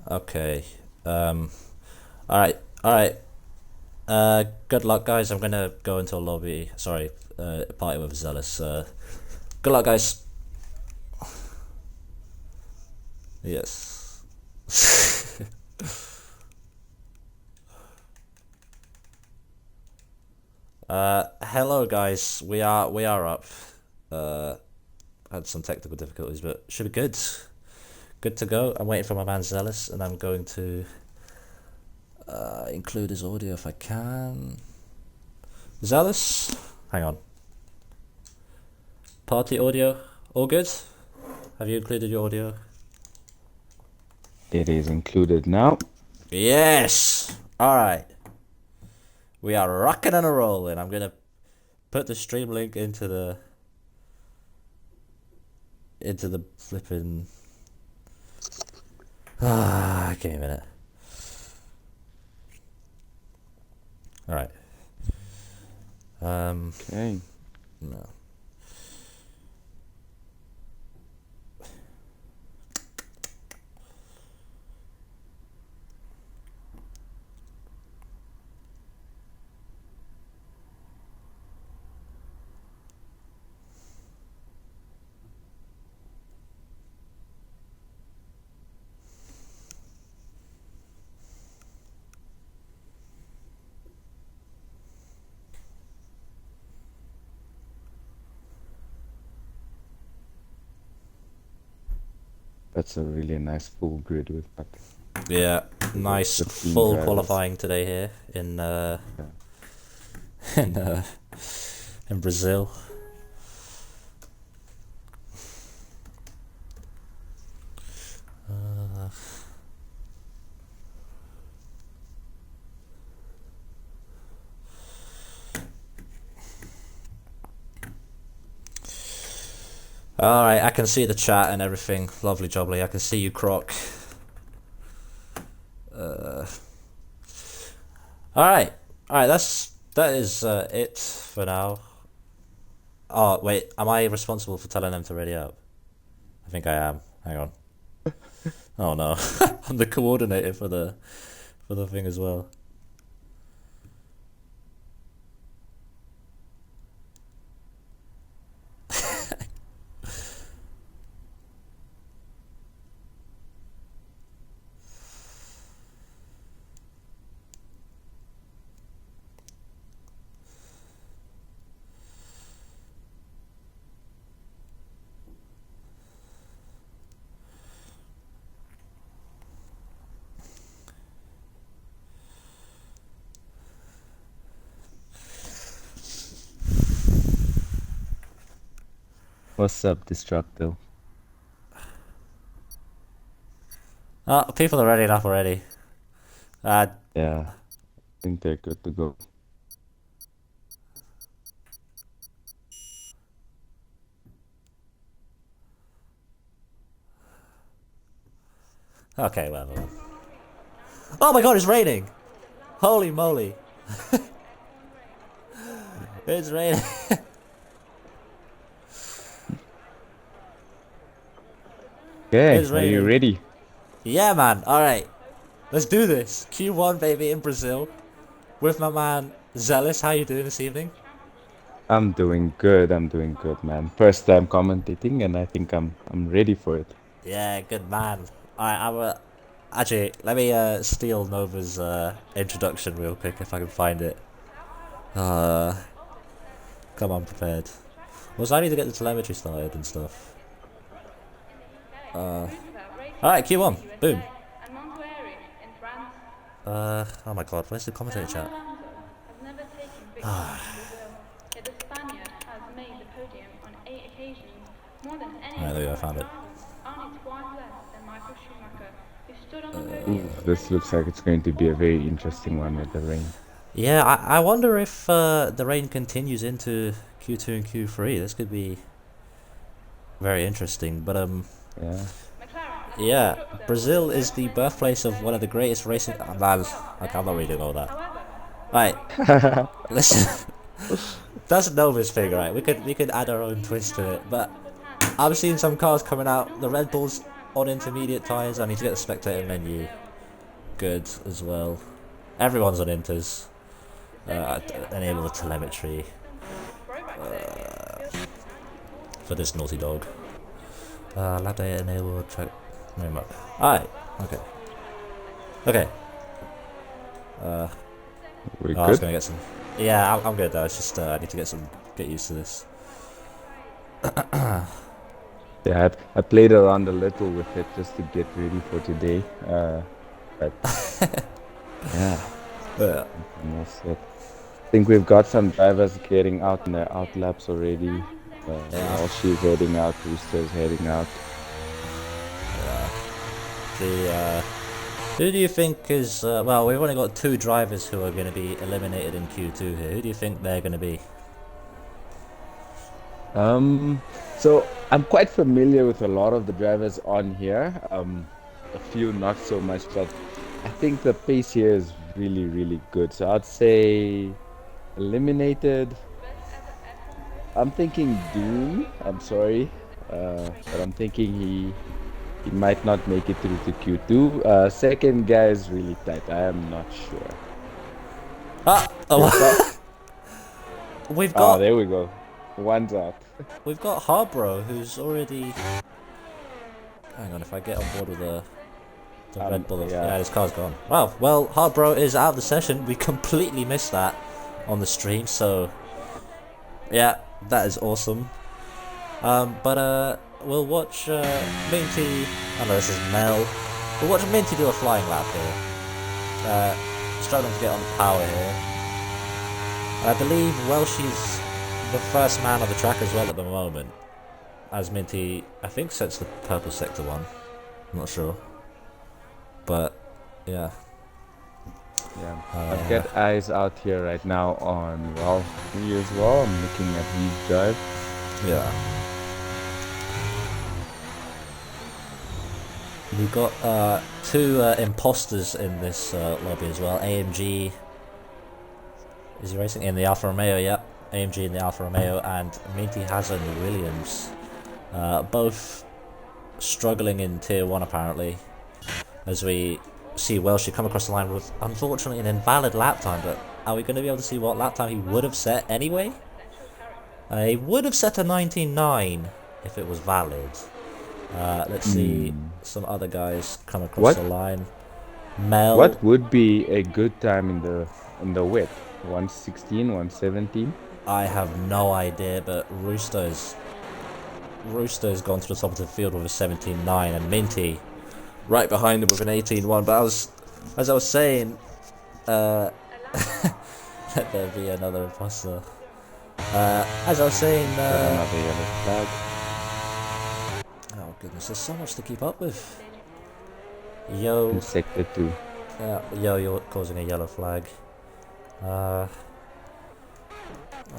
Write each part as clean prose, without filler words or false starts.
Okay. All right. All right. Good luck, guys. I'm gonna go into a lobby. Sorry, party with Zealous. Good luck, guys. Yes. Hello, guys. We are up. Uh, had some technical difficulties, but should be good. Good to go. I'm waiting for my man Zealous, and I'm going to include his audio if I can. Zealous, hang on. Party audio, all good? Have you included your audio? It is included now. Yes! Alright. We are rocking and a rolling. I'm gonna put the stream link into the flipping give me a minute. Alright. Okay. No. That's a really nice full grid with that. Yeah, nice The full drivers. qualifying today here in in uh, in Brazil. Alright, I can see the chat and everything. Lovely jubbly. I can see you, Croc. Alright. Alright, that is it for now. Oh, wait. Am I responsible for telling them to ready up? I think I am. Hang on. Oh no. I'm the coordinator for the thing as well. What's up, Destructo? Oh, people are ready enough already. Yeah, I think they're good to go. Okay, whatever. Oh my god, it's raining! Holy moly! It's raining. Okay, It's are you raining. ready? Yeah, man. Alright. Let's do this. Q1, baby, in Brazil. With my man, Zealous. How you doing this evening? I'm doing good, man. First time commentating and I think I'm ready for it. Yeah, good man. Alright, actually, let me steal Nova's introduction real quick if I can find it. Come on, prepared. Also, I need to get the telemetry started and stuff. Alright, Q1. Boom. Oh my god, where's the commentator chat? Alright, there we go, I found it. Ooh, this looks like it's going to be a very interesting one with the rain. Yeah, I wonder if the rain continues into Q2 and Q3. This could be very interesting. But Yeah. yeah, Brazil is the birthplace of one of the greatest racing. Man, okay, I'm not reading all that. Right, listen. That's Nova's thing, right? We could add our own twist to it. But I'm seeing some cars coming out. The Red Bulls on intermediate tyres. I need to get the spectator menu good as well. Everyone's on inters. Enable the telemetry for this naughty dog. Lap data enable track. Alright, okay. Okay. We're I was good. gonna get some. Yeah, I'm good though. It's just I need to get used to this. Yeah, I played around a little with it just to get ready for today. But yeah, Yeah. I'm all set. I think we've got some drivers getting out in their out laps already. Yeah. She's heading out, Rooster's heading out. Who do you think is well? We've only got 2 drivers who are going to be eliminated in Q2 here. Who do you think they're going to be? So I'm quite familiar with a lot of the drivers on here. A few not so much, but I think the pace here is really, really good. So I'd say eliminated. I'm thinking Doom. I'm sorry, but I'm thinking he might not make it through to Q2. Second guy is really tight. I am not sure. We've Oh, got there we go. One's out. we've got Harbro who's already. Hang on, if I get on board with the Red Bull, yeah, his car's gone. Wow. Well, Harbro is out of the session. We completely missed that on the stream. So yeah, that is awesome. But we'll watch Minty. Oh no, this is Mel. We'll watch Minty do a flying lap here. Struggling to get on the power here. I believe Welshie's the first man on the track as well at the moment. As Minty, I think, sets the purple sector 1. I'm not sure. But yeah. Yeah, I've got eyes out here right now on me as well. I'm looking at his drive. Yeah. We've got 2 imposters in this lobby as well. AMG is he racing in the Alfa Romeo? Yep. AMG in the Alfa Romeo and Minty Hazard in the Williams. Both struggling in Tier 1 apparently. As we see Welshie come across the line with unfortunately an invalid lap time, but are we going to be able to see what lap time he would have set anyway? He would have set a 19.9 if it was valid. Let's see some other guys come across the line. Mel. What would be a good time in the wet? 116, 117? I have no idea, but Rooster's gone to the top of the field with a 17.9 and Minty right behind him with an 18.1. But as I was saying, let there be another imposter. As I was saying, another yellow flag. Oh goodness, there's so much to keep up with. Yo. In sector 2. Yeah, yo, you're causing a yellow flag. Oh,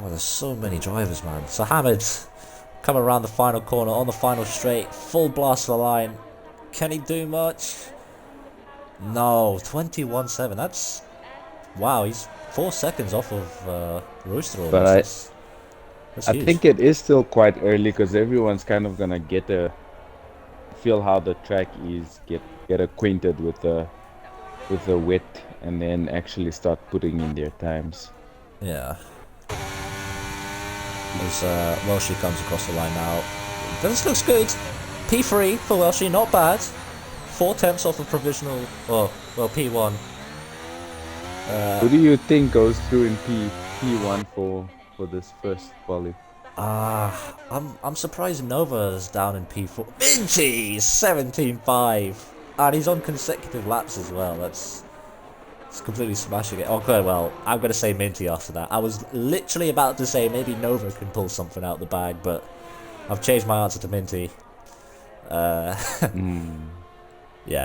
there's so many drivers, man. So Hamid's come around the final corner on the final straight, full blast to the line. Can he do much? No, 21.7. That's wow. He's 4 seconds off of Rooster. Almost. But that's I huge. think it is still quite early because everyone's kind of gonna feel how the track is, get acquainted with the wet, and then actually start putting in their times. Yeah. As Welshie comes across the line now. This looks good. P3 for Welshie, not bad. 4 tenths off of provisional, well, P1. Who do you think goes through in P1 for this first quali? I'm surprised Nova's down in P4. Minty 17.5, and he's on consecutive laps as well. It's completely smashing it. Okay, well, I'm gonna say Minty after that. I was literally about to say maybe Nova can pull something out the bag, but I've changed my answer to Minty. Yeah,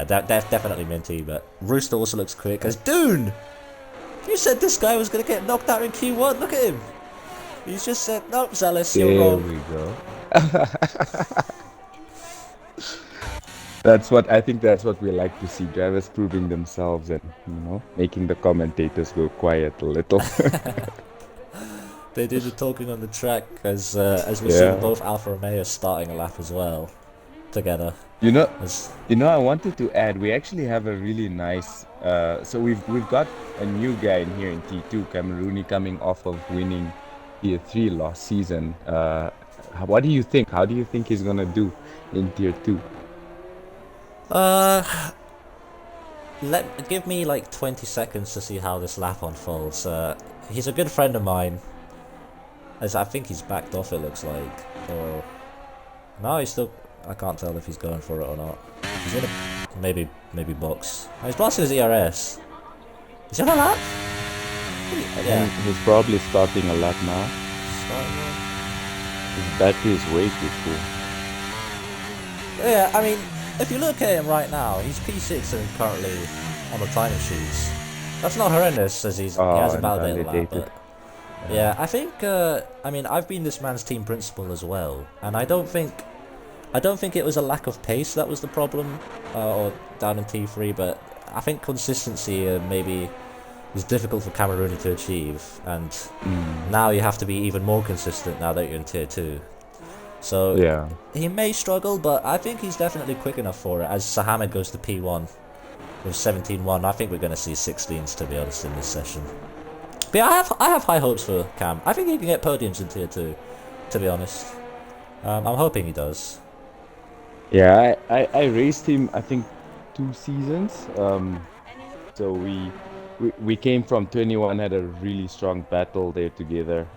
definitely Minty, but Rooster also looks quick. As Dune, you said this guy was gonna get knocked out in Q1. Look at him. He's just said, nope, Zealous, you're wrong. There we go. That's what we like to see, drivers proving themselves and, making the commentators go quiet a little. They do the talking on the track as we see both Alfa Romeo starting a lap as well. together. You know, It's, I wanted to add, we actually have a really nice so we've got a new guy in here in T2, Camerooni, coming off of winning Tier 3 last season. What do you think? How do you think he's gonna do in Tier 2? uh, give me like 20 seconds to see how this lap unfolds. He's a good friend of mine. As I think he's backed off, it looks like. Or no, he's still. I can't tell if he's going for it or not. He's in a maybe box. Oh, he's blasting his ERS. Is he on a lap? I Yeah. think he's probably starting a lap now. Starting one. His battery is way too full. Yeah, I mean, if you look at him right now, he's P6 and currently on the timing sheets. That's not horrendous, as he hasn't validated that, but yeah, I think. I mean, I've been this man's team principal as well, and I don't think it was a lack of pace that was the problem, or down in T3, but I think consistency maybe is difficult for Camerooni to achieve, and now you have to be even more consistent now that you're in Tier 2. So Yeah. he may struggle, but I think he's definitely quick enough for it. As Sahamed goes to P1 with 17-1, I think we're going to see 16s, to be honest, in this session. But yeah, I have high hopes for Cam. I think he can get podiums in Tier 2, to be honest. I'm hoping he does. Yeah, I raced him, I think, 2 seasons. So we came from 21, had a really strong battle there together.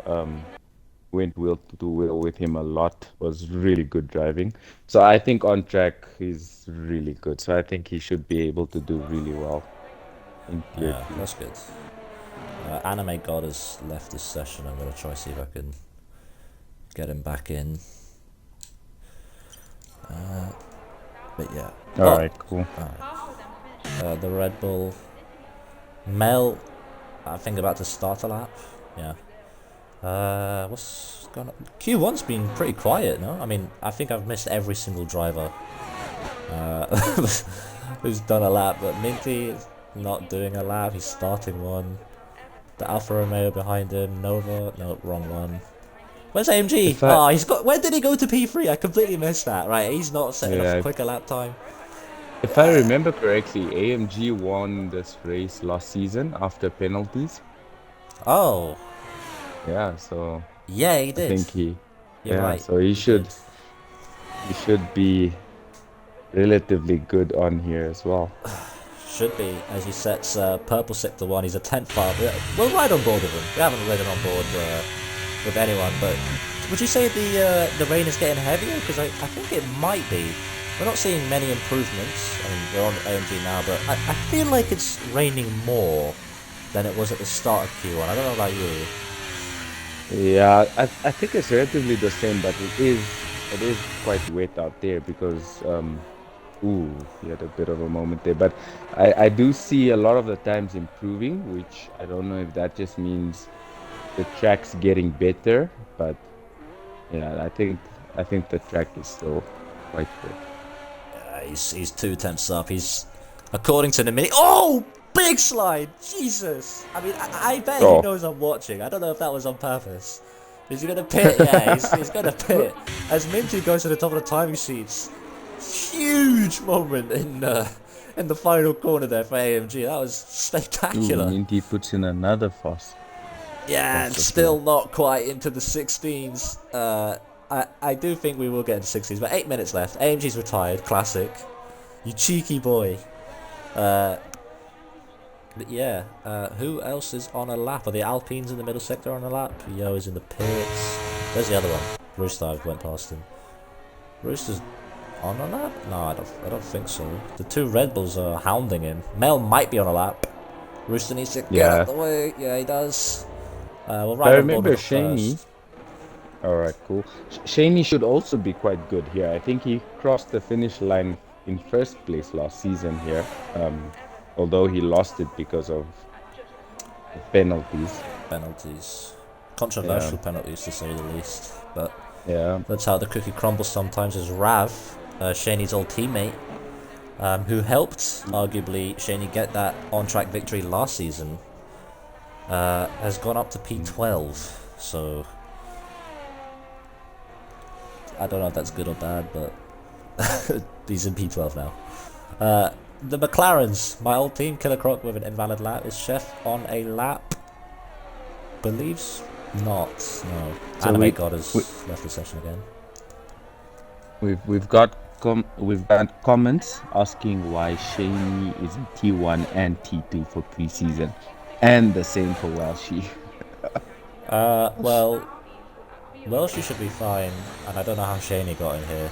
Went wheel to wheel with him a lot. Was really good driving. So I think on track he's really good. So I think he should be able to do really well in Tier Yeah, 2. that's good. Anime God has left this session. I'm going to try see if I can get him back in. But yeah. All right, cool. The Red Bull. Mel, I think about to start a lap. Yeah. What's going on? Q1's been pretty quiet, no? I mean, I think I've missed every single driver who's done a lap, but Minty is not doing a lap. He's starting one. The Alfa Romeo behind him. Nova, no, wrong one. Where's AMG? He's got. Where did he go to P3? I completely missed that. Right, he's not setting up a quicker lap time. If I remember correctly, AMG won this race last season after penalties. Oh. Yeah, so yeah, he I did. think You're right. so he should be relatively good on here as well. Should be, as he sets purple sector 1. He's a 10th file. We're right on board with him. We haven't ridden on board with anyone, but would you say the rain is getting heavier? Because I think it might be. We're not seeing many improvements. I mean, we're on AMG now, but I feel like it's raining more than it was at the start of Q1. I don't know about you. Yeah, I think it's relatively the same, but it is quite wet out there because ooh, he had a bit of a moment there. But I do see a lot of the times improving, which I don't know if that just means the track's getting better, but yeah, I think the track is still quite good. He's 2 tenths up. He's, according to the mini. Oh, big slide! Jesus! I mean, I bet he knows I'm watching. I don't know if that was on purpose. Is he gonna pit? Yeah, he's gonna pit. As Minty goes to the top of the timing sheets. Huge moment in the final corner there for AMG. That was spectacular. Ooh, Minty puts in another fuss. Yeah, and still not quite into the 16s. I do think we will get into 16s, but 8 minutes left. AMG's retired, classic. You cheeky boy. But yeah, who else is on a lap? Are the Alpines in the middle sector on a lap? Yo is in the pits. Where's the other one? Rooster, I went past him. Rooster's on a lap? No, I don't think so. The 2 Red Bulls are hounding him. Mel might be on a lap. Rooster needs to get out the way. Yeah, he does. We'll ride on board with Shaney. Alright, cool. Shaney should also be quite good here. I think he crossed the finish line in first place last season here. Although he lost it because of the penalties. Controversial penalties, to say the least. But yeah, that's how the cookie crumbles sometimes. As Rav, Shaney's old teammate, who helped, arguably, Shaney get that on-track victory last season, has gone up to P12. So I don't know if that's good or bad, but He's in P12 now. The McLarens, my old team, Killer Croc with an invalid lap. Is Chef on a lap? Believes not. No. So Anime God has left the session again. We've got comments asking why Shaney is in T1 and T2 for preseason, and the same for Welshie. Well, she should be fine, and I don't know how Shaney got in here.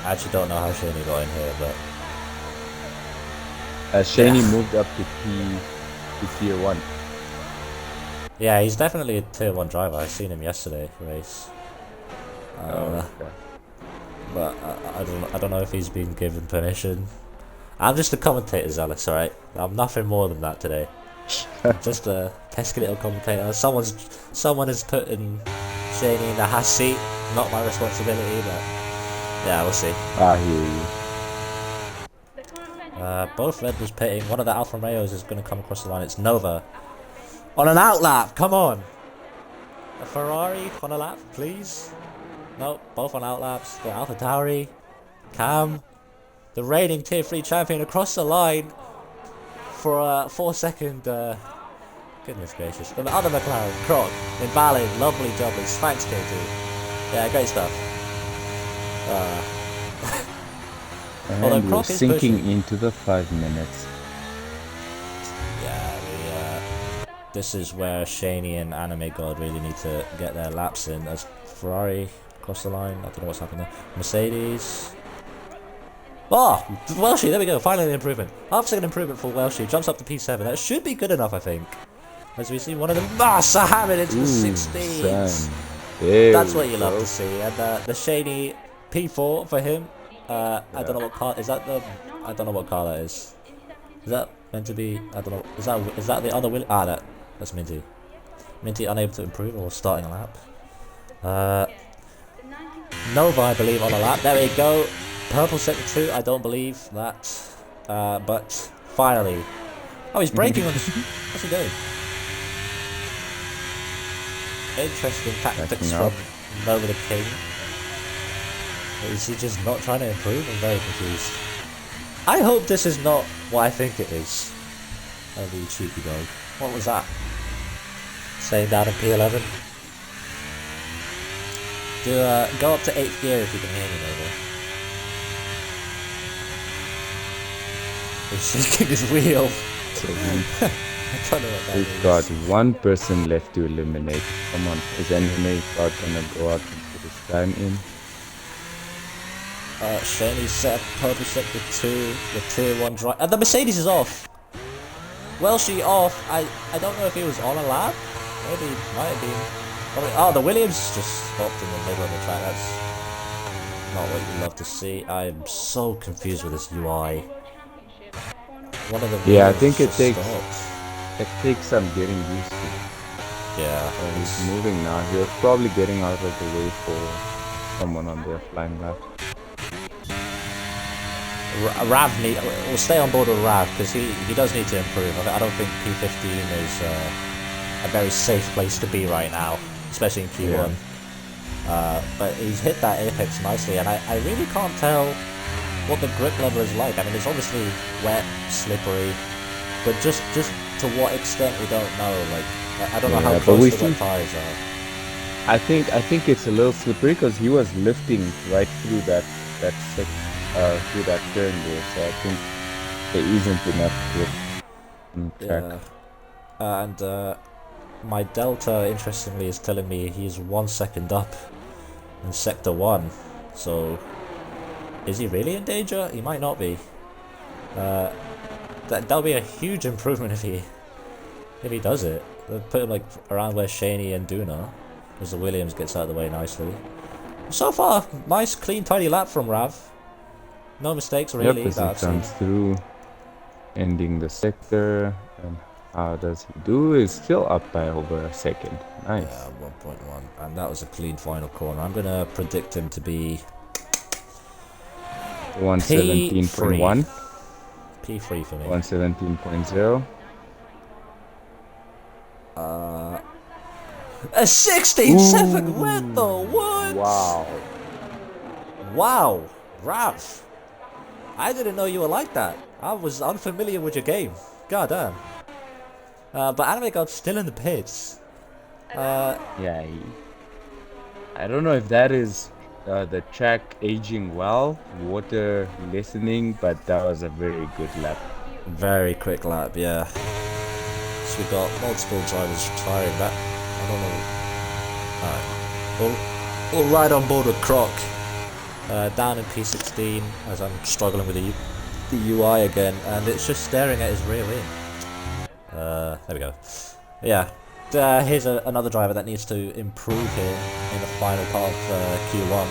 I actually don't know how Shaney got in here, but Shaney moved up to Tier 1. Yeah, he's definitely a Tier 1 driver. I seen him yesterday race. Okay. But I don't know if he's been given permission. I'm just a commentator, Zealous, alright? I'm nothing more than that today. I'm just a pesky little commentator. Someone is putting Shaney in the hot seat. Not my responsibility, but yeah, we'll see. I hear you. Both Red Bulls pitting. One of the Alfa Romeos is going to come across the line. It's Nova. On an outlap, come on! A Ferrari on a lap, please? No, both on outlaps. The Alpha Tauri, Cam, the reigning Tier 3 champion across the line for a 4-second, goodness gracious. The other McLaren, Croc, invalid, lovely jobbies, thanks KT. Yeah, great stuff. And we're sinking into the 5 minutes. This is where Shaney and Anime God really need to get their laps in. As Ferrari across the line, I don't know what's happened there. Mercedes. Oh, Welshie, there we go. Finally an improvement. Half-second improvement for Welshie. Jumps up to P7. That should be good enough, I think. As we see one of them. Sahamin into the 16s. That's what you love to see. And the Shaney P4 for him. I don't know what car is that. I don't know what car that is. Is that meant to be? I don't know. Is that the other Williams? That's Minty. Minty unable to improve or starting a lap. Nova, I believe, on a lap. There we go. Purple sector 2. I don't believe that. But finally. Oh, he's braking on this. What's he doing? Interesting tactics from Nova the King. Is he just not trying to improve? I'm very confused. I hope this is not what I think it is. Oh, the cheeky dog. What was that? Staying down in P11. Go up to 8th gear if you can hear me, Nova. He's shaking his wheel. So I don't know what that we've got one person left to eliminate. Come on, is Anime God gonna go out and put his time in? Shaney's set purple sector 2, the Tier 1 drive. And the Mercedes is off! Welshie off. I don't know if he was on a lap. Maybe, might have been. Oh, the Williams just stopped in the middle of the track. That's not what you love to see. I am so confused with this UI. One of the I think it takes some getting used to. Yeah. He's moving now. He's probably getting out of the way for someone on their flying lap. Rav we'll stay on board with Rav because he does need to improve. I don't think P15 is a very safe place to be right now, especially in Q1. But he's hit that apex nicely, and I really can't tell what the grip level is like. I mean, it's obviously wet, slippery, but just to what extent we don't know. Like, I don't know how close the wet tires are. I think it's a little slippery because he was lifting right through that through that turn there, so I think there isn't enough grip in track. And my Delta, interestingly, is telling me he's 1 second up in Sector 1. So, is he really in danger? He might not be. That'll be a huge improvement if he does it. They'll put him like around where Shaney and Duna, as the Williams gets out of the way nicely. So far, nice, clean, tidy lap from Rav. No mistakes really. Yep, as he comes through, ending the sector. And how does he do? He's still up by over a second. Nice. Yeah, 1.1. And that was a clean final corner. I'm going to predict him to be 117.1. P3 for me. 117.0. A 16 second. What the what? Wow. Wow, Rav. I didn't know you were like that. I was unfamiliar with your game. God damn. But Anime God's still in the pits. Yeah, I don't know if that is the track aging well, water lessening, but that was a very good lap. Very quick lap, yeah. So we got multiple drivers retiring that. I don't know. Alright. We'll ride on board with Croc. Down in P16 as I'm struggling with the UI again, and it's just staring at his rear wing. There we go. Yeah. Here's another driver that needs to improve here in the final part of Q1.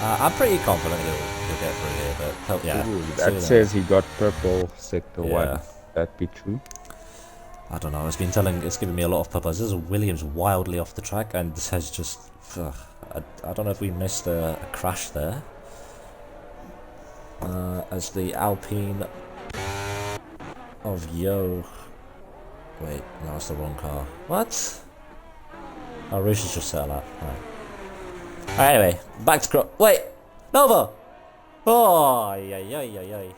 I'm pretty confident he'll get through here, but yeah. Ooh, that says he got purple sector 1. That be true? I don't know. It's giving me a lot of purples. This is Williams wildly off the track, and this has just. I don't know if we missed a crash there. As the Alpine of Yo. Wait, no, that's the wrong car. What? Oh, Roosh has just set a lap. Right. Anyway, back to Croc. Wait! Nova! Oh, yay.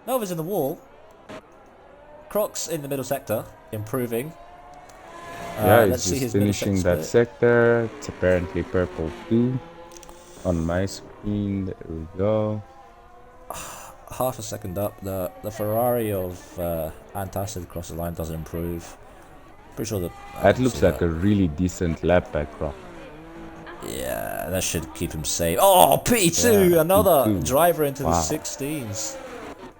Nova's in the wall. Croc's in the middle sector, improving. Yeah, he's just finishing that sector. It's apparently purple 2 on my screen. There we go. Half a second up. The Ferrari of Antacid across the line doesn't improve. Pretty sure that looks like a really decent lap by Croc. Yeah, that should keep him safe. Oh, P2! Another P2. Driver into the 16s.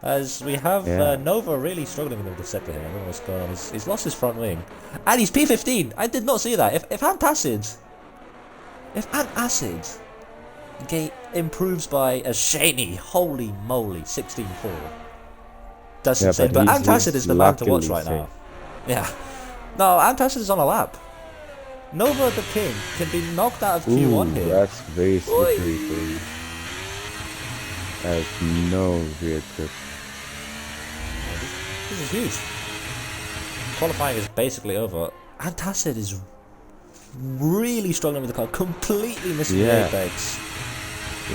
As we have Nova really struggling in the sector here. I don't know what's going on. He's lost his front wing. And he's P15! I did not see that. If Antacid improves by a shiny, holy moly, 16-4. That's insane. But Antacid is the man to watch right now. Yeah. No, Antacid is on a lap. Nova the King can be knocked out of Q1 here. That's very slippery for you. Has no rear grip. This is huge. Qualifying is basically over. Antacid is really struggling with the car, completely missing the apex.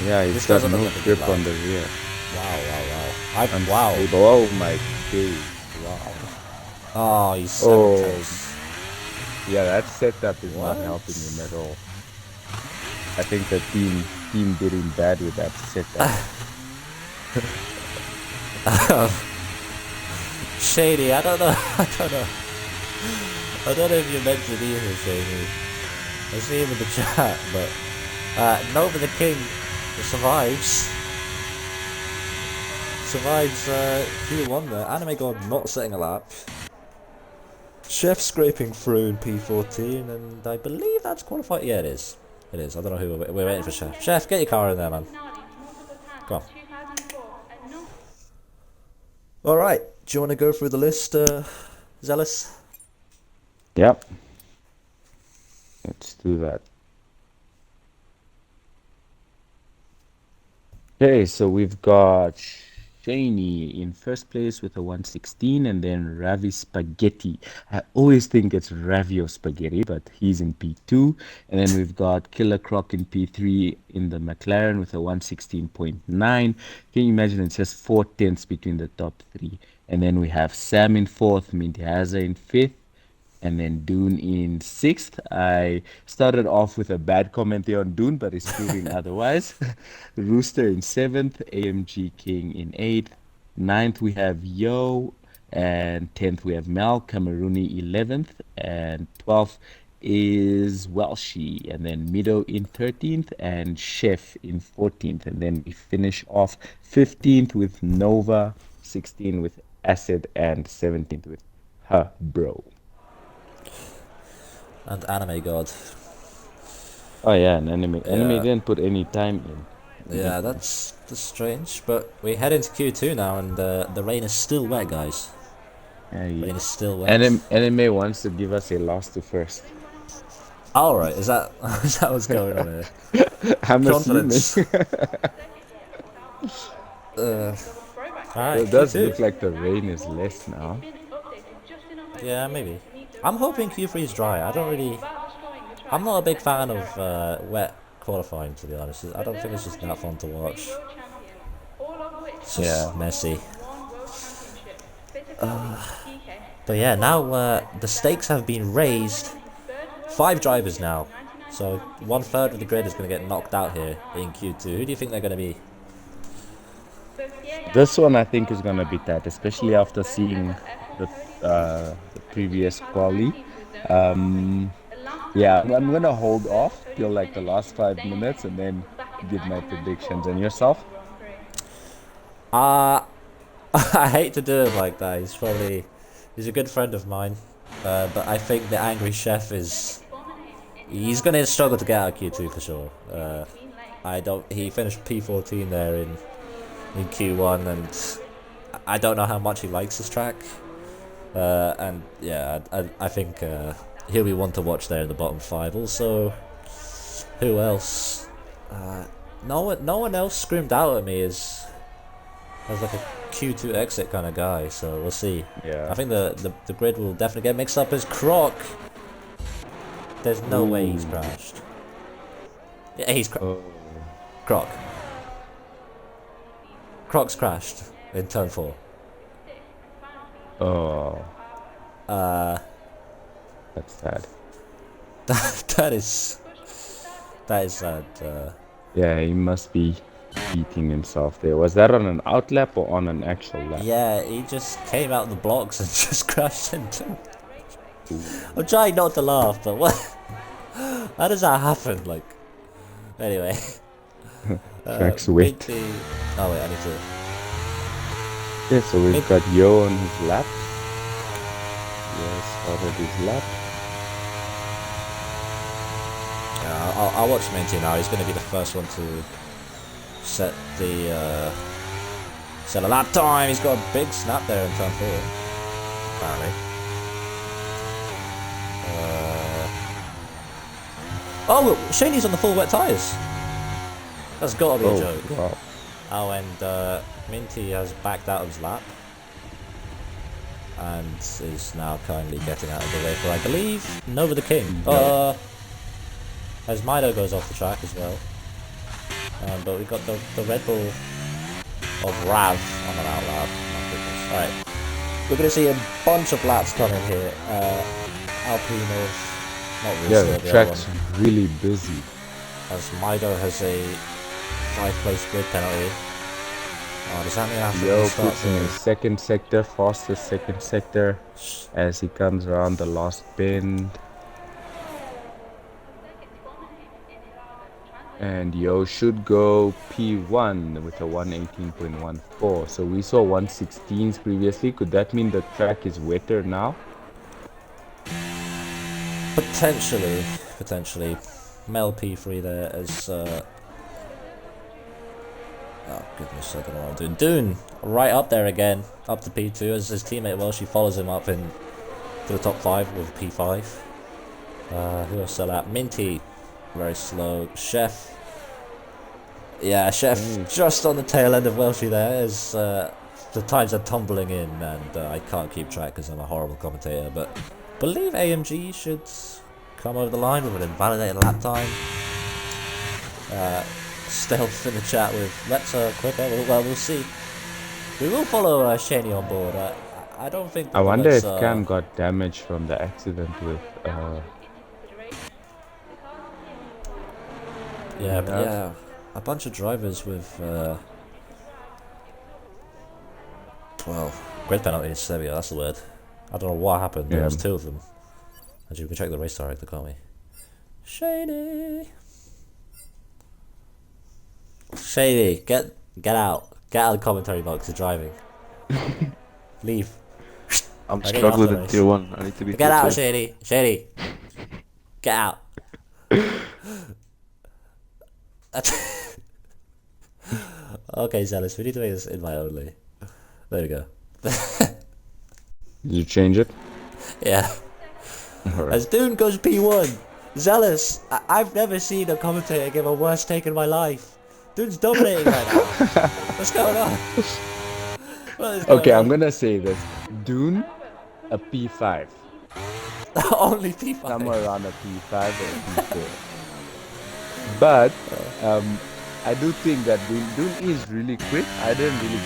Yeah, he's got no grip on the rear. Wow. Oh my days. Wow. Oh, he's so close. Yeah, that setup is not helping him at all. I think the team did him bad with that setup. Shady, I don't know. I don't know if you mentioned either, Shady. I see him in the chat, but Nova the King survives. Q1 there. Anime God not setting a lap. Chef scraping through in P14, and I believe that's qualified. Yeah, it is. It is. I don't know who we're waiting for. Chef. Chef, get your car in there, man. Come on. All right. Do you want to go through the list, Zealous? Yep. Let's do that. Okay, so we've got Shaney in first place with a 116, and then Ravi Spaghetti. I always think it's Ravio Spaghetti, but he's in P2. And then we've got Killer Croc in P3 in the McLaren with a 116.9. Can you imagine? It's just 4 tenths between the top 3. And then we have Sam in 4th, Mintiaza in 5th, and then Dune in 6th. I started off with a bad comment there on Dune, but it's proving otherwise. Rooster in 7th, AMG King in 8th. 9th we have Yo, and 10th we have Mel, Camerooni 11th, and 12th is Welshie, and then Mido in 13th, and Chef in 14th. And then we finish off 15th with Nova, 16th with Acid, and 17th with Ha Bro. And Anime God. Oh yeah, and Anime didn't put any time in. Yeah, that's strange. But we head into Q2 now, and the rain is still wet, guys. Rain is still wet. Anime wants to give us a last to first. Alright, is that what's going on here? I'm Confidence. Right, it does look like the rain is less now. Yeah, maybe. I'm hoping Q3 is dry. I'm not a big fan of wet qualifying, to be honest. I don't think it's just that fun to watch. It's just Yeah. messy. But yeah, now the stakes have been raised. 5 drivers now. So 1/3 of the grid is going to get knocked out here in Q2. Who do you think they're going to be? This one I think is gonna be tight, especially after seeing the previous quali. Yeah, I'm gonna hold off till like the last 5 minutes and then give my predictions. And yourself? I hate to do it like that. He's a good friend of mine, but I think the angry chef he's gonna struggle to get out of Q2 for sure. He finished P14 there in Q1, and I don't know how much he likes this track. And yeah, I think he'll be one to watch there in the bottom 5. Also, who else? No one else screamed out at me as like a Q2 exit kind of guy. So we'll see. Yeah. I think the grid will definitely get mixed up as Croc. There's no way he's crashed. Yeah, he's Croc. Croc's crashed in turn 4. Oh. That's sad. that is sad. Yeah, he must be beating himself there. Was that on an outlap or on an actual lap? Yeah, he just came out of the blocks and just crashed into. I'm trying not to laugh, but what? How does that happen? Like, anyway. Track's wet. Oh wait, I need to. Yeah, so we've got Yo on his lap. Yo started his lap. Yeah, I'll watch Minty now. He's going to be the first one to set a lap time. He's got a big snap there in turn 4, apparently. Oh, Shaney's on the full wet tyres. That's got to be a joke. Wow. Oh, and Minty has backed out of his lap and is now kindly getting out of the way for, I believe, Nova the King. As Mido goes off the track as well. But we've got the Red Bull of Rav on an out lap. My goodness. Alright. We're going to see a bunch of laps coming here. Alpine, not really. Yeah, the track's really busy. As Mido has a 5-place grid penalty. Oh, does that mean I have to Yo restart puts in his second sector, fastest second sector, as he comes around the last bend. And Yo should go P1 with a 118.14. So we saw 116s previously. Could that mean the track is wetter now? Potentially. Mel P3 there as oh goodness, I don't know what I'm doing. Dune right up there again, up to P2 as his teammate Welsh follows him up to the top 5 with P5. Who else still at? Minty, very slow. Chef. Yeah, Chef just on the tail end of Welshie there as the times are tumbling in, and I can't keep track because I'm a horrible commentator, but I believe AMG should come over the line with an invalidated lap time. Stealth in the chat with let's quicker. Well, we'll see. We will follow Shaney on board. I don't think. I wonder if Cam got damaged from the accident with. Yeah, a bunch of drivers with. Well, grid penalties. There we go. That's the word. I don't know what happened. There was 2 of them. Actually, we can check the race director, can't we? Shady, get out. Get out of the commentary box. You're driving. Leave. I'm struggling in tier 1. I need to be. Get out, Shady. Get out. Okay, Zealous. We need to make this invite only. There we go. Did you change it? Yeah. Right. As Dune goes P1. Zealous. I've never seen a commentator give a worse take in my life. Dude's dominating right now. What's going on? Okay, I'm gonna say this. Dune, a P5. Only P5. Somewhere around a P5 or a P4. But I do think that Dun is really quick. I didn't really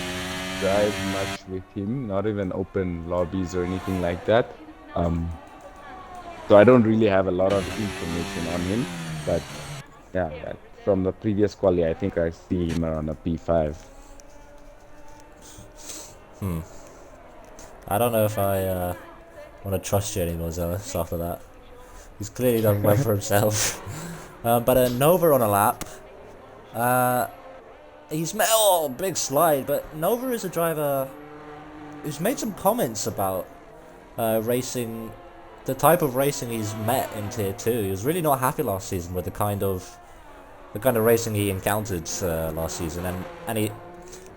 drive much with him, not even open lobbies or anything like that. So I don't really have a lot of information on him. But yeah, from the previous quali, I think I see him around a P5. I don't know if I want to trust you anymore, Zealous, after that. He's clearly done well for himself. But Nova on a lap. He's made big slide, but Nova is a driver who's made some comments about racing, the type of racing he's met in Tier 2. He was really not happy last season with the kind of racing he encountered last season, and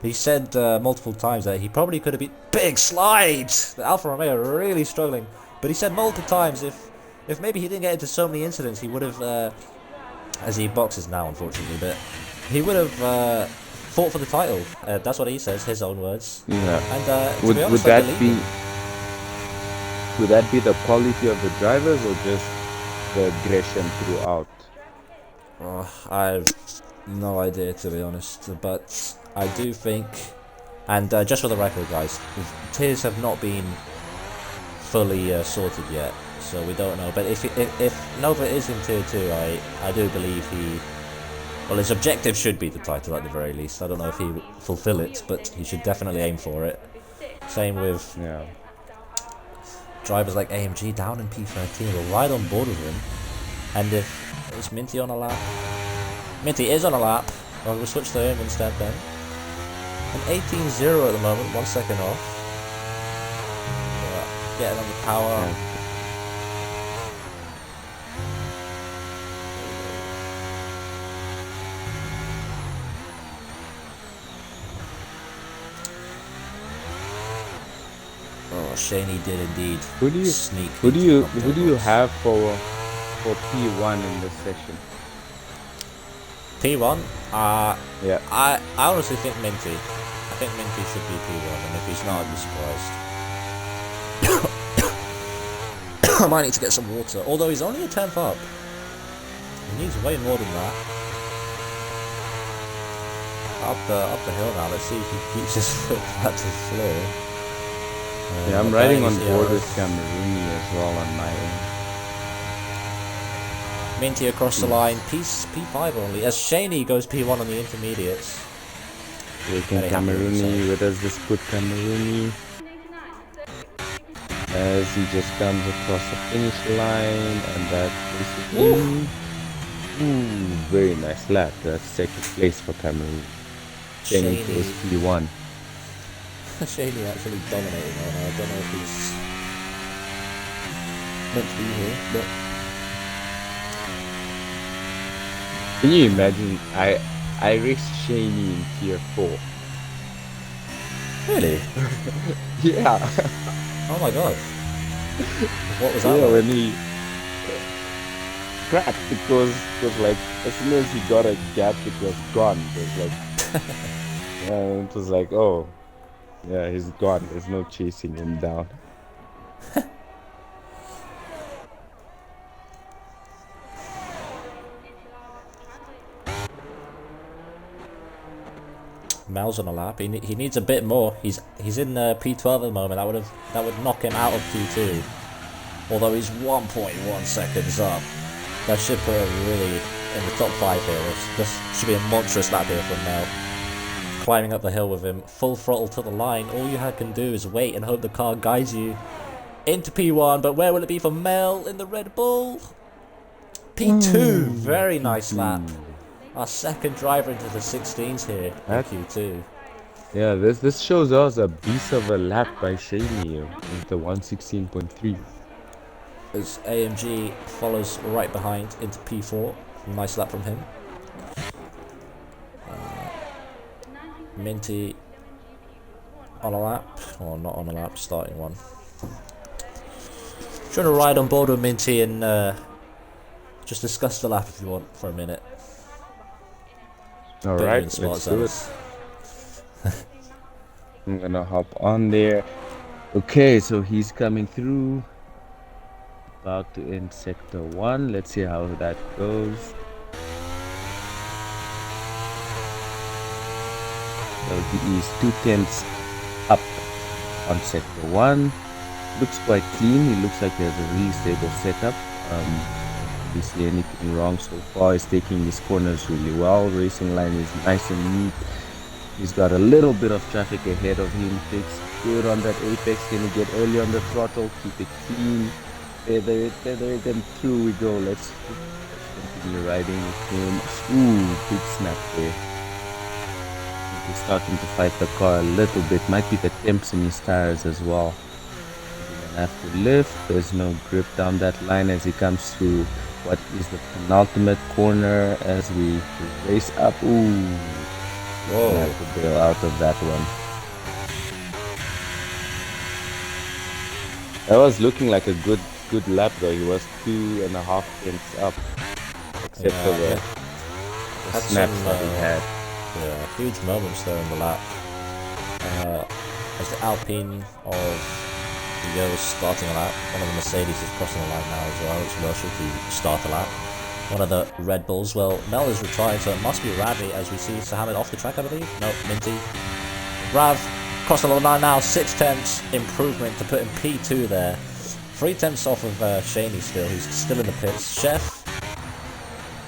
he said multiple times that he probably could have beat big slides. The Alfa Romeo are really struggling, but he said multiple times if maybe he didn't get into so many incidents, he would have, as he boxes now unfortunately, but he would have fought for the title. That's what he says, his own words. Yeah. And to Would be honest, would I that believe be him. would that be the quality of the drivers or just the aggression throughout? I've no idea, to be honest, but I do think, and just for the record, guys, tiers have not been fully sorted yet, so we don't know. But if Nova is in tier 2, I do believe his objective should be the title at the very least. I don't know if he will fulfill it, but he should definitely aim for it. Same with drivers like AMG down in P13. We're right on board with him. And if is Minty on a lap? Minty is on a lap. Well, we'll switch to him instead then. An 18-0 at the moment, 1 second off. Getting on the power. Oh, Shaney did indeed. Who do you have for P1 in this session? P1? Yeah. I honestly think Minty. I think Minty should be P1, and if he's not, I'd be surprised. I might need to get some water, although he's only a 10th up. He needs way more than that. Up the hill now, let's see if he keeps his foot flat to the floor. Yeah, I'm riding on board with Camerooni as well on my end. Minty across the line, P5 only, as Shaney goes P1 on the intermediates. Waiting Camerooni, where does this put Camerooni? As he just comes across the finish line, and that basically... Ooh, very nice lap. That's second place for Camerooni. Shaney goes P1. Shaney actually dominating right now. I don't know if he's meant to be here, but... Can you imagine? I raced Shaney in tier 4. Really? Yeah. Oh my god. What was that? Yeah, like? when he cracked, because like as soon as he got a gap, it was gone. It was like, it was like, oh, yeah, he's gone. There's no chasing him down. Mel's on a lap. He needs a bit more. He's in P12 at the moment. That would knock him out of P2. Although he's 1.1 seconds up. That should put him really in the top 5 here. This should be a monstrous lap here from Mel. Climbing up the hill with him, full throttle to the line. All you can do is wait and hope the car guides you into P1. But where will it be for Mel in the Red Bull? P2. Very nice lap. Our second driver into the 16s here in Q2. Yeah, this shows us a beast of a lap by Shaney with the 116.3. As AMG follows right behind into P4. Nice lap from him. Minty on a lap, or not on a lap, starting one. Trying to ride on board with Minty and just discuss the lap if you want for a minute. Alright, let's do it. I'm gonna hop on there. Okay, so he's coming through. About to end sector 1. Let's see how that goes. So he is 2/10 up on sector 1. Looks quite clean. He looks like he has a really stable setup. Don't see anything wrong so far. He's taking his corners really well. Racing line is nice and neat. He's got a little bit of traffic ahead of him. Takes good on that apex. Can he get early on the throttle? Keep it clean. Feather it, and through we go. Let's continue riding with him. Ooh, big snap there. He's starting to fight the car a little bit. Might be the temps in his tires as well. He's gonna have to lift. There's no grip down that line as he comes through what is the penultimate corner as we race up. Ooh. Whoa. Gonna have to bail out of that one. That was looking like a good lap though. He was 2.5 tenths up. Except for the snaps that he had. Yeah, huge moments there in the lap. As the Alpine of the year was starting a lap, one of the Mercedes is crossing the line now as well. It's Russell to start the lap. One of the Red Bulls, well, Mel is retired, so it must be Ravi as we see Sahamid off the track, I believe. No, Minty. Rav crossing the line now, 6/10 improvement to put in P2 there. 3/10 off of Shaney still, who's still in the pits. Chef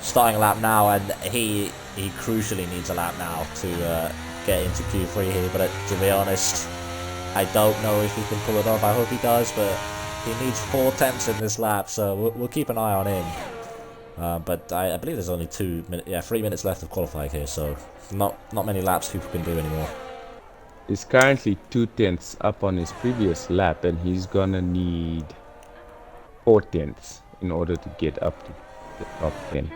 starting a lap now, and he crucially needs a lap now to get into Q3 here, but to be honest, I don't know if he can pull it off. I hope he does, but he needs 4/10 in this lap, so we'll keep an eye on him. But I believe there's only 3 minutes left of qualifying here, so not many laps people can do anymore. He's currently 2/10 up on his previous lap, and he's gonna need 4/10 in order to get up to the top 10.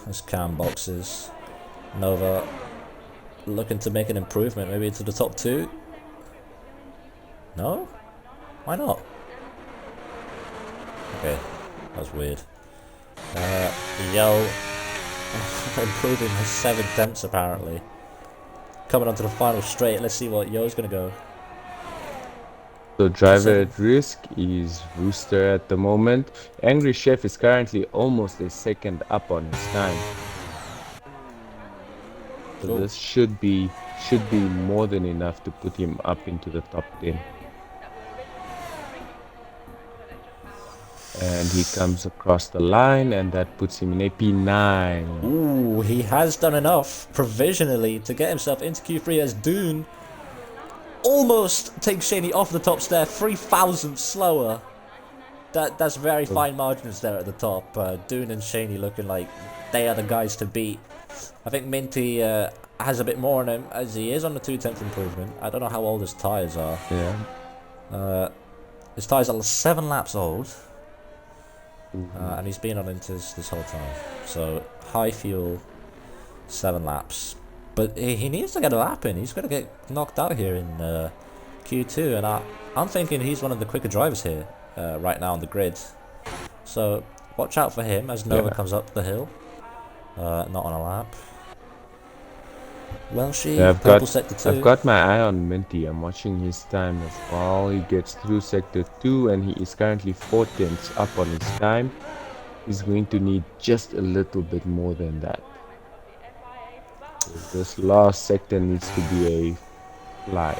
There's cam boxes. Nova looking to make an improvement, maybe into the top 2. No? Why not? Okay, that was weird. Yo improving his 7/10 apparently. Coming onto the final straight, let's see what Yo's gonna go. So driver at risk is Rooster at the moment. Angry Chef is currently almost a second up on his time. So Cool. this should be more than enough to put him up into the top 10. And he comes across the line, and that puts him in a P9. Ooh, he has done enough provisionally to get himself into Q3 as Dune almost takes Shaney off the top stair, 3,000 slower. That's very fine margins there at the top. Dune and Shaney looking like they are the guys to beat. I think Minty has a bit more on him as he is on the 2/10 improvement. I don't know how old his tyres are. Yeah. His tyres are 7 laps old. And he's been on it this whole time. So high fuel, 7 laps. But he needs to get a lap in. He's going to get knocked out here in Q2. And I'm thinking he's one of the quicker drivers here right now on the grid. So watch out for him as Nova comes up the hill. Not on a lap. Well, I've got my eye on Minty. I'm watching his time as well. He gets through sector 2 and he is currently 4/10 up on his time. He's going to need just a little bit more than that. So this last sector needs to be a flyer.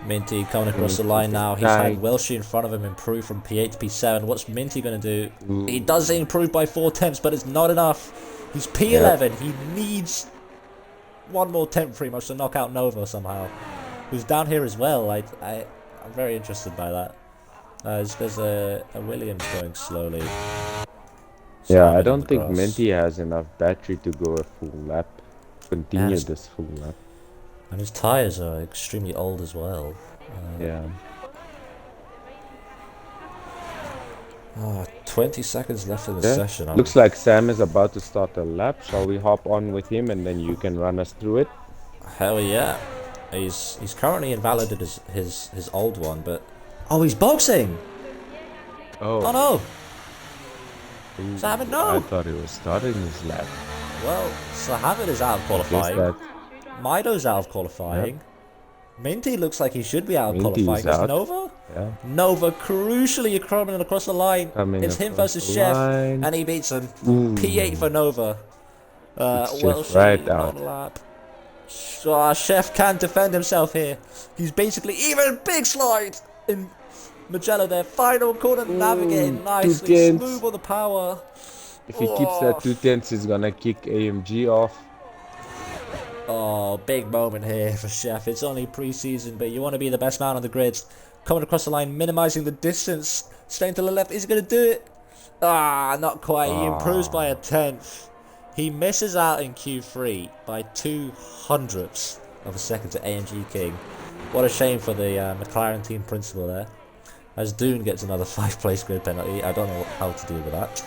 Minty coming across the line now. He's had Welshie in front of him improve from P8 to P7. What's Minty going to do? He does improve by 4/10, but it's not enough. He's P11. He needs one more temp pretty much to knock out Nova somehow, who's down here as well. I'm very interested by that. There's a Williams going slowly. Yeah, I don't think Minty has enough battery to go a full lap. Continue this full lap. And his tyres are extremely old as well. Yeah. 20 seconds left in the session. Looks like Sam is about to start a lap. Shall we hop on with him and then you can run us through it? Hell yeah. He's currently invalidated his old one, but he's boxing. Oh no. Sahamid, no. I thought he was starting his lap. Well, Sahamid is out of qualifying. Mido's out of qualifying. Minty looks like he should be out of qualifying. Is Nova? Yeah. Nova crucially coming across the line. It's him versus Chef, and he beats him. P8 for Nova. It's just right out. On lap. Chef can't defend himself here. He's basically even big slide in Magello there. Final corner navigating nicely. Smooth on the power. If he keeps that 2/10, he's gonna kick AMG off. Oh, big moment here for Chef. It's only pre-season, but you want to be the best man on the grid. Coming across the line, minimizing the distance. Staying to the left. Is he going to do it? Not quite. He improves by a 10th. He misses out in Q3 by 200ths of a second to AMG King. What a shame for the McLaren team principal there. As Dune gets another 5th-place grid penalty. I don't know how to deal with that.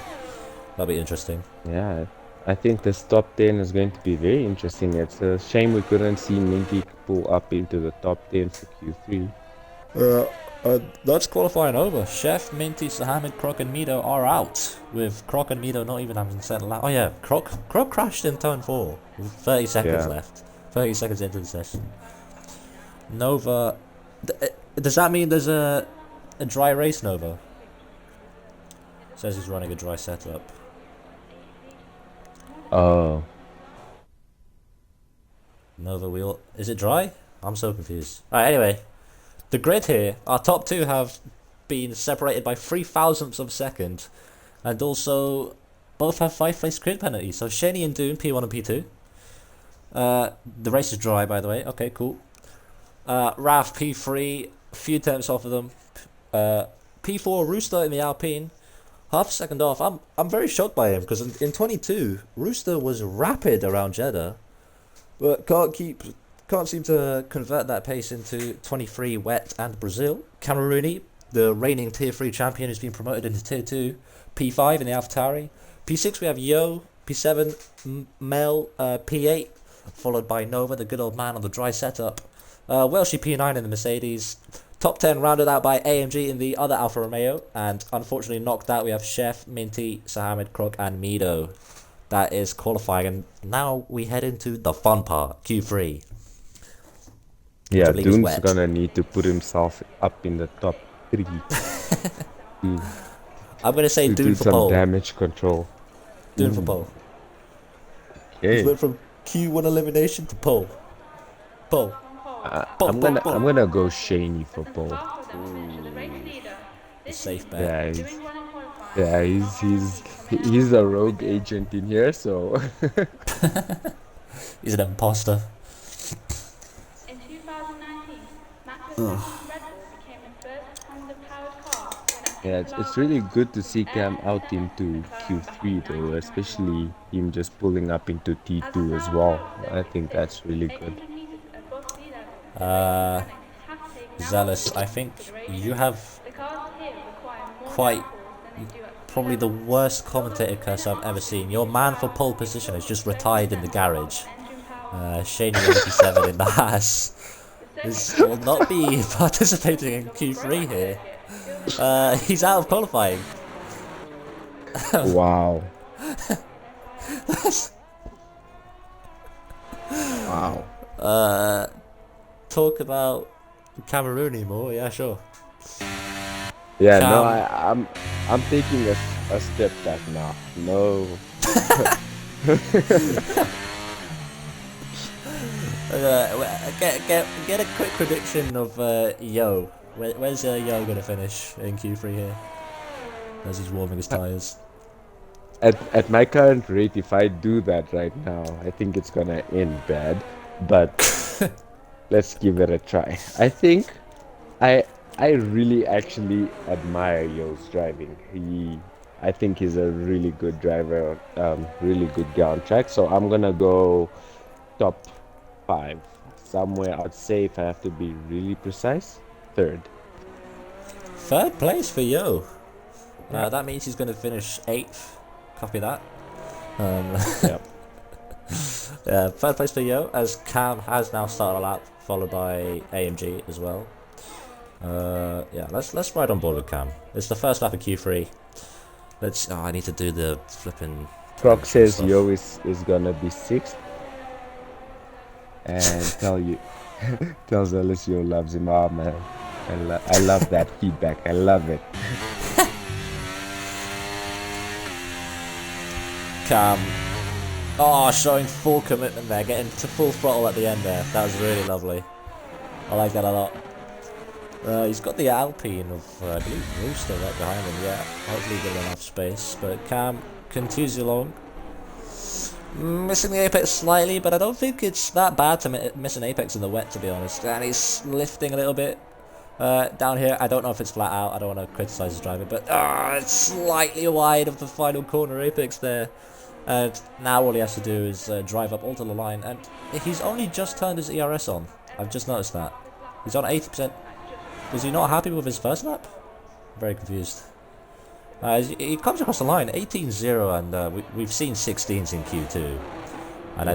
That'll be interesting. Yeah, I think this top 10 is going to be very interesting. It's a shame we couldn't see Minty pull up into the top 10 for Q3. That's qualifying over. Chef, Minty, Sahamid, Croc and Mido are out, with Croc and Mido not even having set a lap. Oh yeah, Croc crashed in turn 4 with 30 seconds left. 30 seconds into the session. Nova, does that mean there's a dry race, Nova? Says he's running a dry setup. Oh. Nova wheel. Is it dry? I'm so confused. Alright, anyway. The grid here, our top 2 have been separated by 0.003 of a second. And also, both have 5th-place grid penalties. So Shenny and Dune, P1 and P2. The race is dry, by the way. Okay, cool. Raf, P3, a few tenths off of them. P4, Rooster in the Alpine. Half a second off. I'm very shocked by him, because in 22, Rooster was rapid around Jeddah. But can't seem to convert that pace into 23 wet and Brazil. Camerooni, the reigning tier 3 champion, has been promoted into tier 2. P5 in the AlphaTauri. P6 we have Yo. P7 Mel. P8 followed by Nova, the good old man on the dry setup. Welshie P9 in the Mercedes. Top 10 rounded out by AMG in the other Alfa Romeo. And unfortunately knocked out we have Chef, Minty, Sahamid, Croc and Mido. That is qualifying, and now we head into the fun part, Q3. Yeah, Dune's gonna need to put himself up in the top 3. I'm gonna say Dune for some pole. Damage control. Dune for pole. Okay. He went from Q1 elimination to pole. Pole. I'm gonna go Shaney for pole. A safe bet. Yeah, he's a rogue agent in here, so he's an imposter. In 2019, Max Verstappen's Red Bull became the first Honda-powered car. yeah, it's really good to see Cam out into Q3 though, especially him just pulling up into T2 as well. I think that's really good. Zealous, I think you have quite probably the worst commentator curse I've ever seen. Your man for pole position is just retired in the garage. Shaney 87 in the Haas will not be participating in Q3 here. He's out of qualifying. Wow. Wow. Talk about Camerooni more, yeah, sure. Yeah, no, I'm taking a step back now. No. Get a quick prediction of Yo. Where's Yo gonna finish in Q3 here? As he's warming his tires. At my current rate, if I do that right now, I think it's gonna end bad. But let's give it a try. I think I really actually admire Yo's driving. I think he's a really good driver, really good guy on track. So I'm gonna go top 5 somewhere. I'd say, if I have to be really precise, 3rd. 3rd place for Yo. That means he's gonna finish 8th. Copy that. Yep. 3rd place for Yo, as Cam has now started a lap, followed by AMG as well. Yeah, let's ride on board with Cam. It's the first lap of Q3. I need to do the flipping. Croc says Yo is gonna be 6th, and tells Alice Yo loves him. Oh man, I love that feedback. I love it. Cam Oh, showing full commitment there, getting to full throttle at the end there. That was really lovely. I like that a lot. He's got the Alpine of, I believe, Rooster right behind him, yeah. Hopefully give enough space, but Cam continues along. Missing the apex slightly, but I don't think it's that bad to miss an apex in the wet, to be honest. And he's lifting a little bit down here. I don't know if it's flat out. I don't want to criticize his driver, but it's slightly wide of the final corner apex there. And now all he has to do is drive up onto the line, and he's only just turned his ERS on. I've just noticed that. He's on 80%. Was he not happy with his first lap? I'm very confused. He comes across the line, 18-0, and we've seen 16s in Q2. And I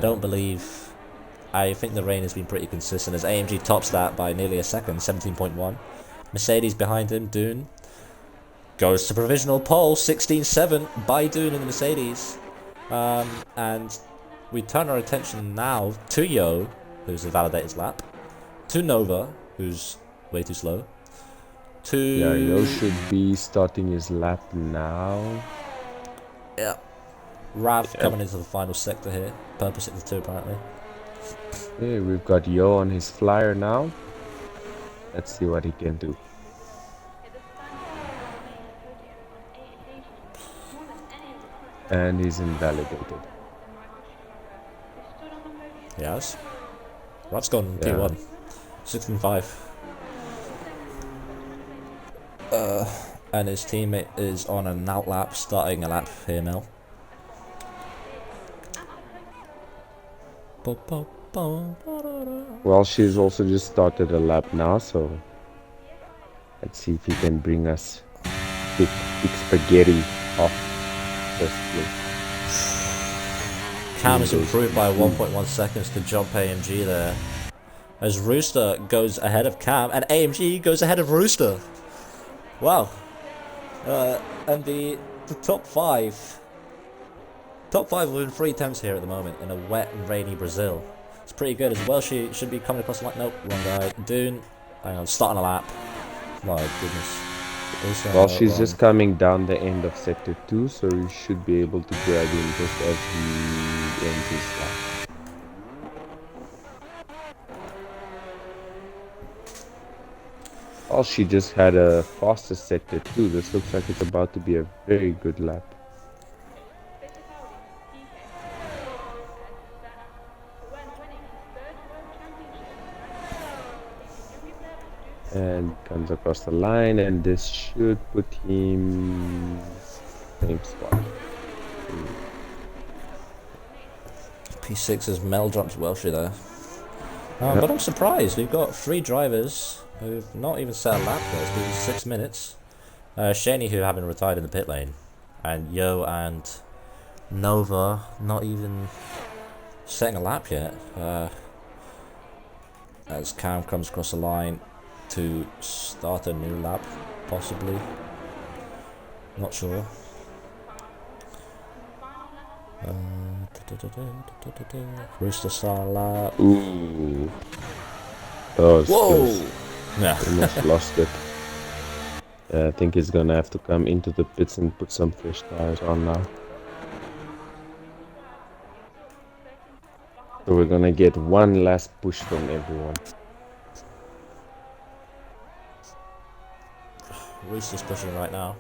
think the rain has been pretty consistent, as AMG tops that by nearly a second, 17.1. Mercedes behind him, Dune, goes to provisional pole, 16-7 by Dune in the Mercedes. And we turn our attention now to Yo, who's a validated lap, to Nova, who's way too slow, to... Yeah, Yo should be starting his lap now. Yeah. Rav coming into the final sector here. Purple sector 2 apparently. Okay, we've got Yo on his flyer now. Let's see what he can do. And he's invalidated. Yes. Rav's gone P1. 16-5. And his teammate is on an out lap, starting a lap here now. Well, she's also just started a lap now, so let's see if he can bring us big spaghetti off first place. Cam is improved by 1.1 seconds to jump AMG there, as Rooster goes ahead of Cam, and AMG goes ahead of Rooster. Wow. And the top five win 3 attempts here at the moment in a wet and rainy Brazil. It's pretty good as well. She should be coming across the line. Nope, wrong guy. Dune, hang on, starting a lap. My goodness. Also, well, she's just coming down the end of sector 2, so you should be able to grab him just as he ends his lap. Well, she just had a faster sector 2. This looks like it's about to be a very good lap. And comes across the line, and this should put him same spot. P6's Mel drops Welshie there. But I'm surprised. We've got 3 drivers who've not even set a lap yet. It's been 6 minutes. Shaney, who haven't retired in the pit lane, and Yo and Nova not even setting a lap yet. As Cam comes across the line to start a new lap, possibly. Not sure. Rooster star lap. Ooh. Oh, it's Whoa! close. Yeah. Almost lost it. I think he's gonna have to come into the pits and put some fresh tires on now. So we're gonna get one last push from everyone. Rooster's pushing right now.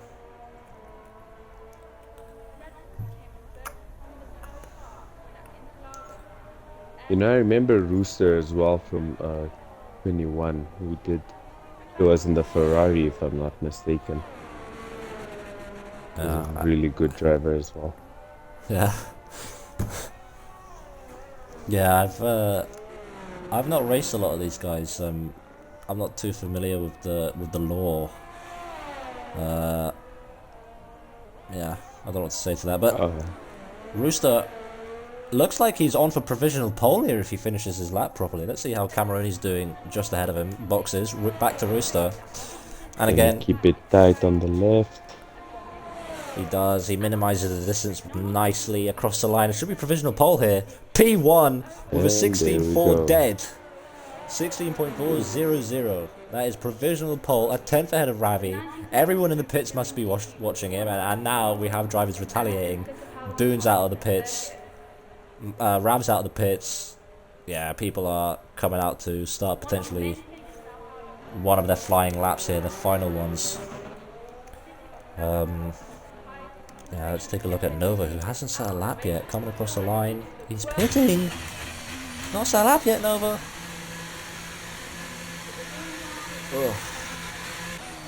You know, I remember Rooster as well from 21, who he was in the Ferrari, if I'm not mistaken. He's a really good driver as well. Yeah. Yeah, I've not raced a lot of these guys. I'm not too familiar with the law. Yeah, I don't know what to say to that, but Rooster looks like he's on for provisional pole here if he finishes his lap properly. Let's see how Cameroni's doing just ahead of him. Boxes, back to Rooster. And again, keep it tight on the left. He does. He minimises the distance nicely across the line. It should be provisional pole here. P1 with a 16.4 dead. 16.400. That is provisional pole, a 10th ahead of Ravi. Everyone in the pits must be watching him, and now we have drivers retaliating. Dune's out of the pits. Rav's out of the pits. Yeah, people are coming out to start potentially one of their flying laps here, the final ones. Yeah, let's take a look at Nova, who hasn't set a lap yet. Coming across the line, he's pitting. Not set a lap yet, Nova. Ugh.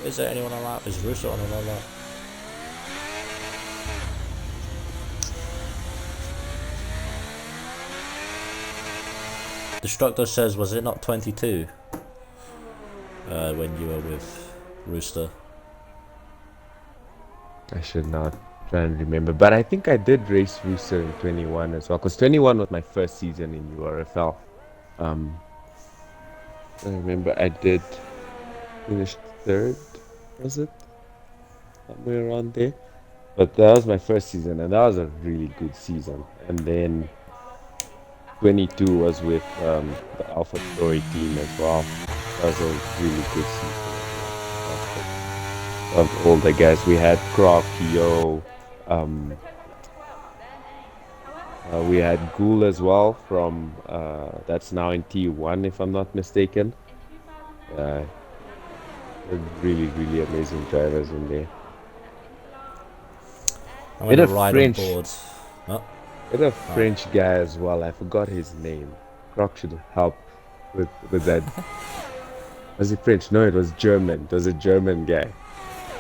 Is there anyone on a lap? Is Russo on another lap? Destructor says, was it not 22? When you were with Rooster. I should not try and remember, but I think I did race Rooster in 21 as well, because 21 was my first season in URFL. I remember I did finish third, was it? Somewhere around there. But that was my first season, and that was a really good season. And then 22 was with the Alpha Story team as well. That was a really good season. Of all the guys, we had Croc, Yo, we had Ghoul as well from that's now in T1 if I'm not mistaken. Really, really amazing drivers in there. I'm gonna ride on board. Oh. With a French guy as well. I forgot his name. Croc should help with that. Was it French? No, it was German. It was a German guy.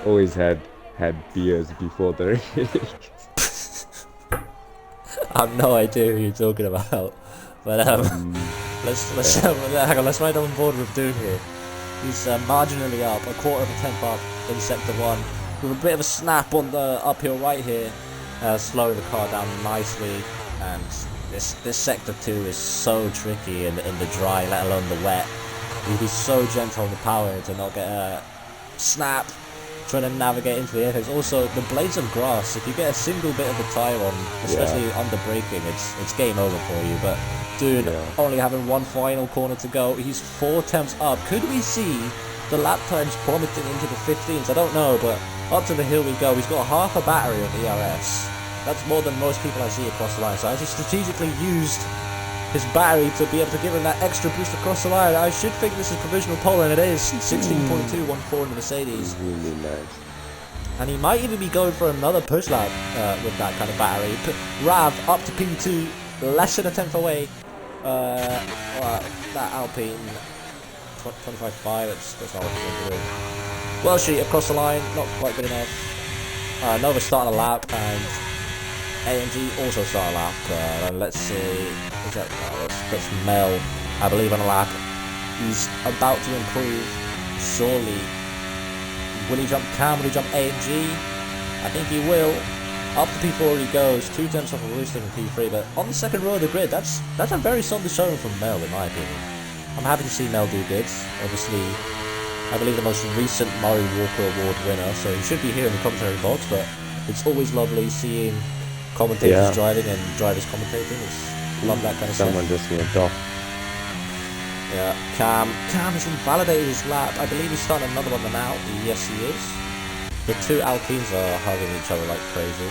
Always had beers before the race. I have no idea who you're talking about, but hang on. Let's ride on board with Doom here. He's marginally up, a quarter of a tenth up in sector 1, with a bit of a snap on the uphill right here, slowing the car down nicely. And this sector 2 is so tricky in the dry, let alone the wet. You'll be so gentle on the power to not get a snap. Trying to navigate into the apex. Also, the blades of grass, if you get a single bit of the tyre on, especially under braking, it's game over for you. But dude, only having one final corner to go, he's 4 tenths up. Could we see the lap times plummeting into the 15s? I don't know, but up to the hill we go. He's got half a battery of ERS. That's more than most people I see across the line. So as he strategically used his battery to be able to give him that extra boost across the line, I should think this is provisional pole, and it is 16.214 in the Mercedes. Really nice. And he might even be going for another push lap with that kind of battery. Rav up to P2, less than a tenth away. That Alpine 25.5. That's not what he's going to do. Well, she across the line, not quite good enough. Nova starting a lap, and AMG also start a lap. And let's see. That's Mel, I believe, on a lap. He's about to improve, surely. Will he jump Cam? Will he jump AMG? I think he will. Up to P4 he goes, 2 tenths off of Roosting in P3, but on the second row of the grid, that's a very solid showing from Mel, in my opinion. I'm happy to see Mel do good. Obviously, I believe the most recent Murray Walker Award winner, so he should be here in the commentary box, but it's always lovely seeing commentators driving and drivers commentating. Love that kind of Someone stuff. just went off. Yeah, Cam has invalidated his lap. I believe he's starting another one now. Yes, he is. The 2 Alpines are hugging each other like crazy.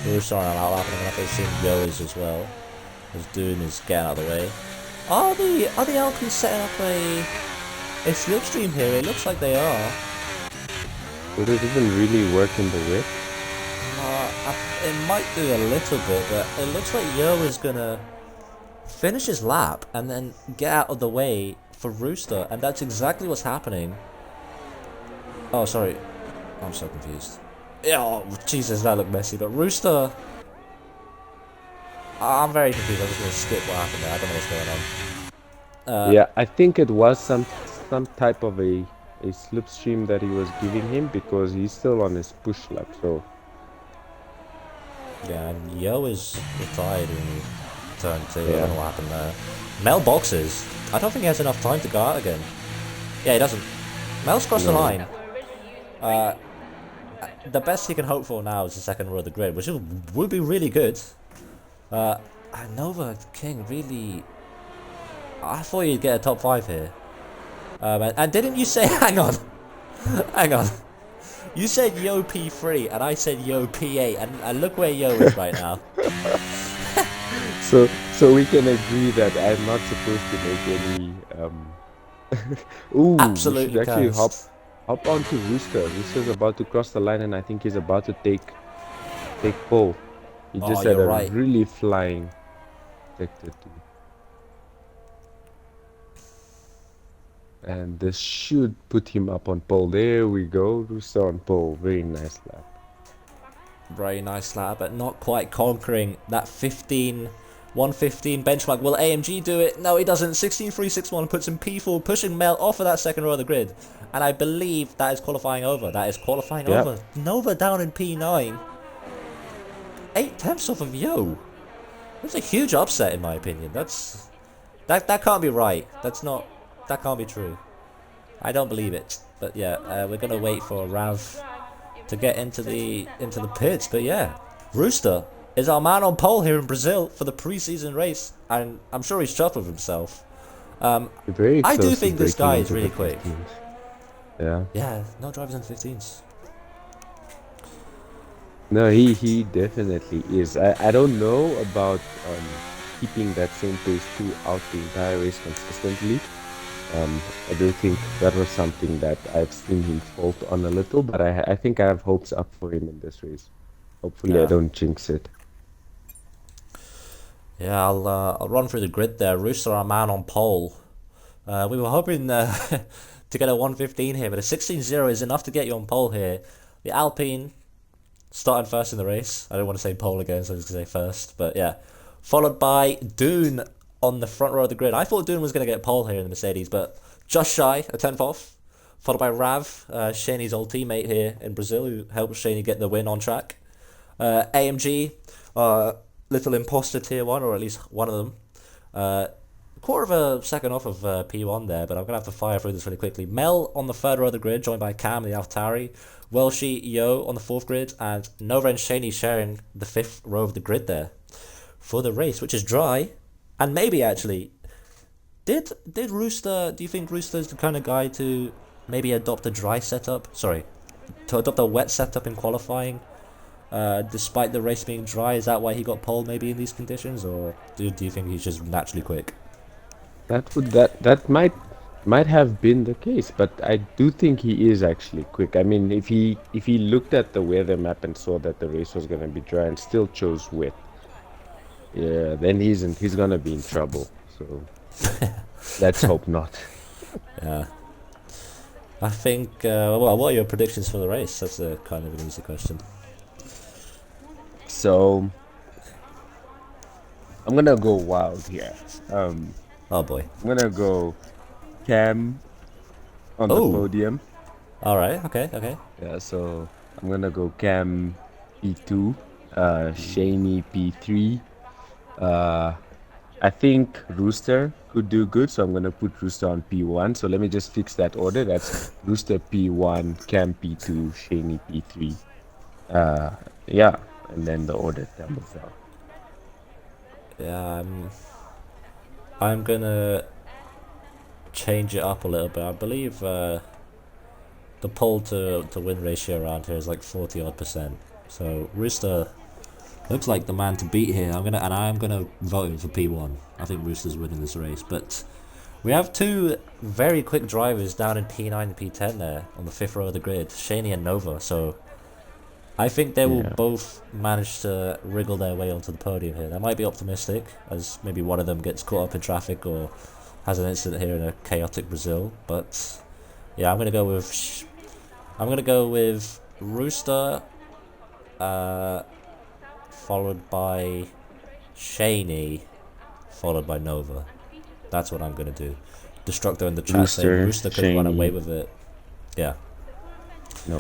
We're starting an lap, and I'm going to see Yoas as well. As Dune is getting out of the way. Are the Alpines setting up a slipstream here? It looks like they are. Would it even really work in the whip? It might do a little bit, but it looks like Yo is gonna finish his lap and then get out of the way for Rooster, and that's exactly what's happening. Oh, sorry. I'm so confused. Oh, Jesus, that looked messy, but Rooster... I'm very confused. I'm just gonna skip what happened there. I don't know what's going on. Yeah, I think it was some type of a slipstream that he was giving him, because he's still on his push lap, so... Yeah, and Yo is retired in turn 2. I don't know what happened there. Mel boxes. I don't think he has enough time to go out again. Yeah, he doesn't. Mel's crossed the line. The best he can hope for now is the second row of the grid, which would be really good. Nova King really... I thought you'd get a top 5 here. And didn't you say... Hang on. Hang on. You said Yo P3 and I said Yo P8, and look where Yo is right now. So we can agree that I'm not supposed to make any. Ooh, we should Absolutely actually hop cursed. hop onto Rooster. Rooster's about to cross the line, and I think he's about to take pole. He Oh, just had you're a right. really flying sector too, and this should put him up on pole. There we go, Rooster on pole. Very nice lap. Very nice lap, but not quite conquering that 115 benchmark. Will AMG do it? No, he doesn't. 16.361 puts him P4, pushing Mel off of that second row of the grid. And I believe that is qualifying over. That is qualifying Yep. over. Nova down in P9. 8 tenths off of Yo. That's a huge upset in my opinion. That can't be right. That can't be true. I don't believe it. But yeah, we're gonna wait for Rav to get into the pits. But yeah, Rooster is our man on pole here in Brazil for the preseason race, and I'm sure he's chuffed with himself. Very I do close to think this breaking guy is into really the quick. 15s. Yeah. Yeah, no drivers in 15s. No, he definitely is. I don't know about keeping that same pace throughout the entire race consistently. I do think that was something that I've seen him fault on a little, but I think I have hopes up for him in this race. Hopefully, I Yeah. don't jinx it. Yeah, I'll run through the grid there. Rooster, our man on pole. We were hoping to get a 115 here, but a 16.0 is enough to get you on pole here. The Alpine starting first in the race. I don't want to say pole again, so I'm just going to say first. But yeah, followed by Dune on the front row of the grid. I thought Dune was going to get pole here in the Mercedes, but just shy, a 10th off. Followed by Rav, Shaney's old teammate here in Brazil, who helped Shaney get the win on track. AMG, little imposter tier 1, or at least one of them. Quarter of a second off of P1 there, but I'm going to have to fire through this really quickly. Mel on the third row of the grid, joined by Cam, the AlphaTauri. Welshie, Yo on the fourth grid, and Nova and Shaney sharing the fifth row of the grid there for the race, which is dry. And maybe actually, did Rooster, do you think Rooster's the kind of guy to maybe adopt a dry setup? Sorry, to adopt a wet setup in qualifying? Despite the race being dry, is that why he got pole maybe in these conditions, or do you think he's just naturally quick? That might have been the case, but I do think he is actually quick. I mean, if he looked at the weather map and saw that the race was going to be dry and still chose wet, yeah, then he's going to be in trouble. So let's hope not. Yeah. I think, well, what are your predictions for the race? That's a kind of an easy question. So I'm gonna go wild here. Oh boy. I'm gonna go Cam on the Oh. podium. Alright, okay. Yeah, so I'm gonna go Cam P2, Shaney P3. I think Rooster could do good, so I'm gonna put Rooster on P1. So let me just fix that order. That's Rooster P1, Cam P2, Shaney P3. Yeah, and then the order tumbles out. Yeah, I'm gonna change it up a little bit. I believe the pole to win ratio around here is like 40 odd %. So Rooster looks like the man to beat here. I'm gonna vote him for P1. I think Rooster's winning this race, but we have two very quick drivers down in P9 and P10 there on the fifth row of the grid, Shaney and Nova. So I think they will both manage to wriggle their way onto the podium here. That might be optimistic, as maybe one of them gets caught up in traffic or has an incident here in a chaotic Brazil. But yeah, I'm gonna go with Rooster, followed by Shaney, followed by Nova. That's what I'm gonna do. Destructo in the chat saying Rooster could run away with it. Yeah. No.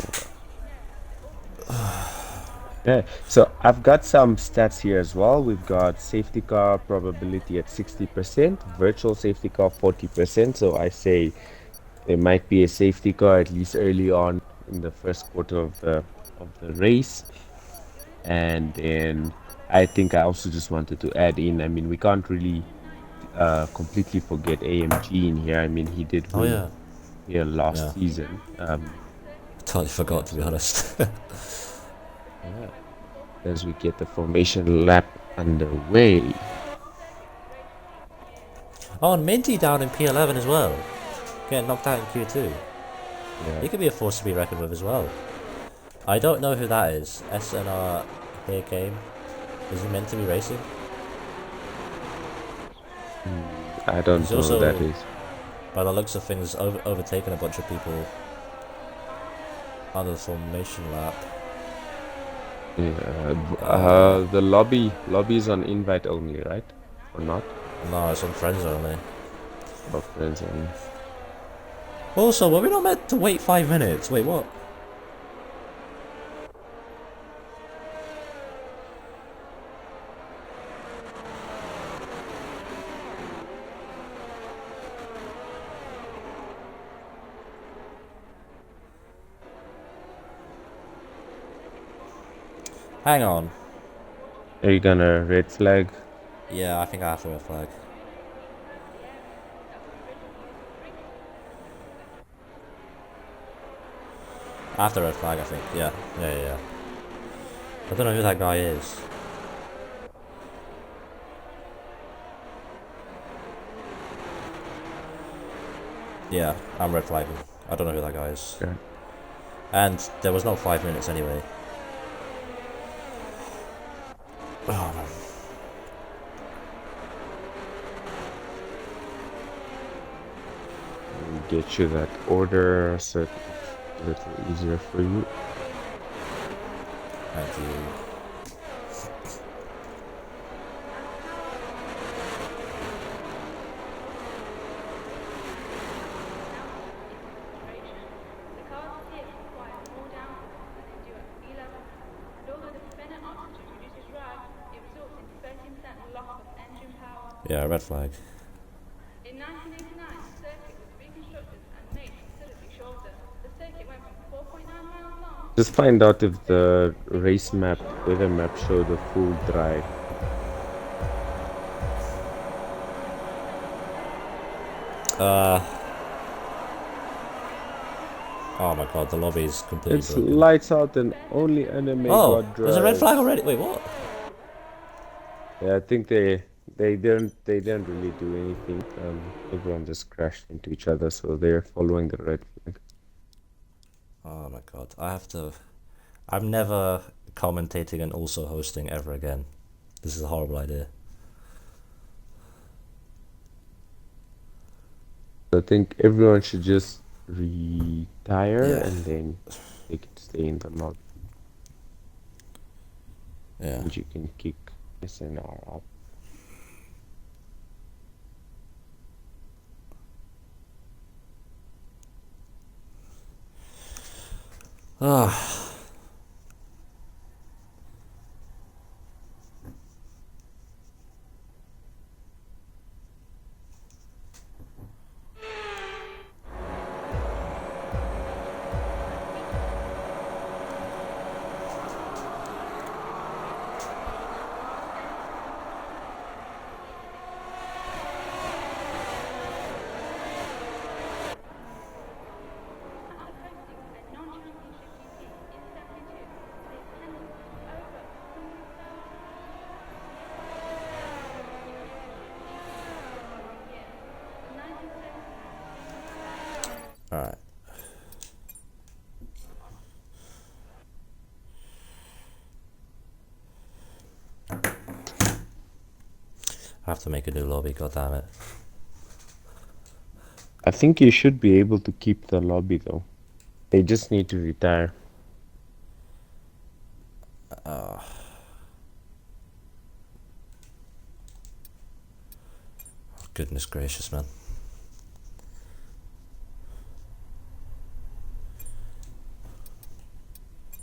Yeah, so I've got some stats here as well. We've got safety car probability at 60%, virtual safety car 40%. So I say there might be a safety car at least early on in the first quarter of the race. And then I think I also just wanted to add in, I mean, we can't really completely forget AMG in here. I mean, he did win here last season. Totally forgot, to be honest. Yeah. As we get the formation lap underway. Oh, and Minty down in P11 as well. Getting knocked out in Q2. Yeah. He could be a force to be reckoned with as well. I don't know who that is. SNR here game. Is he meant to be racing? I don't He's know also, who that is. by the looks of things, overtaken a bunch of people on the formation lap. Yeah. The lobby's on invite only, right? Or not? No, it's on friends only. Or friends only. Also, were we not meant to wait 5 minutes? Wait, what? Hang on. Are you gonna red flag? Yeah, I think I have to red flag. I have to red flag, I think. Yeah. I don't know who that guy is. Yeah, I'm red flagging. I don't know who that guy is. Yeah. And there was not 5 minutes anyway. Oh man. Get you that order so it's a little easier for you. Thank you. The cars here require more downforce than they do at sea level, and although the thinner oxygen reduces drag, it results in 13% loss of engine power. Yeah, red flag. In 1989, the circuit was reconstructed and made considerably shorter. The circuit went from 4.9 miles long. Just find out if the race map, weather map, show the full dry. Oh my god, the lobby is completely It's broken. lights out and only anime Oh, god there's a red drives. flag already. Wait, what? Yeah, I think they didn't really do anything. Everyone just crashed into each other, so they're following the red flag. Oh my god, I'm never commentating and also hosting ever again. This is a horrible idea. I think everyone should just retire Yeah. and then they can stay in the lobby. Yeah. And you can kick SNR up. Ah. Alright. I have to make a new lobby, god damn it. I think you should be able to keep the lobby though. They just need to retire. Goodness gracious, man.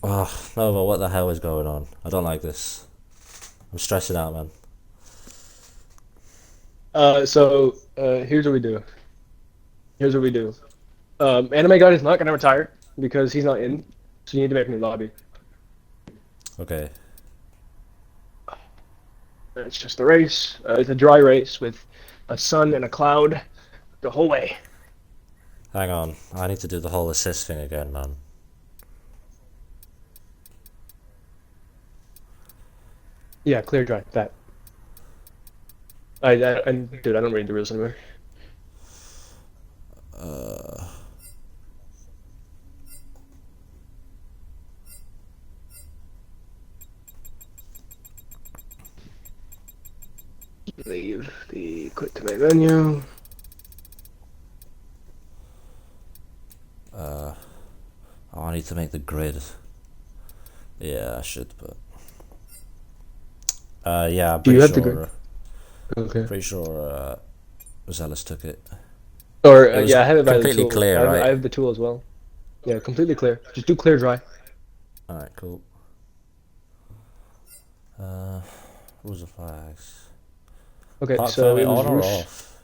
Oh, no, but what the hell is going on? I don't like this. I'm stressing out, man. Here's what we do. Anime God is not gonna retire because he's not in, so you need to make a new lobby. Okay. It's just a race. It's a dry race with a sun and a cloud the whole way. Hang on. I need to do the whole assist thing again, man. Yeah, clear dry. That. Dude, I don't read the rules anymore. Leave the quick to main menu. Oh, I need to make the grid. Yeah, I should, but yeah, I'm Do you pretty have the grid? Okay. Zealous took it. Or It was yeah, I have it by the completely tool. clear, I right? have the tool as well. Yeah, completely clear. Just do clear dry. All right, cool. Rules of flags. Okay, Park so permit it was on or Roosh. off?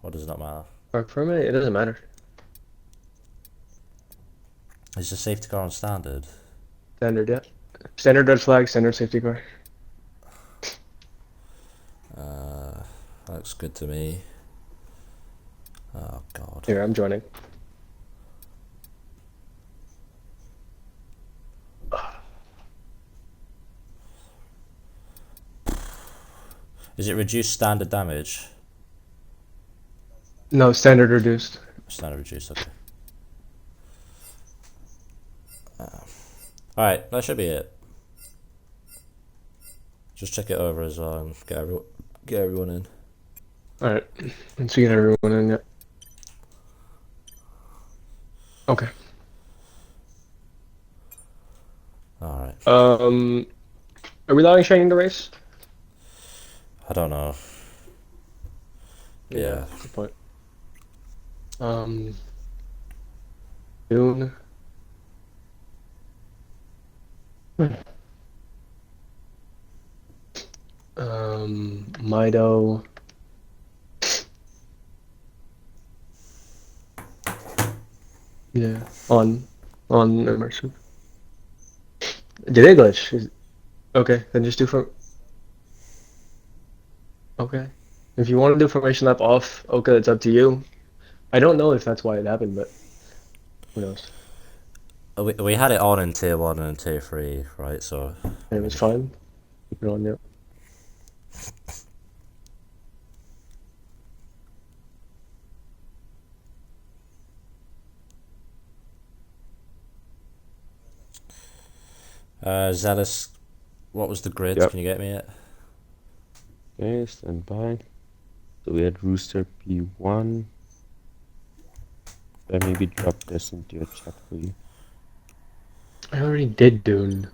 Or does it not matter? Park permit. It doesn't matter. Is the safety car on standard? Standard, yeah. Standard red flag. Standard safety car. Looks good to me. Oh god. Here, I'm joining. Is it reduced standard damage? No, standard reduced. Standard reduced, okay. Alright, that should be it. Just check it over as well and get everyone in. All right. Let's get everyone in. Yeah. Okay. Alright. Are we allowing Shane to race? I don't know. Yeah. Good point. Dune. Mido. Yeah, on immersive. Did it glitch? Okay, then just do from. Okay, if you want to do formation lap off, okay, it's up to you. I don't know if that's why it happened, but who knows? We had it on in tier 1 and tier 3, right? So It was fine. Keep it on, yeah. Zealous, what was the grid? Yep. Can you get me it? Okay, stand by. So we had Rooster P1. I maybe drop this into your chat for you. I already did Dune.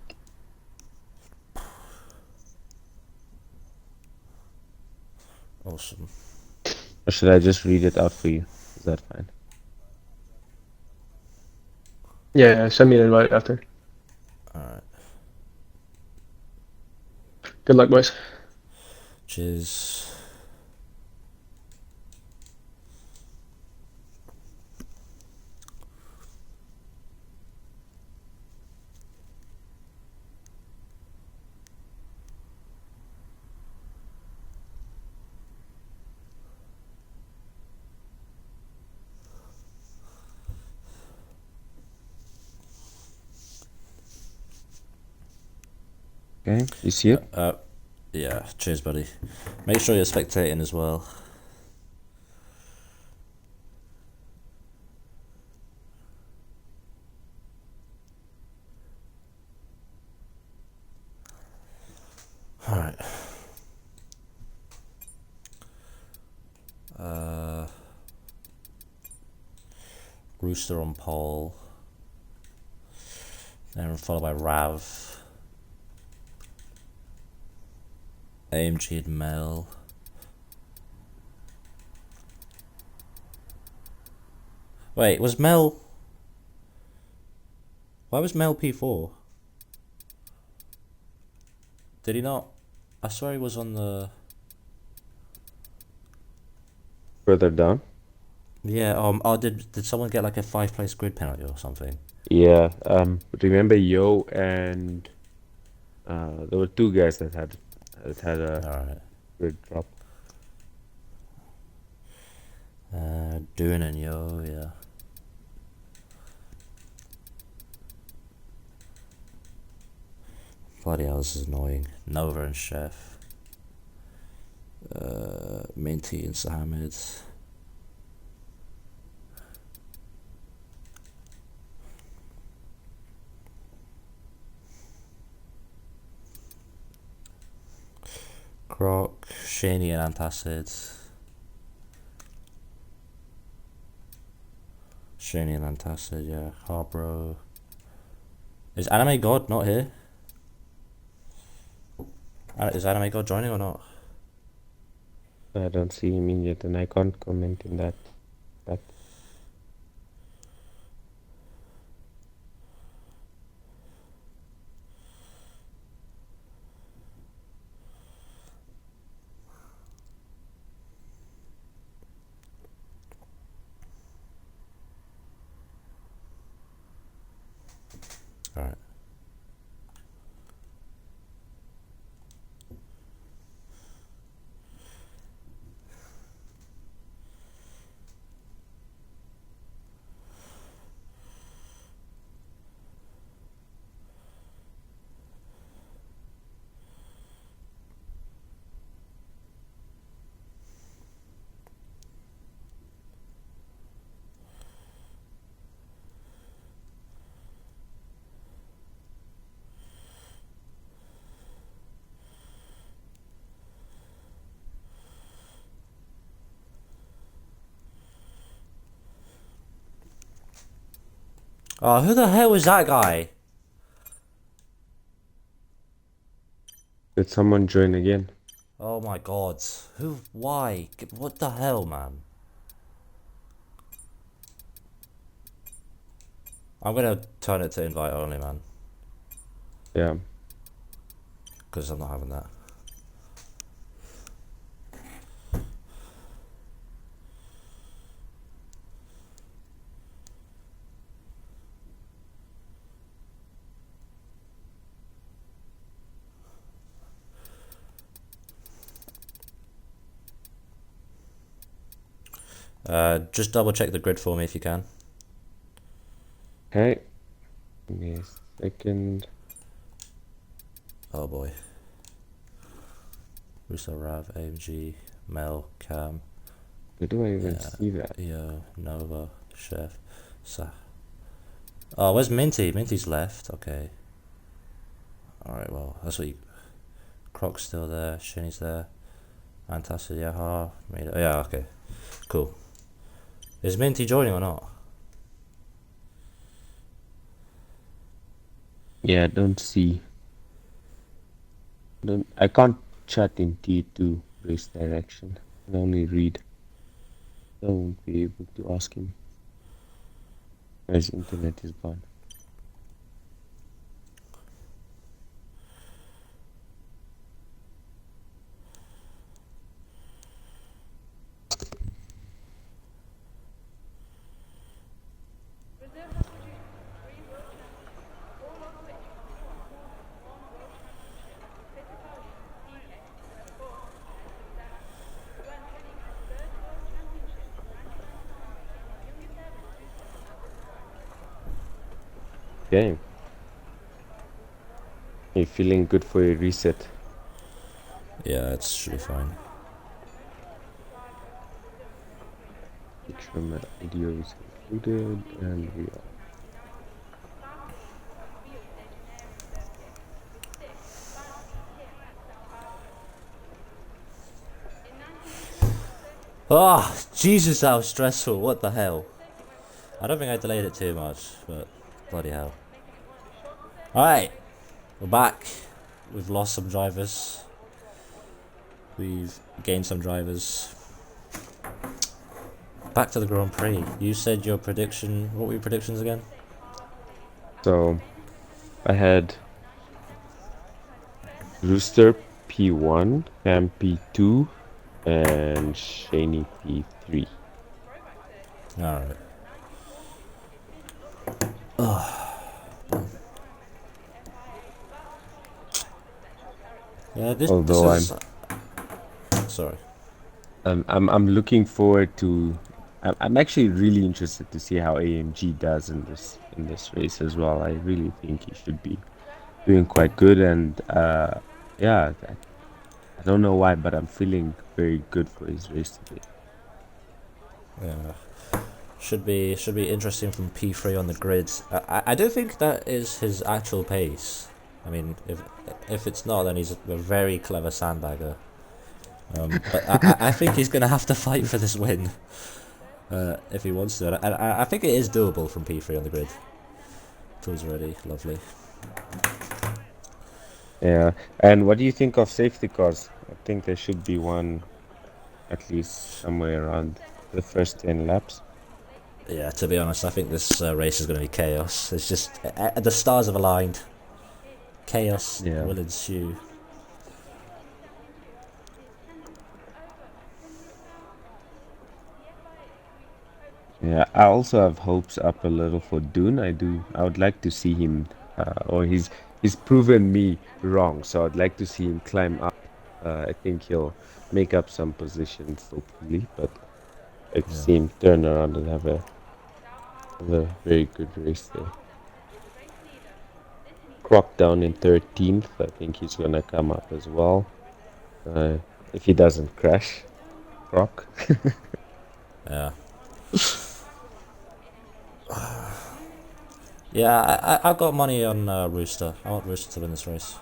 Awesome. Or should I just read it out for you? Is that fine? Yeah, send me an invite after. Alright. Good luck, boys. Cheers. Okay, you see it? Yeah, cheers, buddy. Make sure you're spectating as well. Alright. Rooster on pole. Then followed by Rav. AMG and Mel. Wait, was Mel... Why was Mel P4? Did he not? I swear he was on the... Further down? Yeah, did someone get like a 5-place grid penalty or something? Yeah, remember Yo and there were two guys that had a Alright. grid drop. Dune and Yo, yeah. Bloody hell, this is annoying. Nova and Chef. Minty and Sahamid. Croc, Shaney and Antacid. Shaney and Antacid, yeah. Harbro. Is Anime God not here? Is Anime God joining or not? I don't see him in yet, and I can't comment in that. Alright. Oh, who the hell is that guy? Did someone join again? Oh my god. Who? Why? What the hell, man? I'm gonna turn it to invite only, man. Yeah. Because I'm not having that. Just double check the grid for me if you can. Okay. Give me a second. Oh boy. Russo, Rav, AMG, Mel, Cam. Where do I even see that? Yo, Nova, Chef, Sa. Oh, where's Minty? Minty's left. Okay. Alright, well, that's what you. Croc's still there. Shinny's there. Antacid, Yaha. Yeah, okay. Cool. Is Minty joining or not? Yeah, I don't see. I can't chat in T2 race direction. I can only read. I won't be able to ask him. His internet is gone. Brazil has produced 3 world champions, all of which have won one world championship. Fittipaldi, DK, and of course, Senna. Yuan Kenny has 30 world championships in 1999, being the youngest ever to do so at this time. Okay. You feeling good for a reset? Yeah, it should be fine. Make sure my audio is included, and we are. Oh, Jesus, that was stressful. What the hell? I don't think I delayed it too much, but bloody hell. Alright, we're back. We've lost some drivers. We've gained some drivers. Back to the Grand Prix. You said your prediction. What were your predictions again? So, I had Rooster P1, Cam P2, and Shaney P3. Alright. Yeah, this is... Sorry. I'm looking forward to. I'm actually really interested to see how AMG does in this race as well. I really think he should be doing quite good, and yeah, I don't know why, but I'm feeling very good for his race today. Yeah. Should be interesting from P3 on the grid. I do think that is his actual pace. I mean, if it's not, then he's a very clever sandbagger. But I think he's gonna have to fight for this win if he wants to. And I think it is doable from P3 on the grid. Tools ready, lovely. Yeah. And what do you think of safety cars? I think there should be one at least somewhere around the first 10 laps. Yeah, to be honest, I think this race is going to be chaos. It's just the stars have aligned. Chaos Yeah. will ensue. Yeah, I also have hopes up a little for Dune. I would like to see him, or he's proven me wrong, so I'd like to see him climb up. I think he'll make up some positions, hopefully, but I've seen him turn around and have a very good race there. Croc down in 13th. I think he's gonna come up as well. If he doesn't crash, Croc. Yeah. Yeah, I've got money on Rooster. I want Rooster to win this race.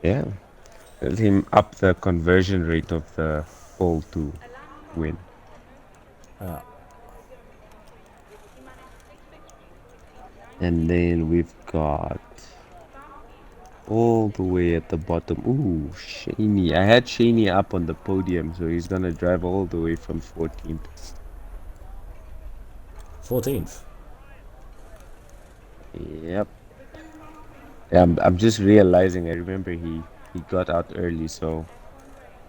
Yeah. Let him up the conversion rate of the pole to win. And then we've got all the way at the bottom. Ooh, Shaney. I had Shaney up on the podium, so he's gonna drive all the way from 14th. 14th. Yep. Yeah, I'm just realizing. I remember he got out early, so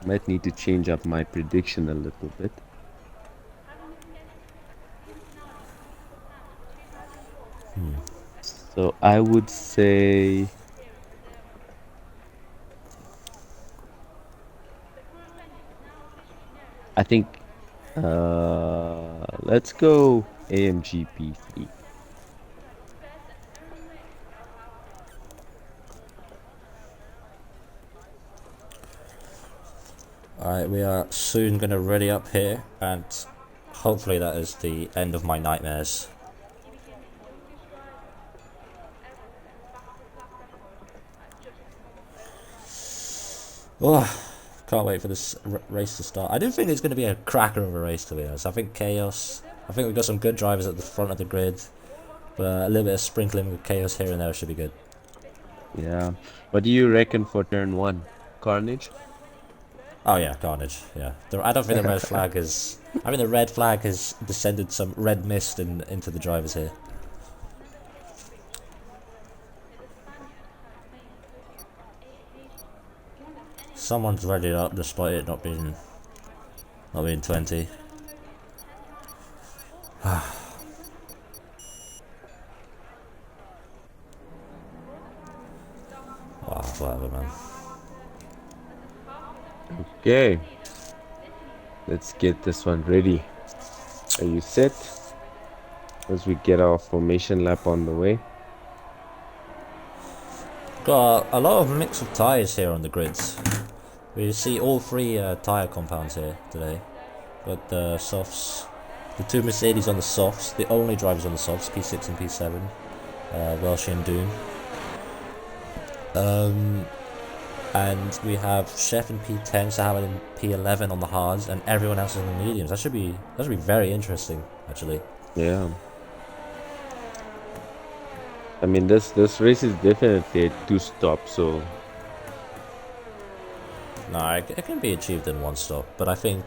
might need to change up my prediction a little bit. So I would say I think let's go AMG P3. Alright, we are soon going to ready up here, and hopefully that is the end of my nightmares. Oh, can't wait for this race to start. I do think it's going to be a cracker of a race, to be honest. I think chaos. I think we've got some good drivers at the front of the grid, but a little bit of sprinkling with chaos here and there should be good. Yeah. What do you reckon for turn 1? Carnage? Oh yeah, carnage. Yeah, I don't think the red flag is. I mean, the red flag has descended some red mist into the drivers here. Someone's ready up despite it not being 20. Wow, whatever, man. Okay. Let's get this one ready. Are you set? As we get our formation lap on the way. Got a lot of mix of tyres here on the grids. We see all three tyre compounds here today. But the softs, the two Mercedes on the softs, the only drivers on the softs, P6 and P7, Welsh and Doom. And we have Chef in P10, Sahab in P11 on the hards, and everyone else is on the mediums. That should be very interesting, actually. Yeah. I mean, this race is definitely a two-stop, so... No, it can be achieved in one stop, but I think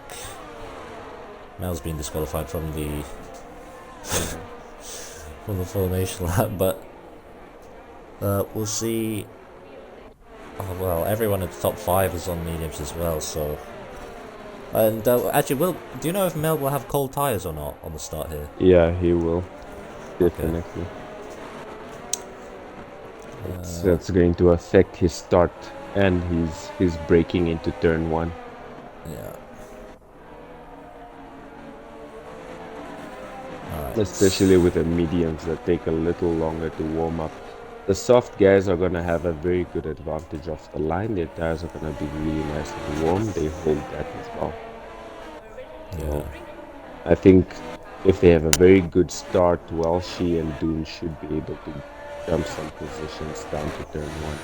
Mel's been disqualified from the formation lap, but we'll see. Oh well, everyone in the top 5 is on mediums as well, so. And actually, do you know if Mel will have cold tires or not on the start here? Yeah, he will. Definitely. That's going to affect his start and his braking into turn 1. Yeah. Alright. Especially with the mediums that take a little longer to warm up. The soft guys are going to have a very good advantage off the line. Their tires are going to be really nice and warm. They hold that as well. So I think if they have a very good start, Welshie and Doon should be able to jump some positions down to turn 1.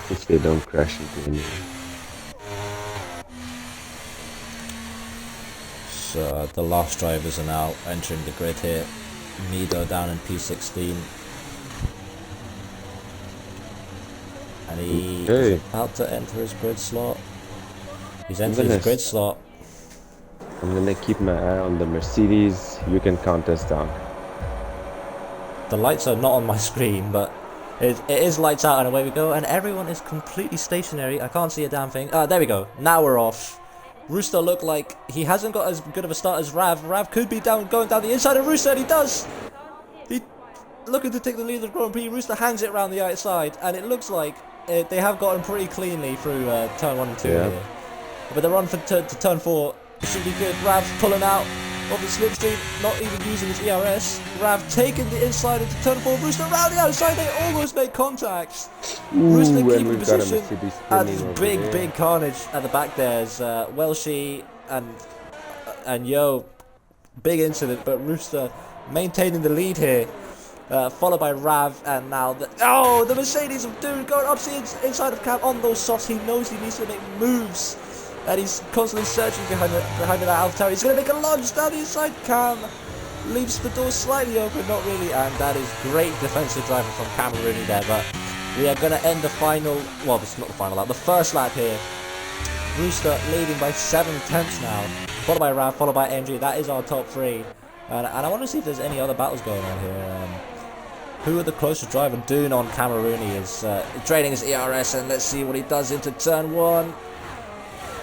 If they don't crash into anyone. So the last drivers are now entering the grid here. Mido down in P16. And he is about to enter his grid slot. He's entered his grid slot. I'm gonna keep my eye on the Mercedes. You can count us down. The lights are not on my screen, but it is lights out and away we go. And everyone is completely stationary. I can't see a damn thing. There we go. Now we're off. Rooster looked like he hasn't got as good of a start as Rav. Rav could be going down the inside of Rooster, and he does. He looking to take the lead of the Grand Prix. Rooster hangs it around the outside, and it looks like they have gotten pretty cleanly through turn 1 and 2 here. But the run to turn 4 should be good. Rav pulling out of the slipstream, not even using his ERS. Rav taking the inside into turn 4. Rooster around the outside, they almost make contact. Rooster keeping position. And this big carnage at the back there is Welshie and Yo. Big incident, but Rooster maintaining the lead here. Followed by Rav, and now the Mercedes of Doon going up the inside of Cam on those softs. He knows he needs to make moves, and he's constantly searching behind that AlphaTauri. He's going to make a lunge down the inside. Cam leaves the door slightly open, not really, and that is great defensive driving from Cameroon there. But we are going to end the final. Well, it's not the final lap. The first lap here. Rooster leading by 7 tenths now, followed by Rav, followed by MG. That is our top 3, and I want to see if there's any other battles going on here. Who are the closest driver? Doon on Camerooni is draining his ERS, and let's see what he does into turn 1.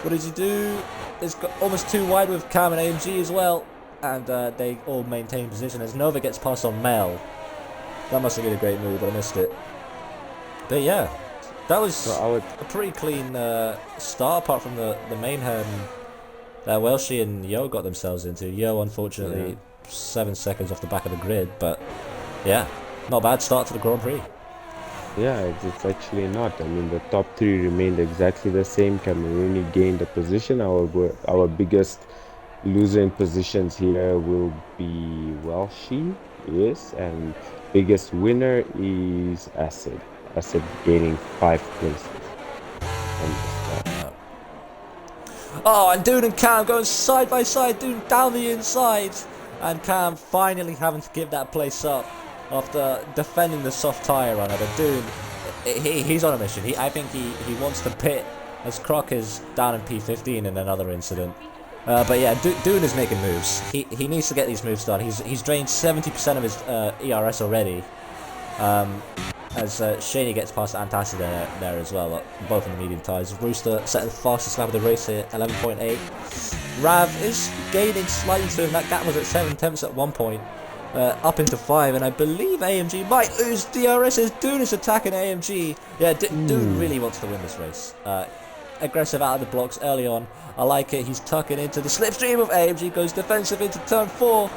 What does he do? It's got almost too wide with Cam and AMG as well, and they all maintain position as Nova gets past on Mel. That must have been a great move, but I missed it. But yeah, that was a pretty clean start, apart from the mayhem that Welshie and Yo got themselves into. Yo, unfortunately, 7 seconds off the back of the grid, but yeah. Not a bad start to the Grand Prix. Yeah, it's actually not. I mean, the top 3 remained exactly the same. Camerooni gained a position. Our biggest loser in positions here will be Welshie, yes, and biggest winner is Acid. Acid gaining 5 places on the start. Oh, and Doon and Cam going side by side. Doon down the inside, and Cam finally having to give that place up after defending the soft tyre runner. But Doon, he's on a mission. I think he wants to pit as Croc is down in P15 in another incident. But yeah, Doon is making moves. He needs to get these moves done. He's drained 70% of his ERS already. As Shaney gets past Antacid there as well, both in the medium tyres. Rooster setting the fastest lap of the race here, 11.8. Rav is gaining slightly to him. That gap was at 7 tenths at one point. Up into 5, and I believe AMG might lose DRS as Doon is attacking AMG. Yeah, Doon really wants to win this race. Aggressive out of the blocks early on. I like it. He's tucking into the slipstream of AMG, goes defensive into turn 4.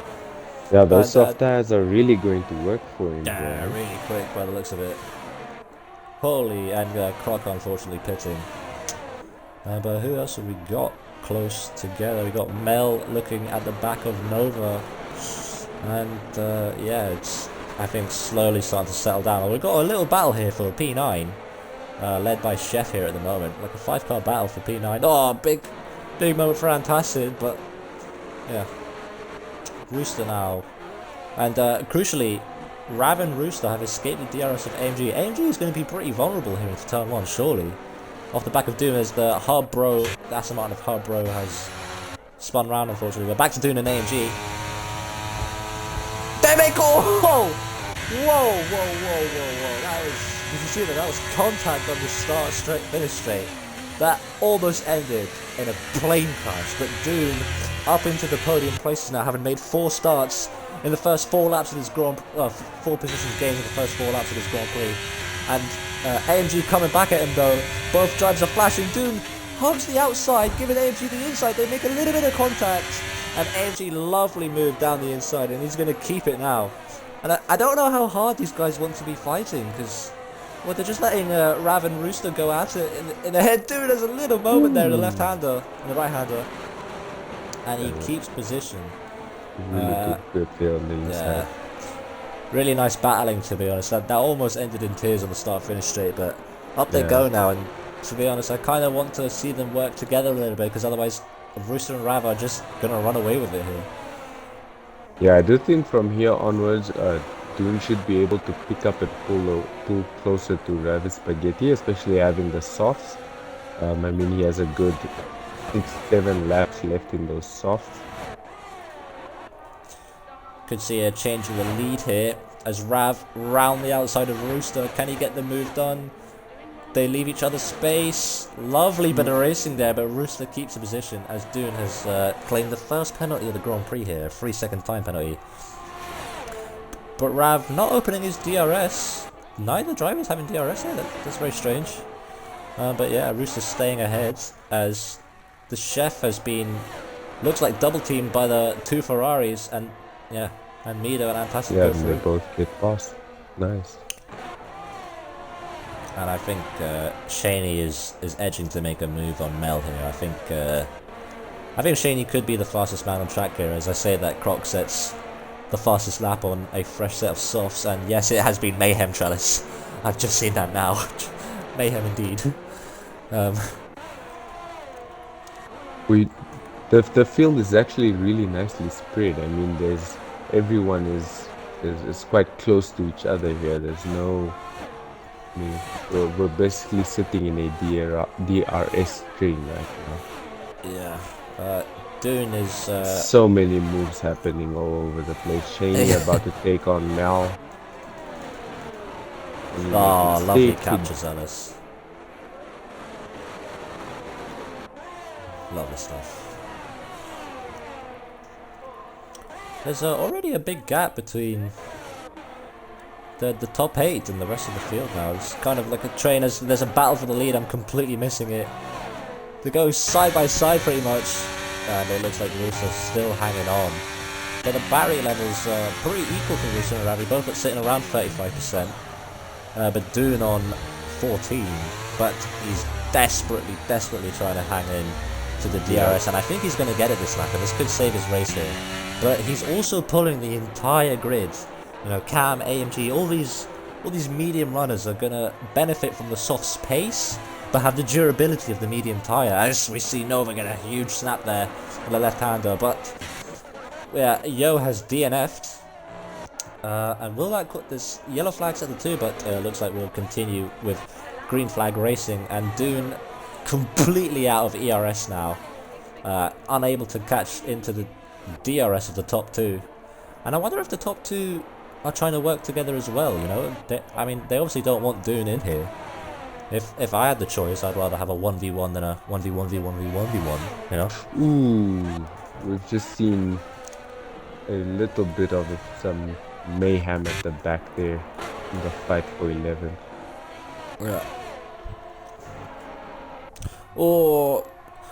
Yeah, those soft tires are really going to work for him. Yeah, really quick by the looks of it. Holy, and Croc unfortunately pitting. But who else have we got close together? We got Mel looking at the back of Nova. And yeah, it's, I think, slowly starting to settle down. We've got a little battle here for P9, led by Chef here at the moment. Like a 5-car battle for P9. Oh, big moment for Antacid, but yeah. Rooster now. And crucially, Rav and Rooster have escaped the DRS of AMG. AMG is going to be pretty vulnerable here into turn 1, surely. Off the back of Doom as the hard bro, that's amount of hard bro has spun round, unfortunately. But back to Doom and AMG. They make whoa! That was, did you see that? That was contact on the start straight, finish straight. That almost ended in a plane crash, but Doom up into the podium places now, having made 4 starts in the first 4 laps of this 4 position gains in the first 4 laps of this Grand Prix. And AMG coming back at him though. Both drivers are flashing. Doom Hugs the outside, giving AMG the inside. They make a little bit of contact, and AMG lovely move down the inside, and he's going to keep it now. And I don't know how hard these guys want to be fighting, because well, they're just letting Rav and Rooster go at it in the head. Dude, there's a little moment there, the left-hander and the right-hander, and he keeps position. Really good grip there on the inside. Really nice battling, to be honest. That almost ended in tears on the start-finish straight, but up they go now. And to be honest, I kind of want to see them work together a little bit, because otherwise Rooster and Rav are just going to run away with it here. Yeah, I do think from here onwards, Dune should be able to pick up and pull closer to Ravis Spaghetti, especially having the softs. I mean, he has a good 6-7 laps left in those softs. Could see a change in the lead here as Rav round the outside of Rooster. Can he get the move done? They leave each other space. Lovely bit of racing there, but Rooster keeps the position as Dune has claimed the first penalty of the Grand Prix here, a 3-second time penalty. But Rav not opening his DRS. Neither driver's having DRS here. That's very strange. But yeah, Rooster's staying ahead as the chef has been, looks like double teamed by the two Ferraris, and yeah, and Mido and Antastas go through. They both get past. Nice. And I think Shaney is edging to make a move on Mel here. I think Shaney could be the fastest man on track here. As I say that, Croc sets the fastest lap on a fresh set of softs, and yes, it has been Mayhem Trellis. I've just seen that now. Mayhem indeed. The field is actually really nicely spread. I mean, everyone is quite close to each other here. There's no, I mean, we're basically sitting in a DRS string right now. Yeah. Dune is so many moves happening all over the place. Shaney about to take on Mel. Oh, lovely capture, Zealous. Lovely stuff. There's already a big gap between the top 8 and the rest of the field now. It's kind of like a train. There's a battle for the lead. I'm completely missing it. They go side by side pretty much, and it looks like Rooster's still hanging on. But the battery levels are pretty equal to Rooster and Ravi, both at sitting around 35%. But Dune on 14, but he's desperately trying to hang in to the DRS, and I think he's going to get it this lap, and this could save his race here. But he's also pulling the entire grid. You know, Cam, AMG, all these medium runners are going to benefit from the soft pace, but have the durability of the medium tyre. As we see Nova get a huge snap there on the left-hander, but yeah, Yo has DNF'd. And will that cut this yellow flags at the 2, but looks like we'll continue with green flag racing, and Dune completely out of ERS now, unable to catch into the DRS of the top 2. And I wonder if the top 2 are trying to work together as well, you know. I mean, they obviously don't want Dune in here. If I had the choice, I'd rather have a 1v1 than a 1v1v1v1v1, you know. Ooh, we've just seen a little bit of some mayhem at the back there in the fight for 11. Yeah. Or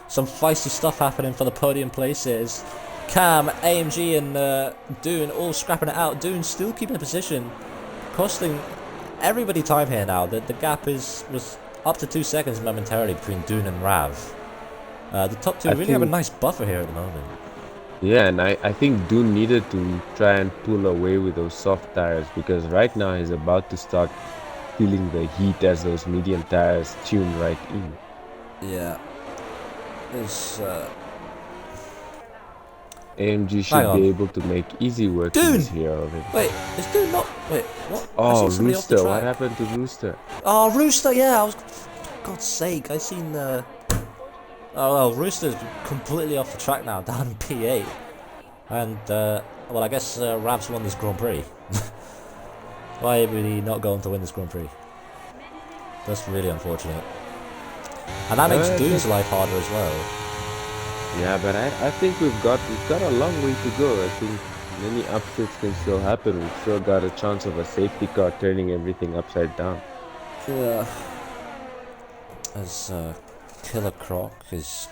some feisty stuff happening for the podium places. Cam, AMG and Dune all scrapping it out. Dune still keeping a position, costing everybody time here now. The gap was up to 2 seconds momentarily between Dune and Rav. The top 2 really have a nice buffer here at the moment. Yeah, and I think Dune needed to try and pull away with those soft tires, because right now he's about to start feeling the heat as those medium tires tune right in. Yeah. There's AMG should be able to make easy work here of it. Wait, is Dune not? Wait, what? Oh, Rooster, what happened to Rooster? Oh, Rooster, yeah, for God's sake, I seen the... Oh well, Rooster's completely off the track now, down in P8. And, well, I guess Rav's won this Grand Prix. Why would he not go on to win this Grand Prix? That's really unfortunate. And that makes Dune's life harder as well. Yeah, but I think we've got a long way to go. I think many upsets can still happen. We've still got a chance of a safety car turning everything upside down. Yeah. As Killer Croc is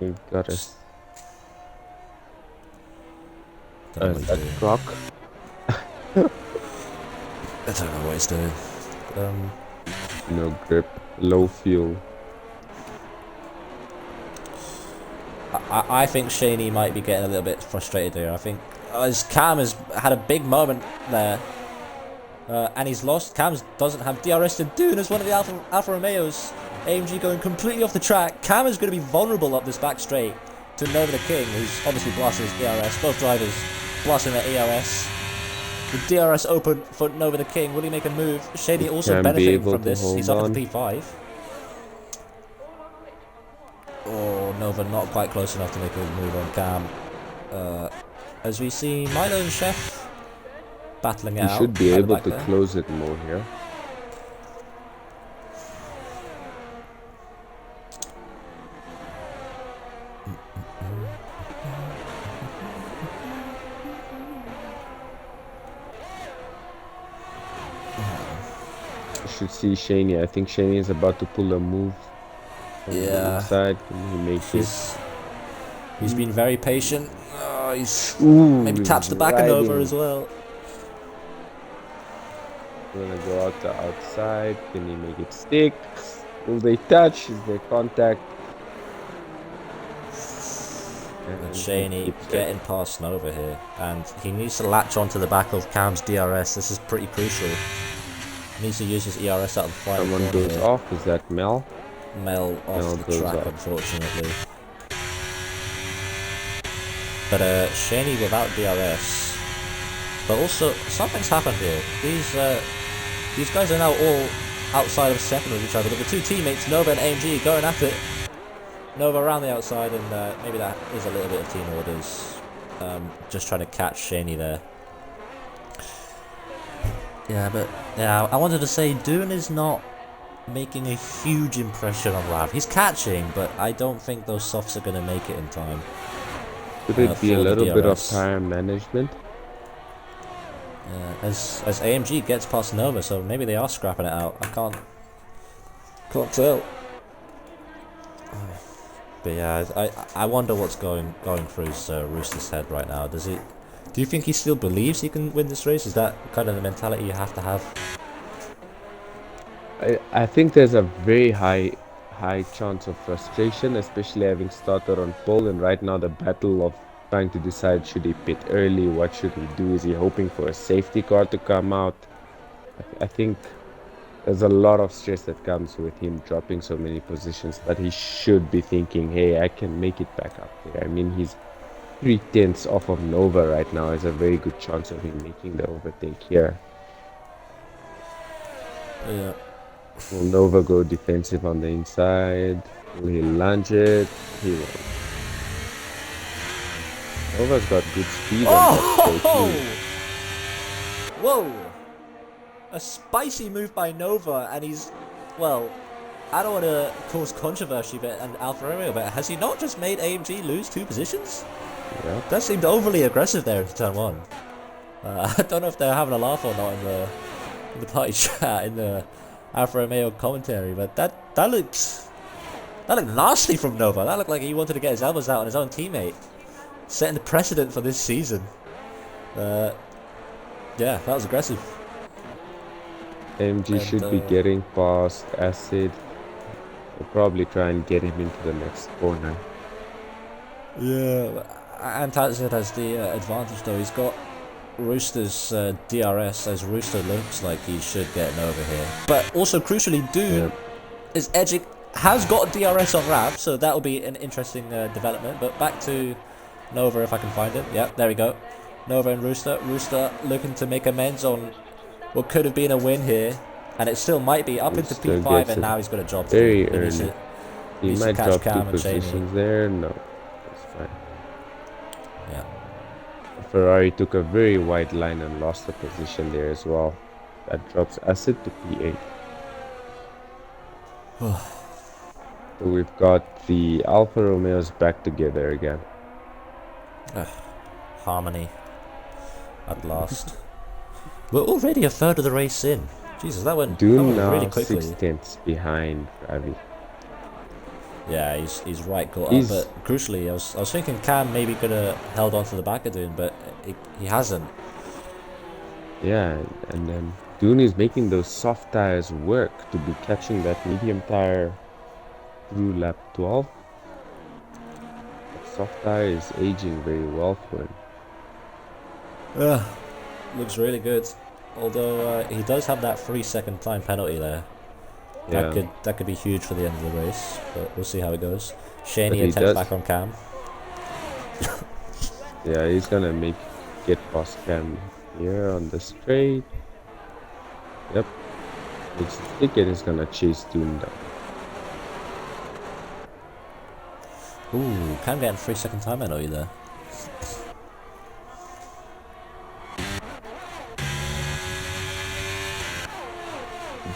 We've got a don't know what he's doing. croc. I don't know what he's doing. No grip, low fuel. I think Shaney might be getting a little bit frustrated here. I think as Cam has had a big moment there, and he's lost. Cam doesn't have DRS, and Dune is one of the Alfa Romeos. AMG going completely off the track. Cam is going to be vulnerable up this back straight to Nova the King, who's obviously blasting his DRS. Both drivers blasting their ERS. The DRS open for Nova the King. Will he make a move? Shady also benefiting from this. He's up at the P5. Oh, Nova not quite close enough to make a move on Cam. As we see Milo and Chef battling it out. He should be able to there. close it more here. You should see Shaney. I think Shaney is about to pull a move. On the inside. Can he make this? He's been very patient. Oh, maybe he's taps the back of Nova riding. as well. Gonna go out the outside. Can he make it stick? Will they touch? Is there contact? And Shaney getting past Nova here, and he needs to latch onto the back of Cam's DRS. This is pretty crucial. He needs to use his ERS out of the final Someone corner goes here. off. Is that Mel? Mel off Mel the goes track, off. unfortunately. But Shaney without DRS. But also something's happened here. These guys are now all outside of second with each other. But the two teammates, Nova and AMG, going at it. Nova around the outside, and maybe that is a little bit of team orders. Just trying to catch Shaney there. Yeah, but yeah, I wanted to say Dune is not making a huge impression on Rav. He's catching, but I don't think those softs are going to make it in time. Could it be a for the little bit of DRS. tire management? As AMG gets past Nova, so maybe they are scrapping it out. I can't tell. But yeah, I wonder what's going through Rooster's head right now. Do you think he still believes he can win this race? Is that kind of the mentality you have to have? I think there's a very high chance of frustration, especially having started on pole, and right now the battle of trying to decide, should he pit early, what should he do, is he hoping for a safety car to come out? I think there's a lot of stress that comes with him dropping so many positions, but he should be thinking, hey, I can make it back up there. I mean, he's 3/10 off of Nova right now. There's a very good chance of him making the overtake here. Yeah. Will Nova go defensive on the inside? Will he lunge it? He will. Nova's got good speed on that straight too. Whoa! A spicy move by Nova, and he's, well, I don't want to cause controversy, but and Alfa Romeo, but has he not just made AMG lose 2 positions? Yeah. That seemed overly aggressive there in turn 1. I don't know if they're having a laugh or not in the party chat in the Alfa Romeo commentary, but that looked nasty from Nova. That looked like he wanted to get his elbows out on his own teammate, setting the precedent for this season. Yeah, that was aggressive. AMG should be getting past Acid. We'll probably try and get him into the next corner. Yeah, and Tazid has the advantage though. He's got Rooster's DRS, as Rooster looks like he should get Nova here. But also crucially, Dune is edging, has got DRS on Rav, so that will be an interesting development. But back to Nova if I can find it. Yeah, there we go. Nova and Rooster. Rooster looking to make amends on what could have been a win here, and it still might be up into Rooster P5, gets and it now he's got a job to very do. early. He needs to might catch drop Cam 2 and Shaney. positions there. No, that's fine. Yeah. Ferrari took a very wide line and lost a position there as well. That drops Acid to P8. So we've got the Alfa Romeos back together again. Harmony at last. We're already a third of the race in. Jesus, that went Dune really now quickly. 6 tenths behind Ravi. Yeah, he's right caught up. He's But crucially, I was thinking Cam maybe could have held on to the back of Dune, but he hasn't. Yeah, and then Dune is making those soft tires work to be catching that medium tire through lap 12. That soft tire is aging very well for him. Yeah, looks really good. Although he does have that 3-second time penalty there. Yeah, That could be huge for the end of the race, but we'll see how it goes. but Shaney he attempts does. back on Cam. Yeah, he's gonna get past Cam here on the straight. Yep, it's thick and he's gonna chase Dune down. Ooh, Cam getting 3-second time penalty there.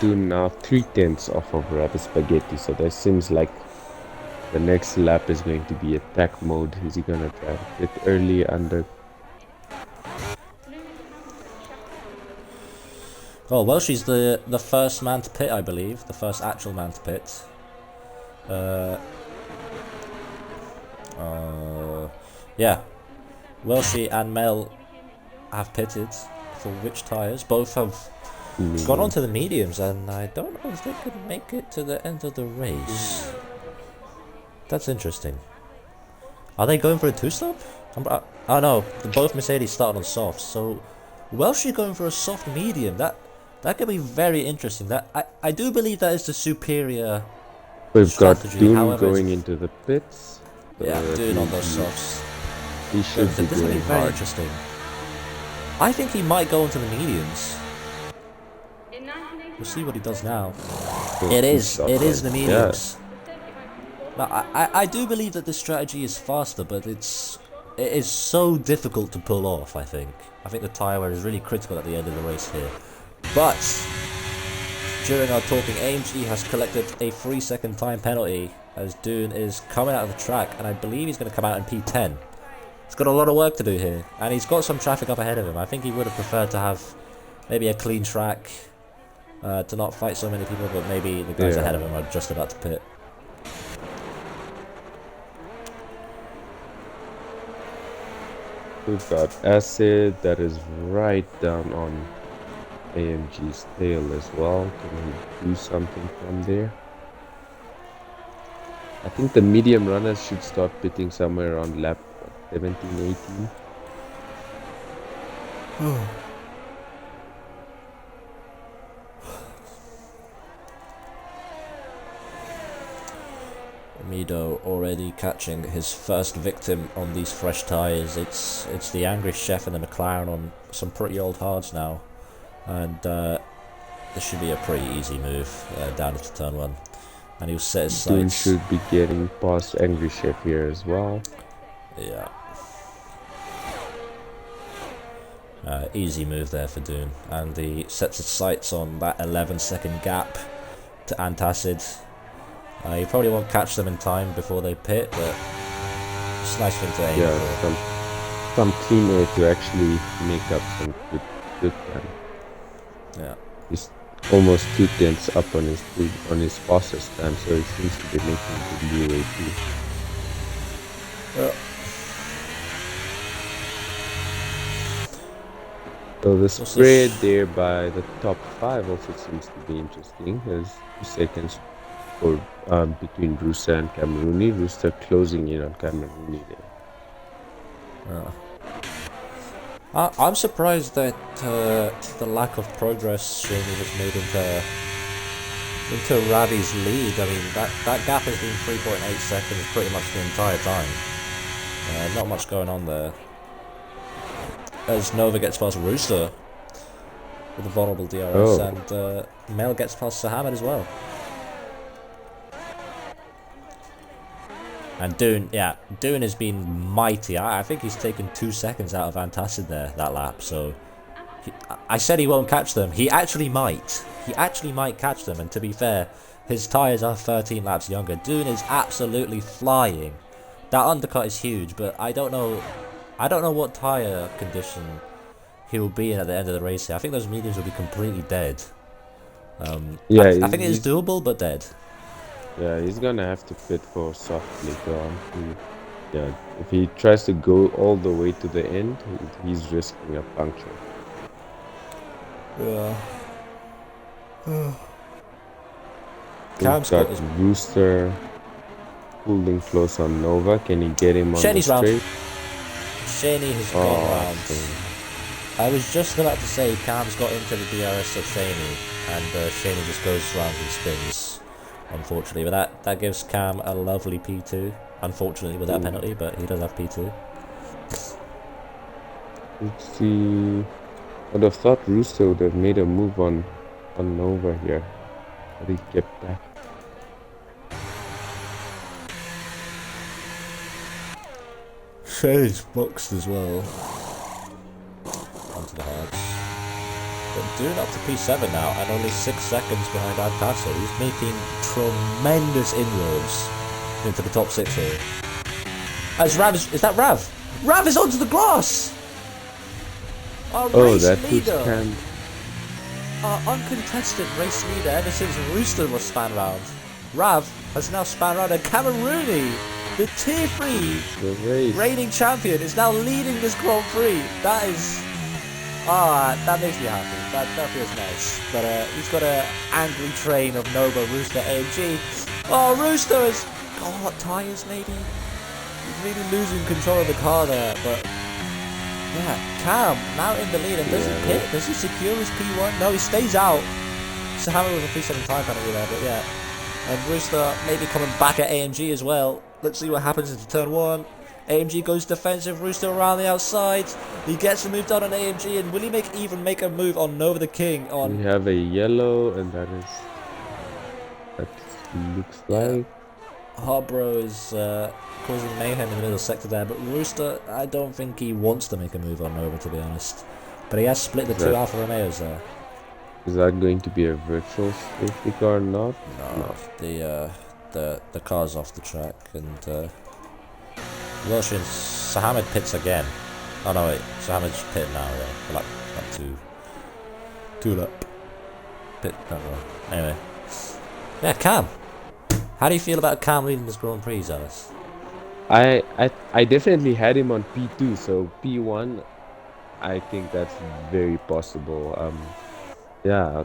Dune now 3 tenths off of Rapid Spaghetti, so that seems like the next lap is going to be attack mode. Is he gonna try to get early under? Oh well, she's the first man to pit, I believe, the first actual man to pit. Yeah, Welshie and Mel have pitted for which tyres? Both have gone on to the mediums, and I don't know if they could make it to the end of the race. That's interesting. Are they going for a two-stop? Oh no, both Mercedes started on softs, so Welshie going for a soft medium. That could be very interesting. I do believe that is the superior We've got strategy. Dune However, going into the pits. yeah, doing on those softs. He should be This will be going very hard. interesting. I think he might go into the mediums. In 1989, We'll see what he does now. So It he is stopped the right. mediums. the 35 Now, I do believe that this strategy is faster, but it is so difficult to pull off. I think the tyre wear is really critical at the end of the race here. But during our talking, AMG has collected a 3-second time penalty as Dune is coming out of the track, and I believe he's going to come out in P10. He's got a lot of work to do here, and he's got some traffic up ahead of him. I think he would have preferred to have maybe a clean track to not fight so many people, but maybe the guys Yeah. ahead of him are just about to pit. We've got acid that is right down on AMG's tail as well. Can he do something from there? I think the medium runners should start pitting somewhere around lap 17, 18. Mido already catching his first victim on these fresh tyres. It's the angry chef in the McLaren on some pretty old hards now, and this should be a pretty easy move down into turn 1, and he'll set his Dune sights. should be getting past Angry Chef here as well. Yeah. Easy move there for Dune, and he sets his sights on that 11-second gap to Antacid. You probably won't catch them in time before they pit, but it's a nice thing to aim Yeah, for. some clean air to actually make up some good time. Yeah. He's almost 2 tenths up on his fastest time, so he seems to be making good leeway too. Yeah. So the What's spread this? there by the top 5 also seems to be interesting. There's 2 seconds for between Rooster and Camerooni. Rooster closing in on Camerooni there. I'm surprised that the lack of progress Shaney has made into Ravi's lead. I mean, that gap has been 3.8 seconds pretty much the entire time. Not much going on there. As Nova gets past Rooster with a vulnerable DRS, and Mel gets past Sahamed as well. And Dune has been mighty. I think he's taken 2 seconds out of Antacid there, that lap, so... I said he won't catch them. He actually might. He actually might catch them, and to be fair, his tyres are 13 laps younger. Dune is absolutely flying. That undercut is huge, but I don't know what tyre condition he will be in at the end of the race here. I think those mediums will be completely dead. Yeah, I think it is doable, but dead. yeah, he's gonna have to pit for soft later on. Yeah, if he tries to go all the way to the end, he's risking a puncture. Yeah. We've Cam's got got his... Rooster holding close on Nova. Can he get him on Shaney's the round. straight? Shaney has gone round. I was just about to say Cam's got into the DRS of Shaney, and Shaney just goes round and spins, unfortunately. But that gives Cam a lovely P2, unfortunately with that penalty, but he does have P2. Let's see. I'd have thought Rooster would have made a move on Nova here, but he kept back. Shaney's boxed as well. Onto the hards. But doing up to P7 now, and only 6 seconds behind Antasso. He's making tremendous inroads into the top 6 here. As Rav is that Rav? Rav is onto the grass! Our race that was leader! Cam. Our uncontested race leader ever since Rooster was span round. Rav has now span round, and Cameron Rooney, the tier 3 The race. reigning champion, is now leading this Grand Prix. That is... that makes me happy. That feels nice. But he's got an angry train of Nova, Rooster, AMG. Oh, Rooster has got hot tyres maybe. He's really losing control of the car there, but... Yeah, Cam now in the lead, and does he pit? Does he secure his P1? No, he stays out. Sahammer with a 3-7 time penalty there, but yeah. And Rooster maybe coming back at AMG as well. Let's see what happens into turn 1. AMG goes defensive, Rooster around the outside. He gets a move done on AMG, and will he even make a move on Nova the King? We have a yellow, and that looks like... Harbro is causing mayhem in the middle sector there, but Rooster, I don't think he wants to make a move on Nova, to be honest. But he has split the 2 Alfa Romeos there. Is that going to be a virtual safety car or not? No, the car's off the track, and Welsh and Sahamid pits again. Oh no, wait, Sahamid's pitting now, yeah. For like 2 lap. Pit, don't know. Anyway. Yeah, Cam. How do you feel about Cam leading this Grand Prix, Alice? I definitely had him on P2, so P1, I think that's very possible. Yeah,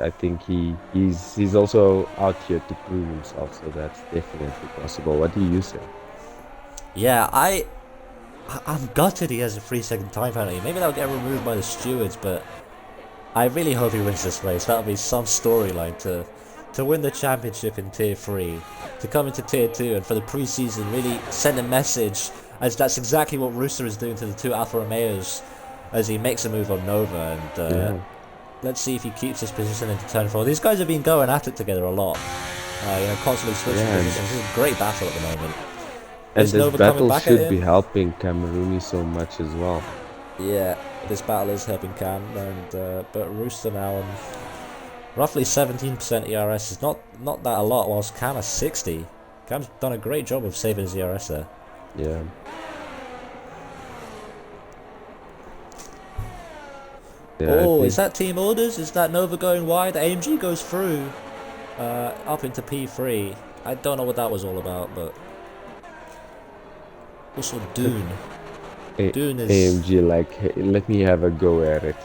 I think he's also out here to prove himself, so that's definitely possible. What do you say? Yeah, I'm gutted he has a 3-second time penalty. Maybe that'll get removed by the stewards, but I really hope he wins this race. That'll be some storyline to win the championship in Tier 3, to come into Tier 2, and for the preseason really send a message, as that's exactly what Rooster is doing to the 2 Alfa Romeos as he makes a move on Nova, and let's see if he keeps his position into turn 4. These guys have been going at it together a lot, constantly switching positions. This is a great battle at the moment. And this battle should be helping Camerooni so much as well. Yeah, this battle is helping Cam, and but Rooster now on roughly 17% ERS is not that a lot, whilst Cam has 60. Cam's done a great job of saving his ERS there. Yeah. Oh, is that team orders? Is that Nova going wide? AMG goes through up into P3. I don't know what that was all about, but also Dune. Dune is AMG like, hey, let me have a go at it.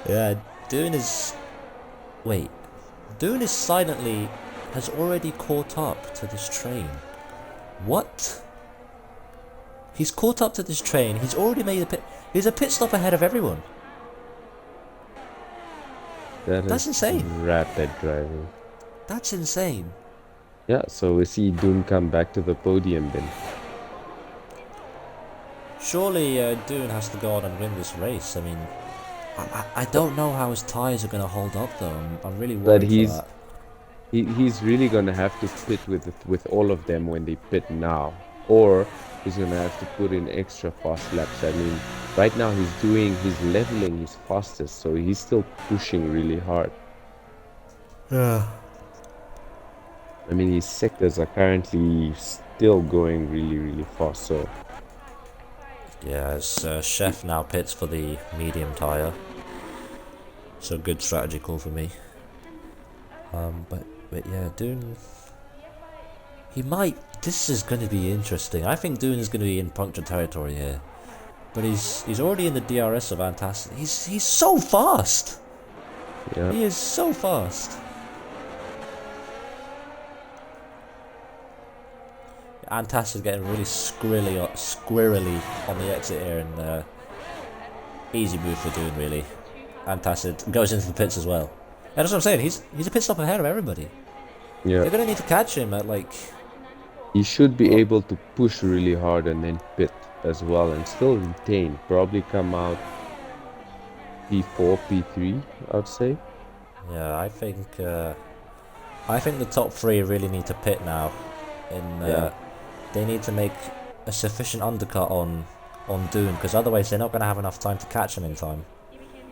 Yeah, Dune is... Wait. Dune is silently... has already caught up to this train. What? He's caught up to this train. He's already made a pit... He's a pit stop ahead of everyone. That's insane. Rapid driving. That's insane. Yeah, so we see Dune come back to the podium then. Surely Dune has to go on and win this race. I mean... I don't know how his tyres are going to hold up though. I'm really worried for that. He's really going to have to pit with all of them when they pit now. Or he's going to have to put in extra fast laps. I mean, right now he's leveling his fastest, so he's still pushing really hard. Yeah. I mean, his sectors are currently still going really, really fast, so... Yeah, as Chef now pits for the medium tyre. So good strategy call for me. But yeah, Dune. He might. This is going to be interesting. I think Dune is going to be in puncture territory here. But he's already in the DRS of Antacid. He's so fast. Yeah. He is so fast. Antacid getting really squirrely on the exit here, and easy move for Dune really. Antacid goes into the pits as well. And that's what I'm saying. He's a pit stop ahead of everybody. Yeah. They're gonna need to catch him at like. He should be able to push really hard and then pit as well and still retain. Probably come out P4, P3, I'd say. Yeah, I think the top three really need to pit now. They need to make a sufficient undercut on Dune, because otherwise they're not going to have enough time to catch him in time.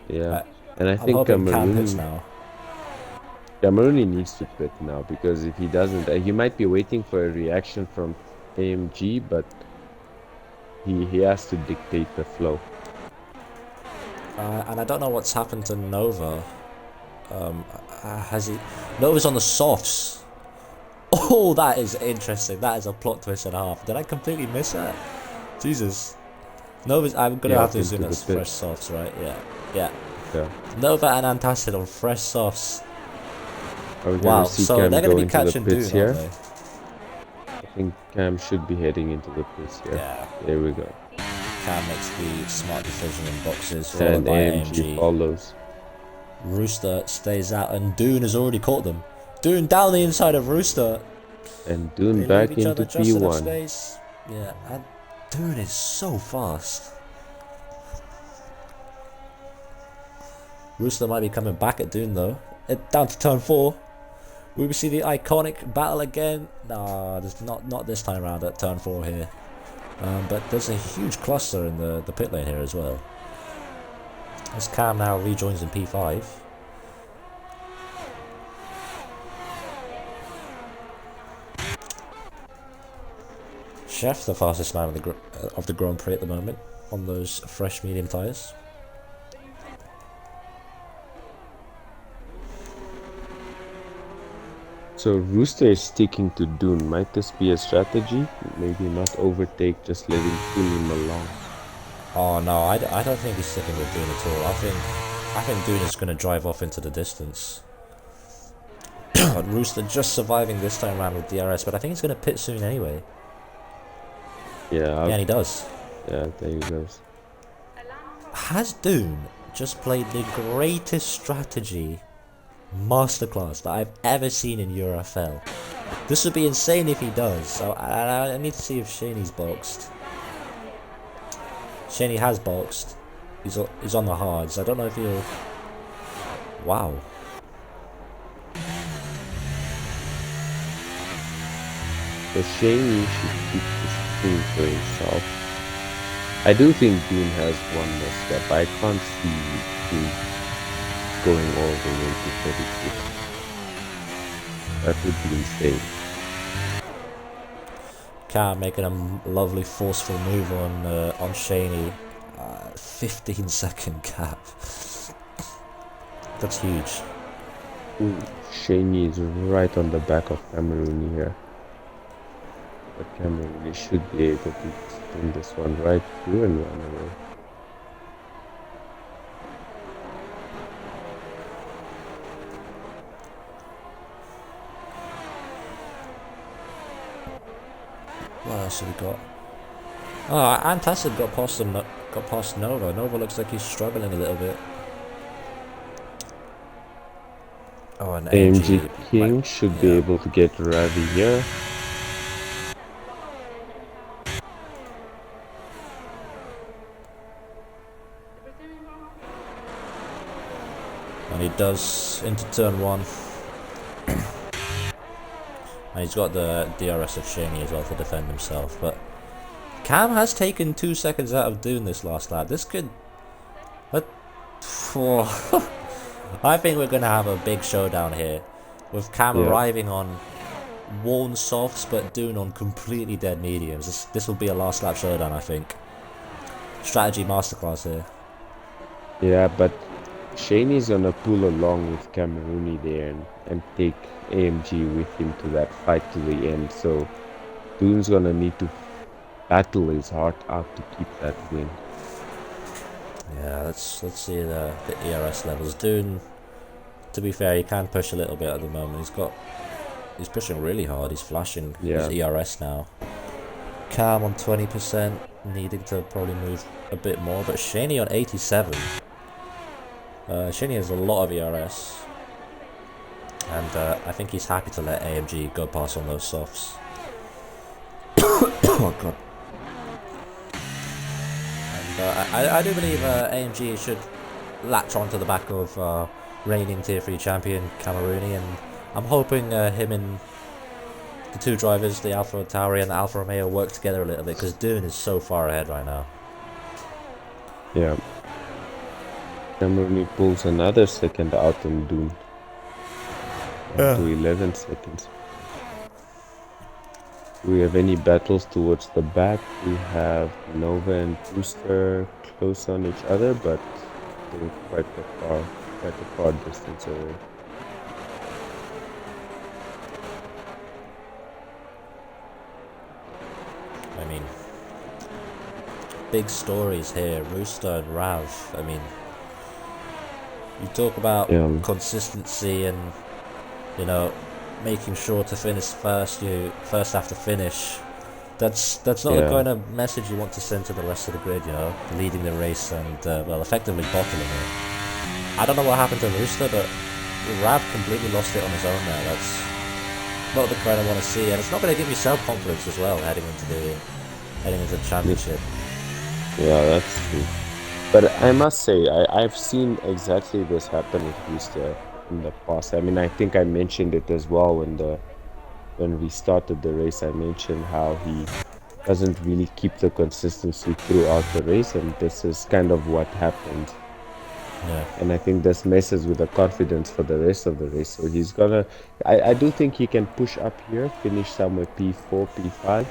Yeah, and I I'm think hoping Cam pits now. Camerooni needs to pit now, because if he doesn't, he might be waiting for a reaction from AMG, but he has to dictate the flow. And I don't know what's happened to Nova. Nova's on the softs. Oh, that is interesting. That is a plot twist and a half. Did I completely miss that? Jesus. Nova's. I'm gonna have to assume that's fresh softs, right? Yeah. Nova and Antacid on fresh softs. Wow. So they're gonna be catching Dune here. Aren't they? I think Cam should be heading into the pits here. Yeah. There we go. Cam makes the smart decision in boxes. And by AMG follows. Rooster stays out, and Dune has already caught them. Dune down the inside of Rooster. And Dune back into P1. Yeah, and Dune is so fast. Rooster might be coming back at Dune though. Down to turn 4. Will we see the iconic battle again? No, there's not this time around at turn 4 here. But there's a huge cluster in the pit lane here as well. As Cam now rejoins in P5. Chef, the fastest man of the Grand Prix at the moment, on those fresh medium tyres. So Rooster is sticking to Dune. Might this be a strategy? Maybe not overtake, just letting pull him along. Oh no, I don't think he's sticking with Dune at all. I think Dune is going to drive off into the distance. But Rooster just surviving this time around with DRS, but I think he's going to pit soon anyway. Yeah, and he does. Yeah, there he goes. Has Dune just played the greatest strategy masterclass that I've ever seen in URFL? This would be insane if he does. So I need to see if Shaney's boxed. Shaney has boxed. He's on the hards. I don't know if he'll. Wow. So Shaney should keep this thing for himself. I do think Dune has one more step. I can't see Dune going all the way to 36. That would be insane. Cam making a lovely forceful move on Shaney. 15-second gap. That's huge. Ooh, Shaney is right on the back of Cameroon here. But Cameroon should be able to spin this one right through and run away. What else have we got? Oh, Antacid got past Nova. Nova looks like he's struggling a little bit. Oh, and AMG King should be able to get Ravi here. And he does into turn 1. And he's got the DRS of Shaney as well to defend himself. But Cam has taken 2 seconds out of doing this last lap. This could... I think we're going to have a big showdown here. With Cam arriving on worn softs but Dune on completely dead mediums. This will be a last lap showdown, I think. Strategy masterclass here. Yeah, but Shaney's gonna pull along with Camerooni there and take AMG with him to that fight to the end. So Doon's gonna need to battle his heart out to keep that win. Yeah, let's see the ERS levels. Dune, to be fair, he can push a little bit at the moment. He's pushing really hard. He's flashing his ERS now. Cam on 20%, needing to probably move a bit more, but Shaney on 87. Shaney has a lot of ERS, and I think he's happy to let AMG go past on those softs. Oh god. And I do believe AMG should latch onto the back of reigning Tier 3 champion Camerooni, and I'm hoping him and the two drivers, the Alfa Tauri and the Alfa Romeo, work together a little bit, because Dune is so far ahead right now. Yeah. Camerooni pulls another second out on Dune. To 11 seconds. Do we have any battles towards the back? We have Nova and Brewster close on each other, but they're quite a far distance away. I mean, big stories here, Rooster and Rav. I mean, you talk about consistency and, you know, making sure to finish first. You first have to finish. That's not the kind of message you want to send to the rest of the grid. You know, leading the race and well, effectively bottling it. I don't know what happened to Rooster, but Rav completely lost it on his own now. That's not the kind I want to see, and it's not going to give you self-confidence as well heading into the championship. Yeah, that's true. But I must say, I've seen exactly this happen with Rooster in the past. I mean, I think I mentioned it as well when we started the race. I mentioned how he doesn't really keep the consistency throughout the race, and this is kind of what happened. Yeah. And I think this messes with the confidence for the rest of the race. So he's gonna... I do think he can push up here, finish somewhere P4, P5.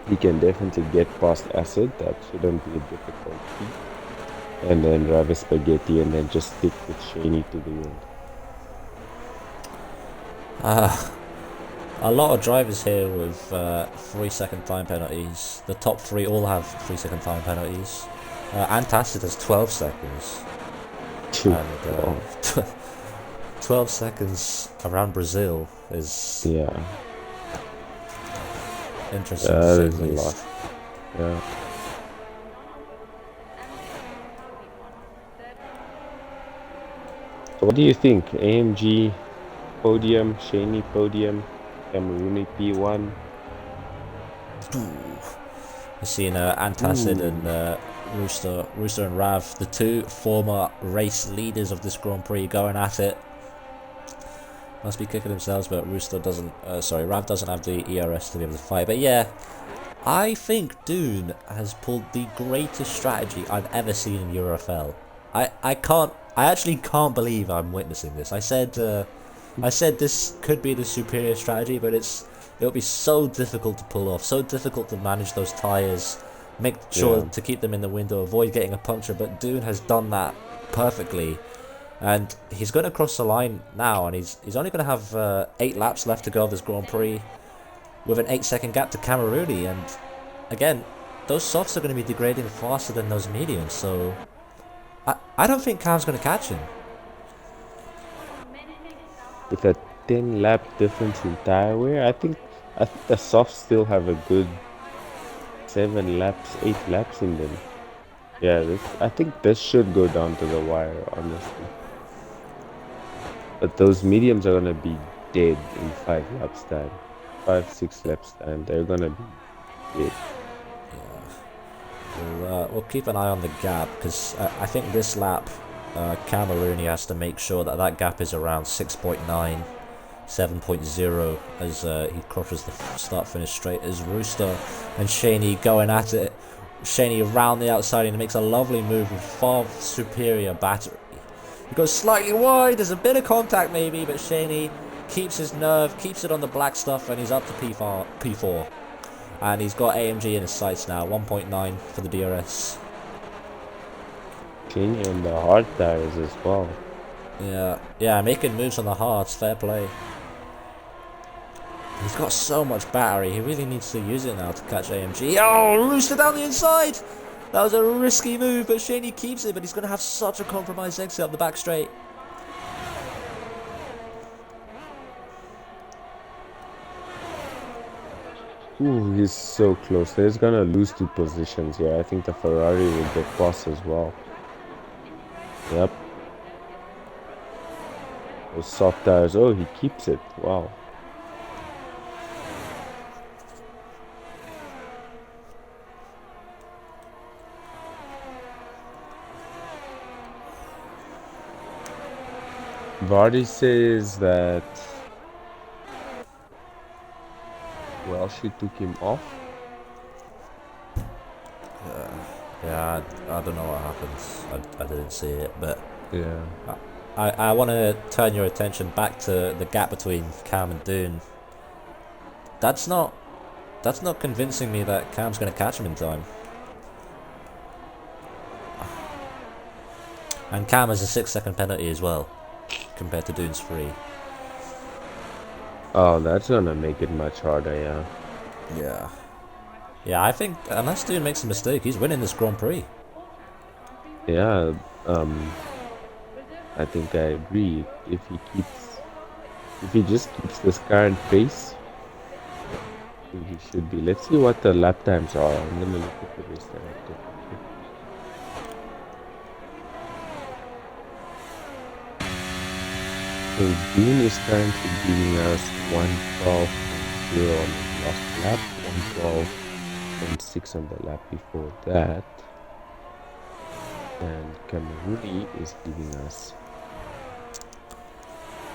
He can definitely get past Acid. That shouldn't be a difficult feat. And then Ravis Spaghetti, and then just stick with Shaney to the end. A lot of drivers here with 3-second time penalties. The top three all have 3-second time penalties. Antacid has 12 seconds. And 12 seconds around Brazil is interesting. That is a lot. Yeah. So what do you think? AMG podium, Shaney podium, Camerooni P1. We've seen Antacid and Rooster and Rav, the two former race leaders of this Grand Prix, going at it. Must be kicking themselves, but Rav doesn't have the ERS to be able to fight. But yeah, I think Dune has pulled the greatest strategy I've ever seen in URFL. I actually can't believe I'm witnessing this. I said this could be the superior strategy, but it'll be so difficult to pull off, so difficult to manage those tyres, make sure to keep them in the window, avoid getting a puncture. But Dune has done that perfectly, and he's going to cross the line now, and he's only going to have 8 laps left to go of this Grand Prix, with an 8-second gap to Camerooni. And again, those softs are going to be degrading faster than those mediums, so I don't think Cam's going to catch him. With a 10 lap difference in tire wear, I think the softs still have a good 7 laps, 8 laps in them. Yeah, I think this should go down to the wire, honestly. But those mediums are gonna be dead in 5 laps time. 5-6 laps time, they're gonna be dead. We'll keep an eye on the gap, because I think this lap Camerooni has to make sure that gap is around 6.9, 7.0 as he crosses the start-finish straight. As Rooster and Shaney going at it. Shaney around the outside, and he makes a lovely move with far superior battery. He goes slightly wide, there's a bit of contact maybe, but Shaney keeps his nerve, keeps it on the black stuff, and he's up to P4. And he's got AMG in his sights now, 1.9 for the DRS. clingy on the hard tires as well. Yeah, making moves on the hards, fair play. He's got so much battery, he really needs to use it now to catch AMG. Oh, roosted down the inside! That was a risky move, but Shaney keeps it, but he's going to have such a compromised exit up the back straight. Ooh, he's so close. He's gonna lose 2 positions here. I think the Ferrari will get past as well. Yep. Those soft tires. Oh, he keeps it. Wow. Vardy says that she took him off. Yeah, I don't know what happens. I didn't see it, but Yeah. I want to turn your attention back to the gap between Cam and Dune. That's not convincing me that Cam's going to catch him in time. And Cam has a 6-second penalty as well, compared to Dune's 3. Oh, that's gonna make it much harder, yeah. Yeah, I think unless Dune makes a mistake, he's winning this Grand Prix. Yeah, I think I agree. If he just keeps this current pace, I think he should be. Let's see what the lap times are. I'm gonna look at the race director. So Dune is currently giving us 112.0 on the last lap, 112.6 on the lap before that. And Camerooni is giving us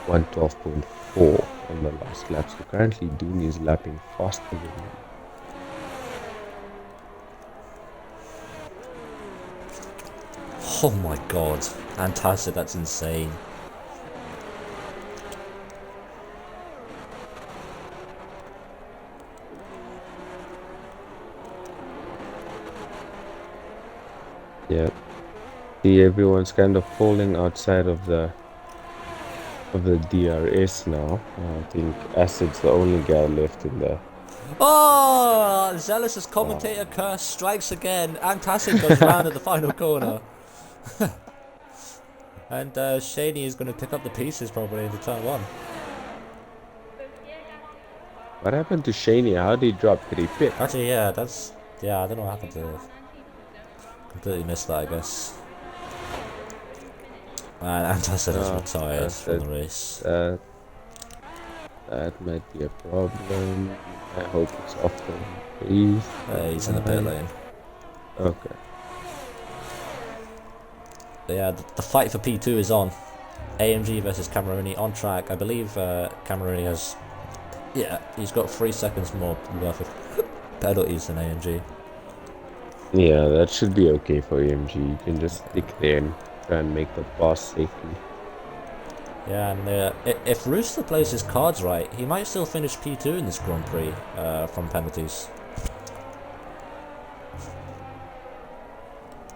112.4 on the last lap. So currently Dune is lapping faster than him. Oh my god, fantastic! That's insane. Yeah. See, everyone's kind of falling outside of the DRS now. I think Acid's the only guy left in there. Oh, Zealous' commentator curse strikes again. Antacid goes round at the final corner. And Shaney is going to pick up the pieces probably into turn 1. What happened to Shaney? How did he drop? Did he pit? Actually, yeah, I don't know what happened to it. Completely missed that, I guess. And Antacid is retired from the race. That might be a problem. I hope it's off the race. He's in the pit lane. Okay. Yeah, the fight for P2 is on. AMG versus Camerooni on track. I believe Camerooni has... Yeah, he's got 3 seconds more worth of penalties than AMG. Yeah, that should be okay for AMG. You can just stick there and try and make the pass safely. Yeah, and if Rooster plays his cards right, he might still finish P2 in this Grand Prix from penalties.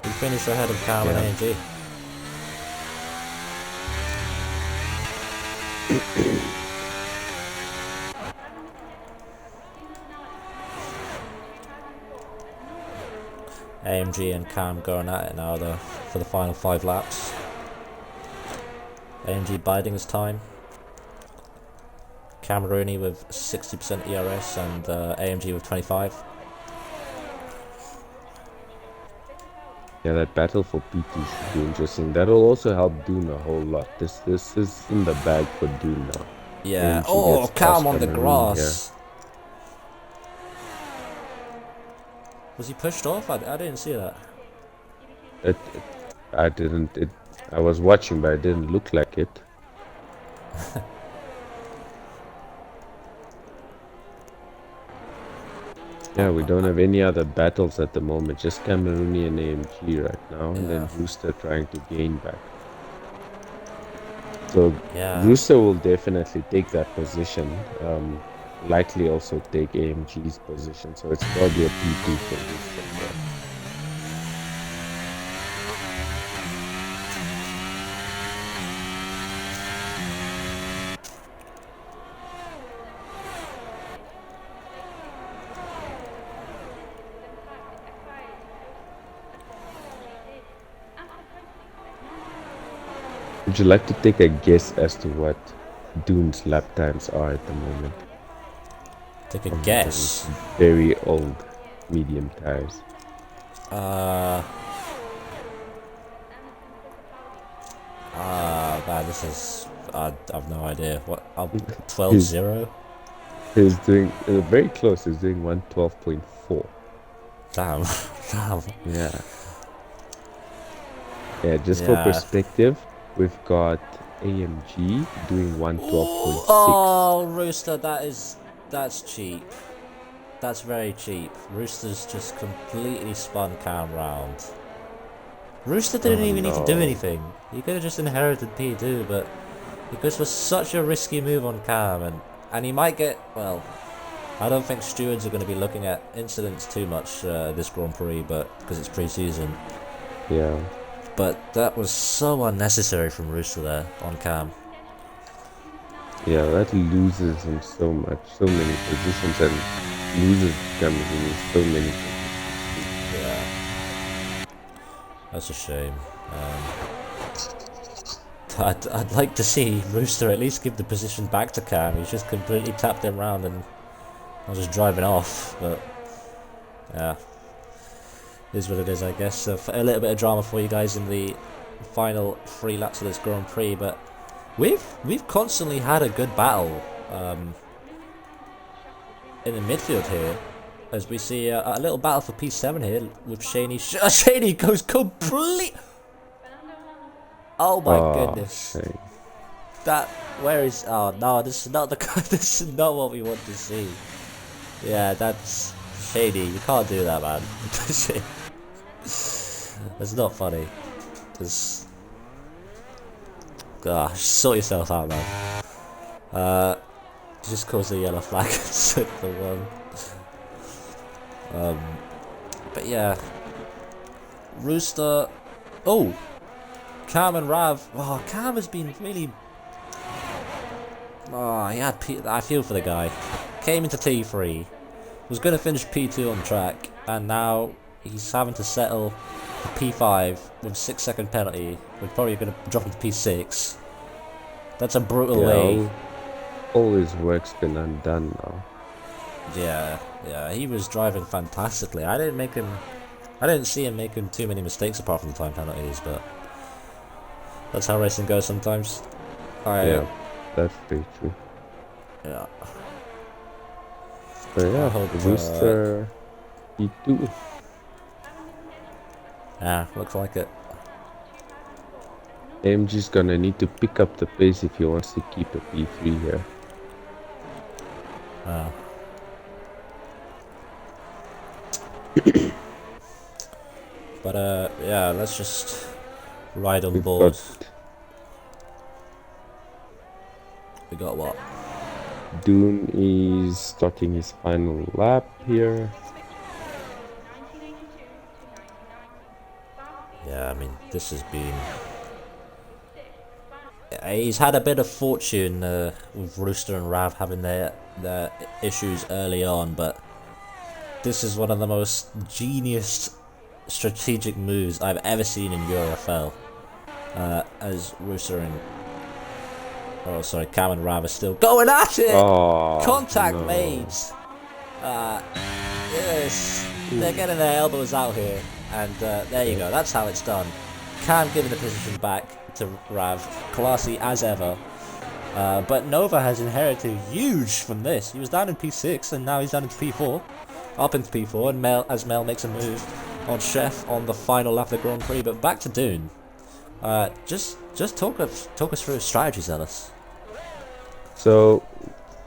He finished ahead of Cam and AMG. AMG and Cam going at it now though for the final 5 laps. AMG biding his time. Camerooni with 60% ERS and AMG with 25. Yeah, that battle for PT should be interesting. That'll also help Dune a whole lot. This is in the bag for Dune now. Yeah. AMG Oh, gets Cam past on the Camerooni, grass. Was he pushed off? I didn't see that. I was watching, but it didn't look like it. Yeah, we don't have any other battles at the moment. Just Camerooni and AMG right now, and then Rooster trying to gain back. So Rooster will definitely take that position. Likely also take AMG's position. So it's probably a P2 for Rooster. Would you like to take a guess as to what Dune's lap times are at the moment? Take a On guess. those very old medium tires. Man, this is. I've no idea. What? 12 He's 0? he's doing very close. He's doing 112.4. Damn. Damn. Yeah. Yeah, just for Yeah. perspective, we've got AMG doing 112.6. Oh, Rooster, that's cheap. That's very cheap. Rooster's just completely spun Cam round. Rooster didn't even need to do no. anything. He could have just inherited P2, but because it was such a risky move on Cam, and he might get, well, I don't think stewards are going to be looking at incidents too much this Grand Prix, but because it's pre-season. Yeah. But that was so unnecessary from Rooster there on Cam. Yeah, that loses him so much, so many positions, and loses Cam in so many positions. Yeah. That's a shame. I'd like to see Rooster at least give the position back to Cam. He's just completely tapped him round and I was just driving off. But yeah, is what it is, I guess. So a little bit of drama for you guys in the final 3 laps of this Grand Prix. But we've constantly had a good battle in the midfield here. As we see a little battle for P7 here with Shaney. Shaney goes complete. Oh my goodness. Shame. That where is? Oh no, this is not the. This is not what we want to see. Yeah, that's Shady. You can't do that, man. It's not funny. Gosh, sort yourself out, man. Just cause the yellow flag took the one. But yeah, Rooster. Oh, Cam and Rav. Oh, Cam has been really. Oh, he had I feel for the guy. Came into T3, was going to finish P2 on track, and now he's having to settle for P5 with a 6-second penalty. We're probably going to drop him to P6. That's a brutal way. All his work's been undone now. Yeah, he was driving fantastically. I didn't see him making too many mistakes apart from the time penalties, but that's how racing goes sometimes. Yeah, that's very true. Yeah. But yeah, hope, Rooster P2. Yeah, looks like it. AMG's gonna need to pick up the pace if he wants to keep a P3 here. But yeah, let's just ride on board. We got what? Dune is starting his final lap here. Yeah, I mean, this has been. He's had a bit of fortune with Rooster and Rav having their issues early on, but this is one of the most genius strategic moves I've ever seen in URFL. As Rooster and Cam and Rav are still going at it. Contact made. Yes, they're getting their elbows out here, and there you go. That's how it's done. Cam giving the position back to Rav, classy as ever. But Nova has inherited huge from this. He was down in P6 and now he's down into P4, up into P4, and Mel makes a move on Chef on the final lap of the Grand Prix. But back to Dune. Just talk us through his strategies, Ellis. So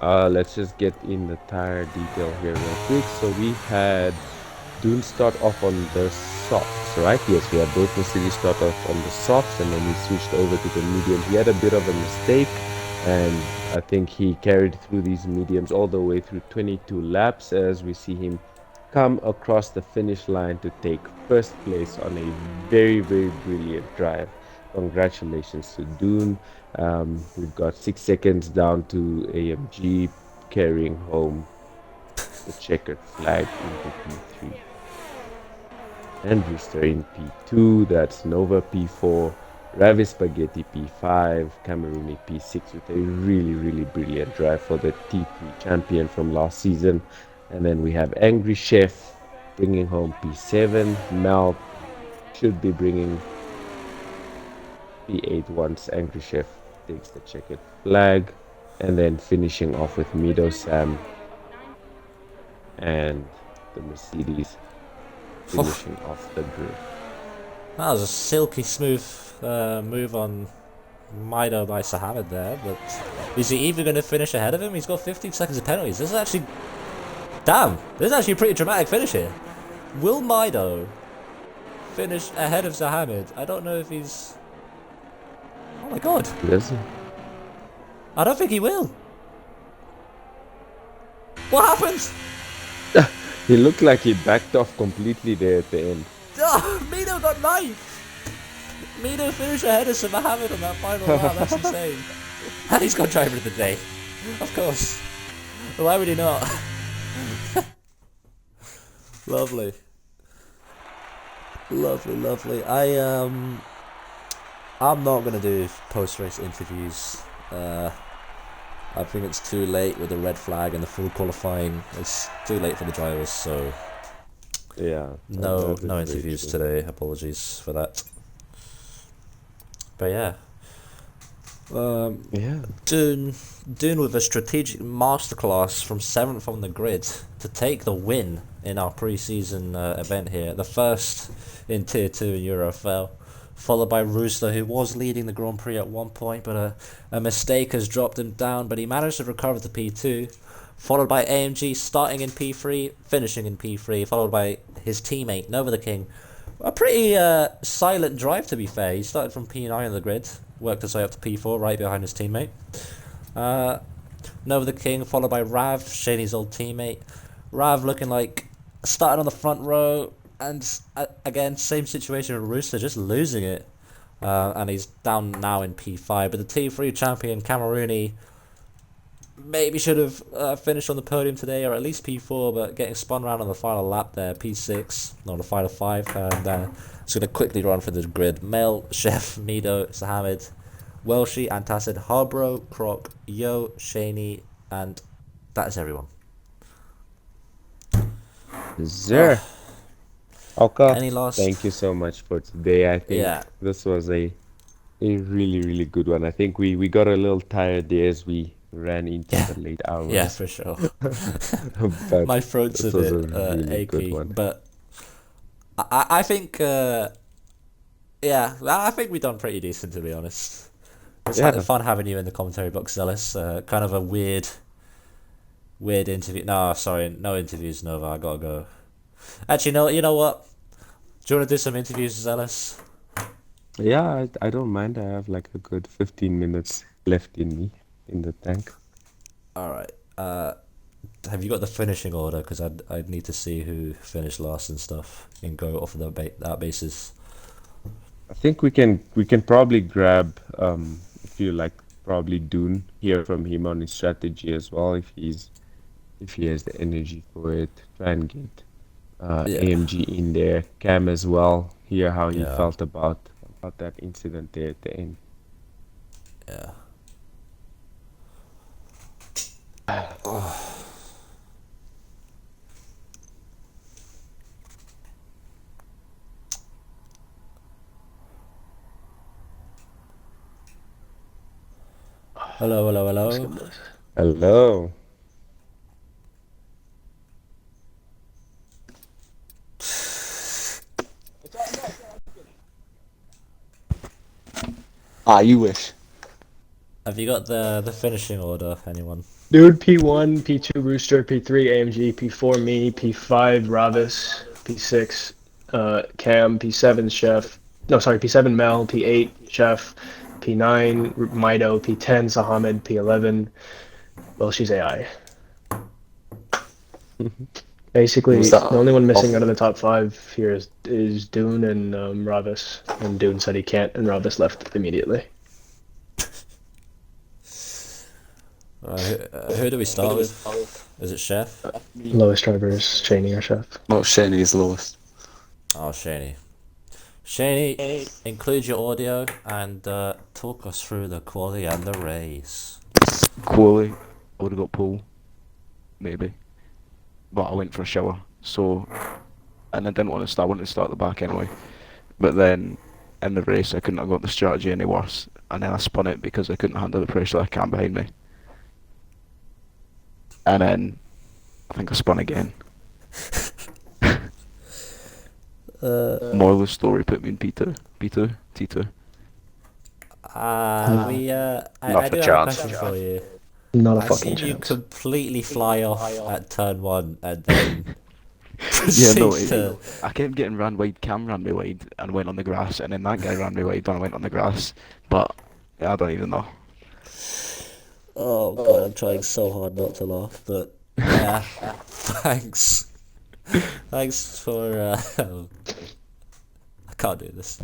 let's just get in the tire detail here real quick. So we had Dune start off on the softs, right? Yes, we had both Mercedes start off on the softs and then we switched over to the mediums. He had a bit of a mistake and I think he carried through these mediums all the way through 22 laps as we see him come across the finish line to take first place on a very, very brilliant drive. Congratulations to Dune. We've got 6 seconds down to AMG carrying home the checkered flag into P3. And Rooster in P2, that's Nova P4, Ravi Spaghetti P5, Camerooni P6 with a really brilliant drive for the T3 champion from last season. And then we have Angry Chef bringing home P7. Mel should be bringing P8 once Angry Chef takes the checkered flag. And then finishing off with Mido Sam and the Mercedes finishing off the grid. That was a silky smooth move on Mido by Sahamid there, but is he even going to finish ahead of him? He's got 15 seconds of penalties. This is actually... Damn! This is actually a pretty dramatic finish here. Will Mido finish ahead of Sahamid? I don't know if he's... Oh my god! Yes. I don't think he will! What happened? He looked like he backed off completely there at the end. Oh, Mido got knifed! Mido finished ahead of Sahamid on that final lap, that's insane. And he's got driver of the day. Of course. Why would he not? Lovely. Lovely. I'm not gonna do post-race interviews. I think it's too late with the red flag and the full qualifying. It's too late for the drivers, so Yeah. no that is very interviews true. today. Apologies for that. But yeah. Yeah. Doing with a strategic masterclass from 7th on the grid to take the win in our pre-season event here, the first in Tier 2 in URFL, followed by Rooster, who was leading the Grand Prix at one point, but a mistake has dropped him down, but he managed to recover to P2, followed by AMG starting in P3, finishing in P3, followed by his teammate, Nova the King. A pretty silent drive, to be fair. He started from P9 on the grid, worked his way up to P4, right behind his teammate. Nova the King, followed by Rav, Shaney's old teammate. Rav looking like started on the front row, and again, same situation with Rooster, just losing it. And he's down now in P5. But the T3 champion, Camerooni, maybe should have finished on the podium today, or at least P4, but getting spun around on the final lap there, P6, not the final 5, and it's going to quickly run for the grid. Mel, Chef, Mido, Sahamid, Welshie, Antacid, Harbro, Croc, Yo, Shaney, and that is everyone. There. Alka, Any last... thank you so much for today. I think this was a really good one. I think we got a little tired there as we ran into the late hours. Yeah, for sure. But My throat's a this was bit a really good achy, one. but I think I think we done pretty decent, to be honest. It's Yeah. fun having you in the commentary box, Zealous. Kind of a weird interview. No, sorry, no interviews, Nova. I gotta go. Actually, you know what? Do you want to do some interviews, Zealous? Yeah, I don't mind. I have like a good 15 minutes left in me, in the tank. All right. Have you got the finishing order? Because I'd need to see who finished last and stuff, and go off of that basis. I think we can probably grab if you like, probably Dune, hear from him on his strategy as well, if he has the energy for it. Try and get AMG in there, Cam as well, hear how he Yeah. felt about that incident there at the end. Yeah. Hello. Hello. You wish. Have you got the finishing order, anyone? Dude, P1, P2 Rooster, P3 AMG, P4 me, P5 Ravis, P6 Cam, P7 Chef. No, sorry, P7 Mel, P8 Chef, P9 Mido, P10 Sahamid, P11. Well, she's AI. Basically, Who's the that? only one missing out of the top 5 here is Dune and Ravis. And Dune said he can't, and Ravis left immediately. Who do we start with? Is it Chef? Lowest driver is Cheney or Chef. Oh, Shaney is lowest. Oh, Shaney. Shaney, include your audio and talk us through the quali and the race. QUALI, I would have got pole, maybe. But I went for a shower, so... And I didn't want to start, I wanted to start at the back anyway. But then, in the race, I couldn't have got the strategy any worse. And then I spun it because I couldn't handle the pressure that came behind me. And then, I think I spun again. Moral of the story put me in P2. T2. I do have a question for you. Not a I fucking seen you chance. completely fly off at turn 1 and then Yeah, no, proceed to... I kept getting ran wide, Cam ran me wide and went on the grass, and then that guy ran me wide and I went on the grass. But, yeah, I don't even know. Oh god, I'm trying so hard not to laugh, but yeah, thanks. Thanks for, I can't do this.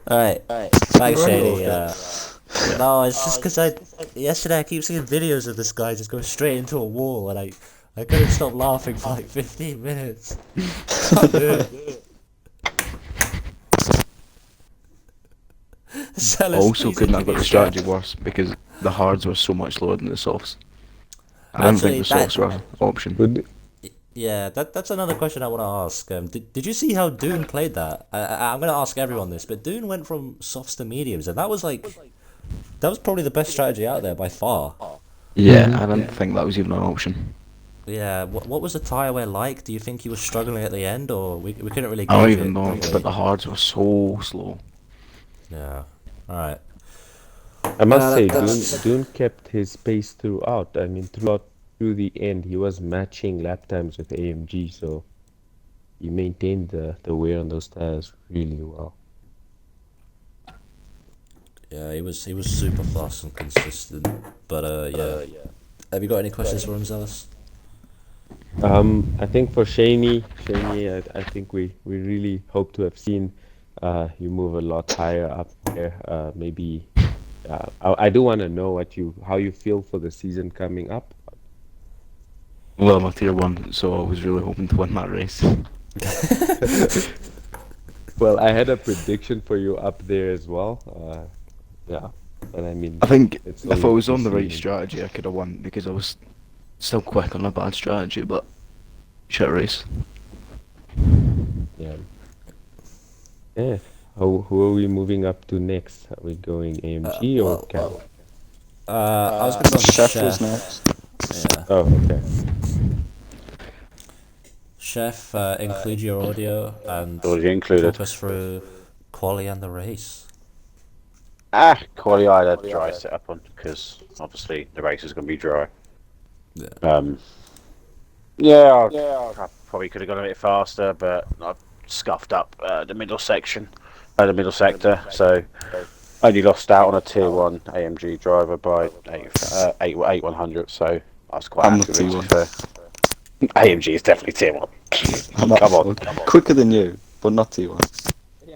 Alright, thanks Shady. No, it's just because yesterday I keep seeing videos of this guy just go straight into a wall and I couldn't stop laughing for like 15 minutes. Can't do it. I also couldn't have got the strategy worse because the hards were so much lower than the softs. I didn't think the softs were an option. Yeah, that's another question I want to ask. Did you see how Dune played that? I'm going to ask everyone this, but Dune went from softs to mediums, and that was probably the best strategy out there by far. Yeah, I didn't think that was even an option. Yeah, what was the tyre wear like? Do you think he was struggling at the end, or we couldn't really I don't gauge even it know, properly? but the hards were so slow. Yeah, alright. I must say, that's- Dune kept his pace throughout. I mean, through the end, he was matching lap times with AMG, so he maintained the wear on those tires really well. Yeah, he was super fast and consistent. But yeah. Have you got any questions for him, Zealous? I think for Shaney, I think we really hope to have seen you move a lot higher up there. Maybe I do want to know how you feel for the season coming up. Well, I'm a tier 1, so I was really hoping to win that race. Well, I had a prediction for you up there as well. Yeah, but I mean, I think it's if I only was on the right preseason. strategy, I could have won because I was still quick on a bad strategy, but shit race. Yeah. Yeah. Who are we moving up to next? Are we going AMG or Cal? I was going to go Chef Chef. was next. Yeah. Oh, okay. Chef, include your audio and Already included. talk us through quali and the race. QUALI I had a dry setup on because obviously the race is going to be dry. Yeah. I probably could have gone a bit faster, but I scuffed up the middle section, the middle sector, so only lost out on a tier 1 AMG driver by 8/100, so I was quite I'm happy not with it, to T1. be fair. AMG is definitely tier 1. Come on. Quicker than you, but not T1.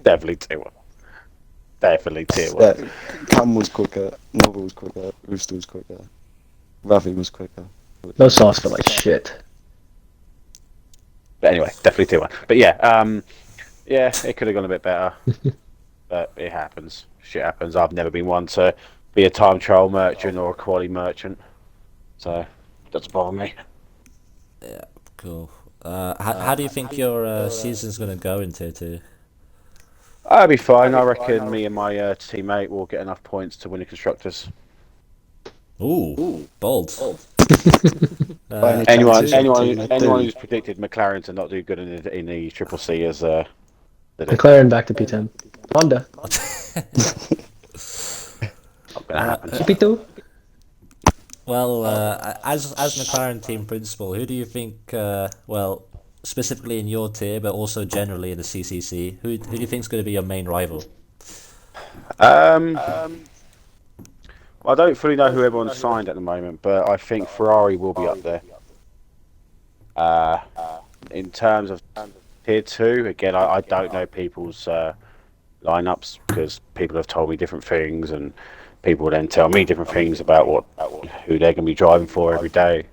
Definitely tier 1. Definitely tier 1. Yeah, Cam was quicker, Nova was quicker, Rooster was quicker, Ravi was quicker. Those sauce feel like shit. But anyway, definitely tier 1. But yeah, it could have gone a bit better. But it happens. Shit happens. I've never been one to be a time trial merchant or a QUALI merchant. So, doesn't bother me. Yeah, cool. How do you think your season's going to go in tier 2? I'll be fine. I reckon me and my teammate will get enough points to win the Constructors. Ooh, bold. Anyone who's predicted McLaren to not do good in the Triple C is did it. McLaren back to P10. Honda. Not gonna happen. P2. Well, as McLaren team principal, who do you think, well, specifically in your tier, but also generally in the CCC, who do you think is going to be your main rival? I don't fully know who everyone's signed at the moment, but I think Ferrari will be up there. In terms of tier 2, again, I don't know people's lineups because people have told me different things, and people then tell me different things about who they're going to be driving for every day.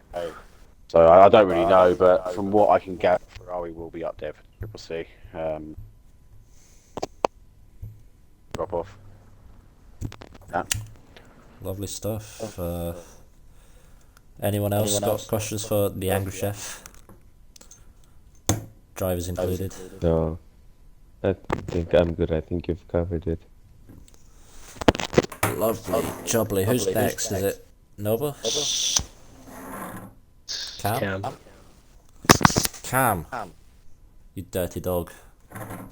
So I don't really know, but from what I can gather, Ferrari will be up there for Triple C. Drop off. Yeah. Lovely stuff. Anyone else got questions for the Angry Chef? Drivers included. No, I think I'm good. I think you've covered it. Lovely, jubbly. Who's next? Is it Nova? Cam? Cam. You dirty dog.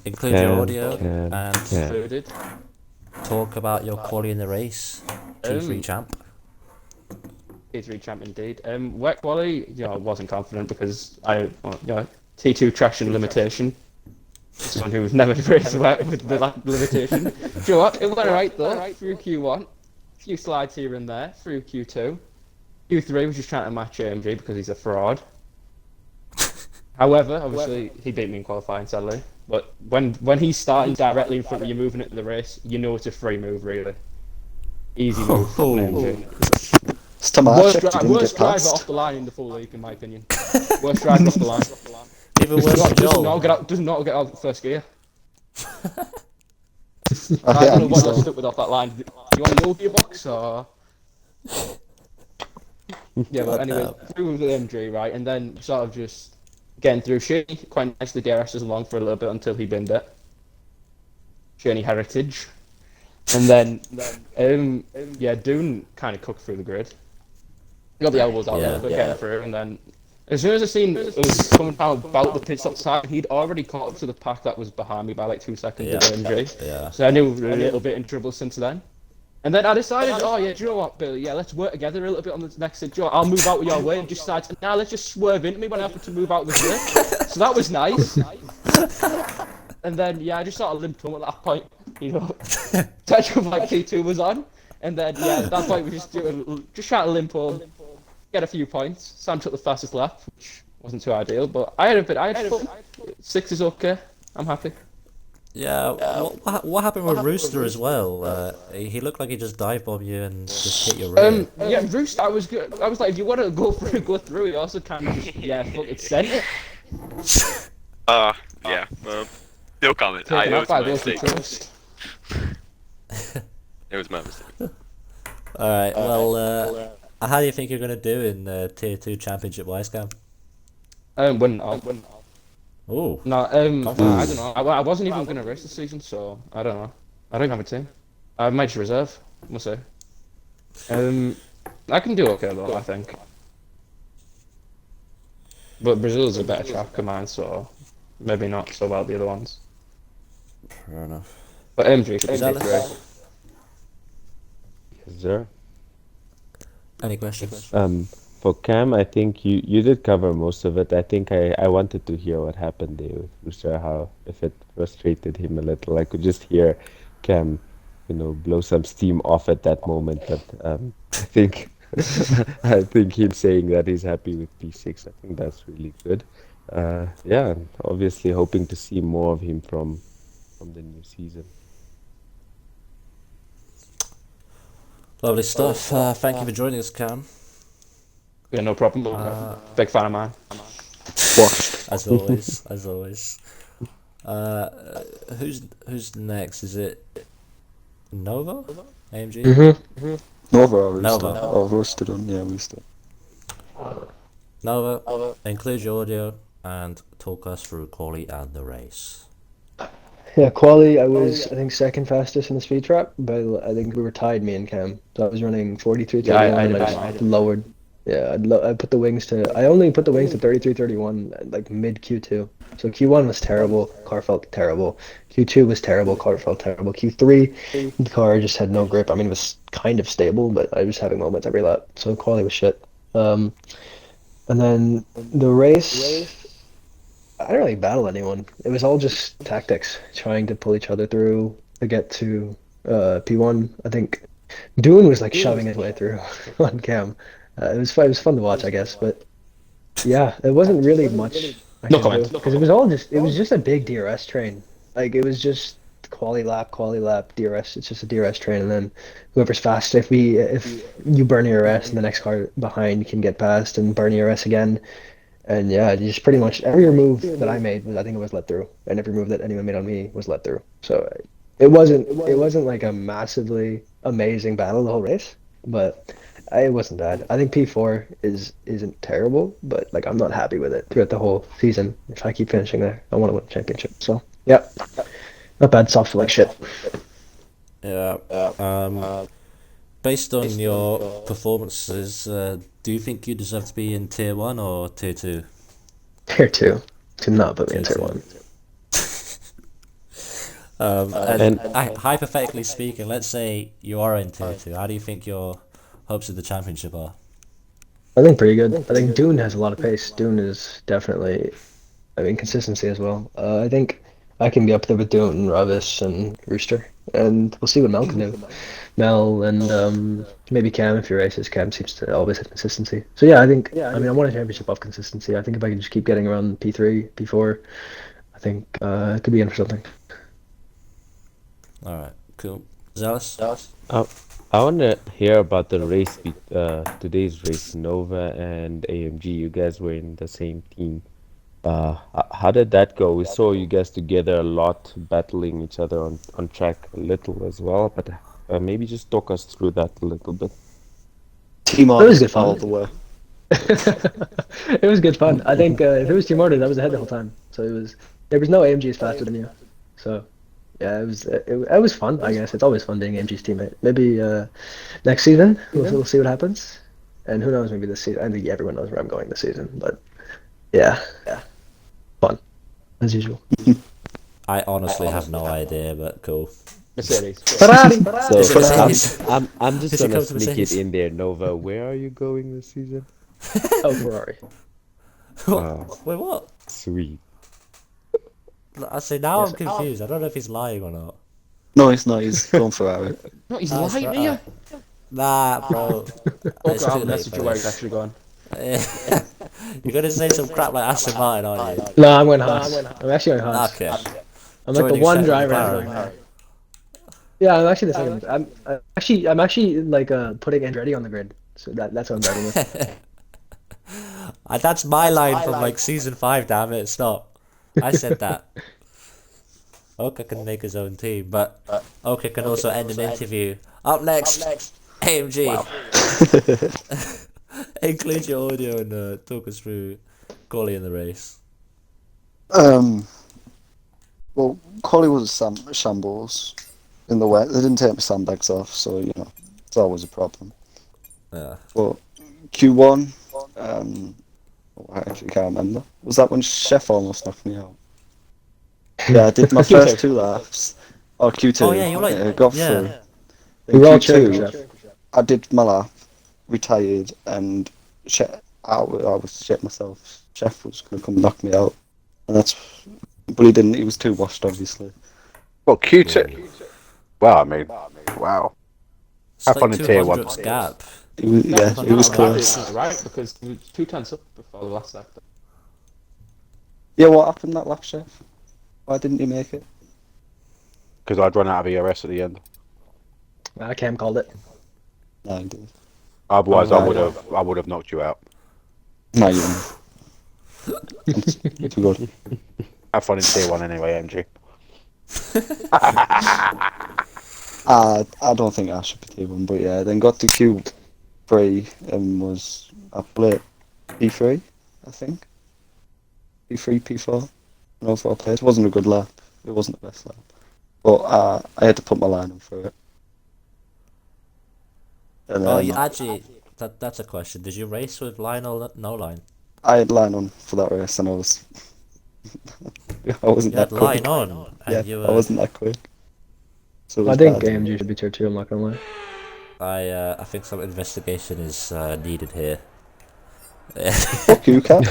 Include your audio and Included. talk about your quality in the race. T3 champ. T3 champ indeed. Wet quality, I wasn't confident because T2 traction limitation. Someone who's never raced wet with the limitation. Do you know what? It went alright though, through Q1. A few slides here and there, through Q2. Q3 was just trying to match AMG because he's a fraud. However, obviously, he beat me in qualifying, sadly. But when he's starting directly in front of you moving into the race, you know it's a free move, really. Easy move from AMG. It's Tomasz, Worst driver off the line in the full league, in my opinion. Worst driver off the line. Even worse than Joel. Does not get out of first gear. I don't know what you're stuck with off that line. Do you want a no gearbox or? Yeah, but anyway, through with the MG, right, and then sort of just getting through Shani, quite nicely DRS's along for a little bit until he binned it. Shani heritage. And then, Dune kind of cooked through the grid. Got the elbows out a little bit, getting through, and then as soon as I seen it was coming down about the pit stop time, he'd already caught up to the pack that was behind me by like 2 seconds of MG. Yeah. So I knew we were a little bit in trouble since then. And then I decided, do you know what, Billy? Yeah, let's work together a little bit on the next thing. I'll move out of your way and just decide, let's just swerve into me when I happen to move out of the grid. So that was nice. And then, I just sort of limped home at that point, touch of like T2 was on. And then, at that point, we just trying to limp home, get a few points. Sam took the fastest lap, which wasn't too ideal, but I had fun. 6 is okay. I'm happy. Yeah, what happened with Rooster as well? He looked like he just dive bombed you and just hit your rear. Rooster, I was good. I was like, if you want to go through, he also kind of just, fuck it, sent it. No comment. Taken It out was by my mistake. Toast. It was my mistake. Alright, well, how do you think you're going to do in Tier 2 Championship wise, Cam? Wouldn't. Ooh. No, I don't know. I wasn't even going to race this season, so I don't know. I don't have a team. I might just reserve. We'll see. I can do okay though, I think. But Brazil's a better track of mine, so maybe not so well the other ones. Fair enough. But MG should be great. Yes, sir. Any questions? For Cam, I think you did cover most of it. I think I wanted to hear what happened there with Rooster, how if it frustrated him a little. I could just hear Cam, blow some steam off at that moment. But I think I think him saying that he's happy with P6. I think that's really good. Obviously hoping to see more of him from the new season. Lovely stuff. Thank you for joining us, Cam. Yeah, no problem. Big fan of mine. As always. Who's next? Is it Nova? AMG? Nova, Rooster done, Rooster. Nova, include your audio and talk us through quali and the race. Yeah, quali, I was, I think, second fastest in the speed trap, but I think we were tied, me and Cam. So I was running 43.31 and I just lowered. Yeah, I put the wings to, I only put the wings to 33.31, like mid Q2. So Q1 was terrible, car felt terrible. Q2 was terrible, car felt terrible. Q3, the car just had no grip. I mean, it was kind of stable, but I was having moments every lap. So quali was shit. And then the race, I didn't really battle anyone. It was all just tactics, trying to pull each other through to get to P1. I think Dune was like shoving his way through on Cam. It was fun to watch, I guess, but yeah, it wasn't really much. No comment. Because it was just a big DRS train. Like it was just quali lap, DRS. It's just a DRS train, and then whoever's fast. If you burn ERS and the next car behind can get past and burn ERS again, and yeah, you just pretty much every move that I made was I think it was let through, and every move that anyone made on me was let through. So it wasn't like a massively amazing battle the whole race, but it wasn't bad. I think P4 isn't terrible, but like I'm not happy with it throughout the whole season. If I keep finishing there, I want to win the championship. So yeah, not bad. Soft like shit. Yeah. Based on your performances, do you think you deserve to be in tier 1 or tier 2? Tier 2. Do not put me in Tier tier 2. 1. And hypothetically speaking, let's say you are in tier 2. How do you think your hopes of the championship are? I think pretty good. I think Dune has a lot of pace. Dune is definitely, I mean, consistency as well. I think I can be up there with Dune, Ravis, and Rooster, and we'll see what Mel can do. Mel and maybe Cam if he races. Cam seems to always have consistency. So yeah, I think. I mean, I want a championship off consistency. I think if I can just keep getting around P3, P4, I think it could be in for something. All right, cool. Zealous? I want to hear about the race, today's race, Nova and AMG. You guys were in the same team. How did that go? We saw you guys together a lot, battling each other on track a little as well, but maybe just talk us through that a little bit. Team It was orders good fun. all the way. It was good fun. I think if it was team ordered, I was ahead the whole time. So there was no AMGs faster than you. So yeah, it was fun. I guess it's always fun being AMG's teammate. Maybe next season we'll see what happens, and who knows? Maybe this season. I think everyone knows where I'm going this season, but yeah, fun as usual. I honestly have no idea, but cool. Mercedes. Ferrari. So I'm just Is it gonna come to sneak it Mercedes? in there, Nova. Where are you going this season? Oh, Ferrari. Wait, what? Sweet. I say now I'm confused. I don't know if he's lying or not. No, he's not. He's going Ferrari. No, he's That's lying right. to you. Nah, bro. It's Okay, I'll too late message for you where this. he's actually gone. You're gonna say some crap like Aston Martin, aren't you? No, I'm going Haas. I'm actually going Haas. Okay. I'm like the Joining one second driver. McLaren. Going Yeah, I'm actually the second. I'm actually like putting Andretti on the grid. So that's what I'm driving with. That's my line from like season 5. Damn it, stop. I said that. Oka can make his own team, but Oka can also end an interview. Up next, AMG. Include your audio and talk us through QUALI in the race. Well, QUALI was a shambles in the wet. They didn't take my sandbags off, so you know it's always a problem. Yeah. But Q1, I actually can't remember. Was that when Chef almost knocked me out? Yeah, I did my first 2 laps. Or Q2. Oh, yeah, you're like- got yeah. through. We In were all cheering for Q2, Chef. I did my lap, retired, and I was shit myself. Chef was going to come knock me out. And but he didn't. He was too washed, obviously. Well, Q2. Well, I mean, wow. It's Have like fun in tier 1. 200th gap. He was, yeah, he was close. Right, because he was 2 tenths up before the last sector. Yeah, what happened that lap, Chef? Why didn't he make it? Because I'd run out of ERS at the end. Cam called it. No, he did. Otherwise, Oh, I would have knocked you out. No, you didn't. Too good. Have fun in tier 1 anyway, MG. I don't think I should be T1, but yeah, then got to Q3 and was up late P3, I think. P3, P4. An overall place. It wasn't a good lap. It wasn't the best lap. But I had to put my line on for it. And Oh, then you actually, that's a question. Did you race with line or no line? I had line on for that race and I wasn't You that had quick. line on, and Yeah, you I were. wasn't that quick. So it I was think bad. AMG should be tier 2. I'm not gonna lie. I think some investigation is needed here. Fuck you, Cap.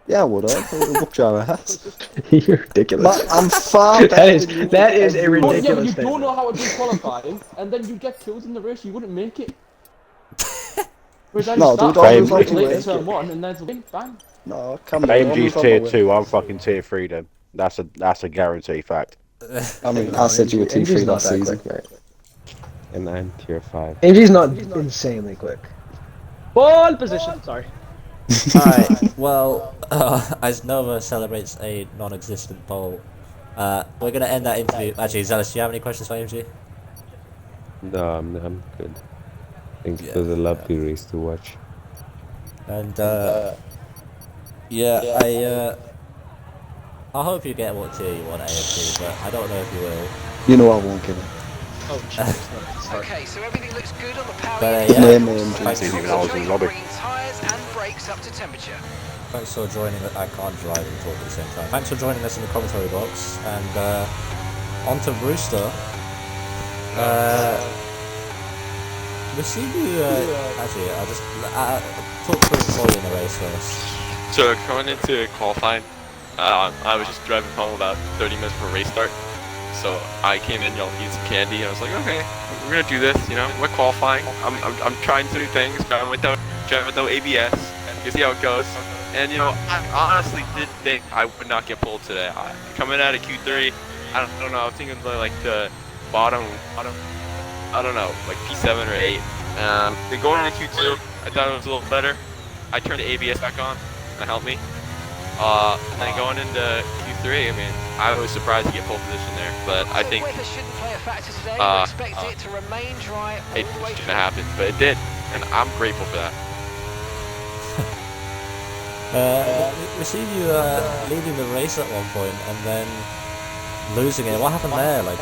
Yeah, I would have. I would have whooped your ass. You're ridiculous. I'm far better than you. that is a Oh, yeah, ridiculous but you statement. don't know how to do qualifying, and then you get killed in the race, you wouldn't make it. Whereas then No, you start dude, I off was late like, in turn 1, and then it's a win, bang. No, come on. AMG's tier 2, I'm fucking tier 3 then. That's a guarantee fact. I mean, I said you were T3 AMG's not last that season. quick, mate. And I'm tier 5. AMG's not insanely quick. Ball position. Sorry. Alright, well, as Nova celebrates a non-existent poll, we're going to end that interview. Actually, Zealous, do you have any questions for AMG? No, I'm good. I think it was a lovely race to watch. And, yeah, I hope you get what tier you want, AMG, but I don't know if you will. You know I won't give it. Oh, jeez. Sorry. Okay, so everything looks good on the power But, unit. yeah, Name AMG. I didn't even know I was in the lobby. Bringing tyres and brakes up to temperature. thanks for joining. I can't drive and talk at the same time. Thanks for joining us in the commentary box. And on to Brewster. We'll see you. Actually, I'll just talk through the in the race first. So coming into qualifying, I was just driving home about 30 minutes before race start. So I came in, y'all eat some candy, and I was like, okay, we're gonna do this. You know, we're qualifying. I'm trying some new things. Driving without ABS. You see how it goes. And you know, I honestly did think I would not get pulled today. Coming out of Q3, I don't know. I was thinking like the bottom. I don't know, like P7 or 8. Then going into Q2, I thought it was a little better. I turned the ABS back on, that helped me. And then going into Q3, I mean, I was surprised to get pole position there, but I think Weather shouldn't play a factor today. We expect it to remain dry all it the way shouldn't through. have happened, but it did, and I'm grateful for that. We see you leading the race at one point and then losing it. What happened there? Like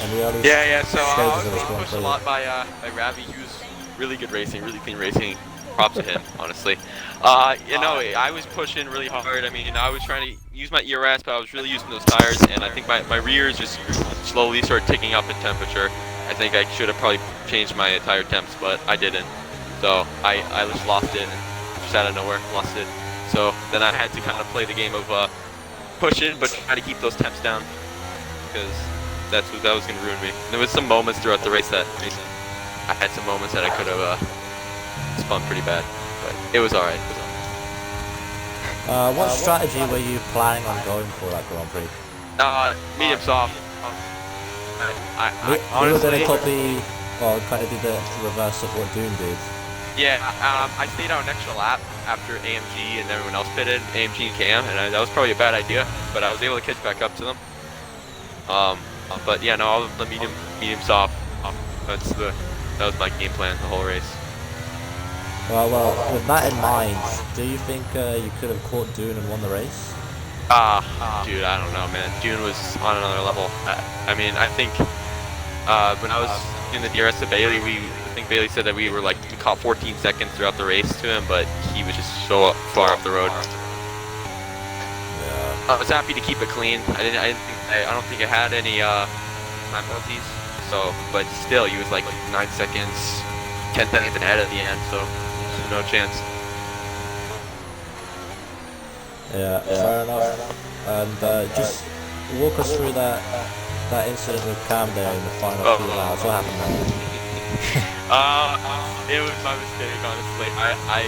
in the early Yeah. So I stages was of this being Grand pushed a Prix? lot by Ravi. He was really good racing, really clean racing. Props to him, honestly. You know, I was pushing really hard. I mean, I was trying to use my ERS, but I was really using those tires, and I think my rears just slowly started ticking up in temperature. I think I should have probably changed my tire temps, but I didn't. So I just lost it, and just out of nowhere, lost it. So then I had to kind of play the game of pushing, but try to keep those temps down, because that was going to ruin me. And there was some moments throughout the race that I had some moments that I could have spun pretty bad, but it was alright. What strategy were you planning on going for that Grand Prix? Medium soft. I You were going honestly, to copy, or kind of do the reverse of what Doom did. yeah, I stayed out an extra lap after AMG and everyone else pitted, AMG and Cam, and that was probably a bad idea, but I was able to catch back up to them. But yeah, no, I was the medium soft. That was my game plan the whole race. Well, with that in mind, do you think you could have caught Dune and won the race? Dude, I don't know, man. Dune was on another level. I mean, I think when I was in the DRS to Bailey, I think Bailey said that we were like, we caught 14 seconds throughout the race to him, but he was just so far up the road. Yeah. I was happy to keep it clean. I don't think I had any time penalties. So, but still, he was like 9 seconds, 10 seconds ahead at the end. So, no chance. Yeah, fair enough. And just walk us through that incident with Cam there in the final few rounds. What happened there? It was my mistake, honestly. I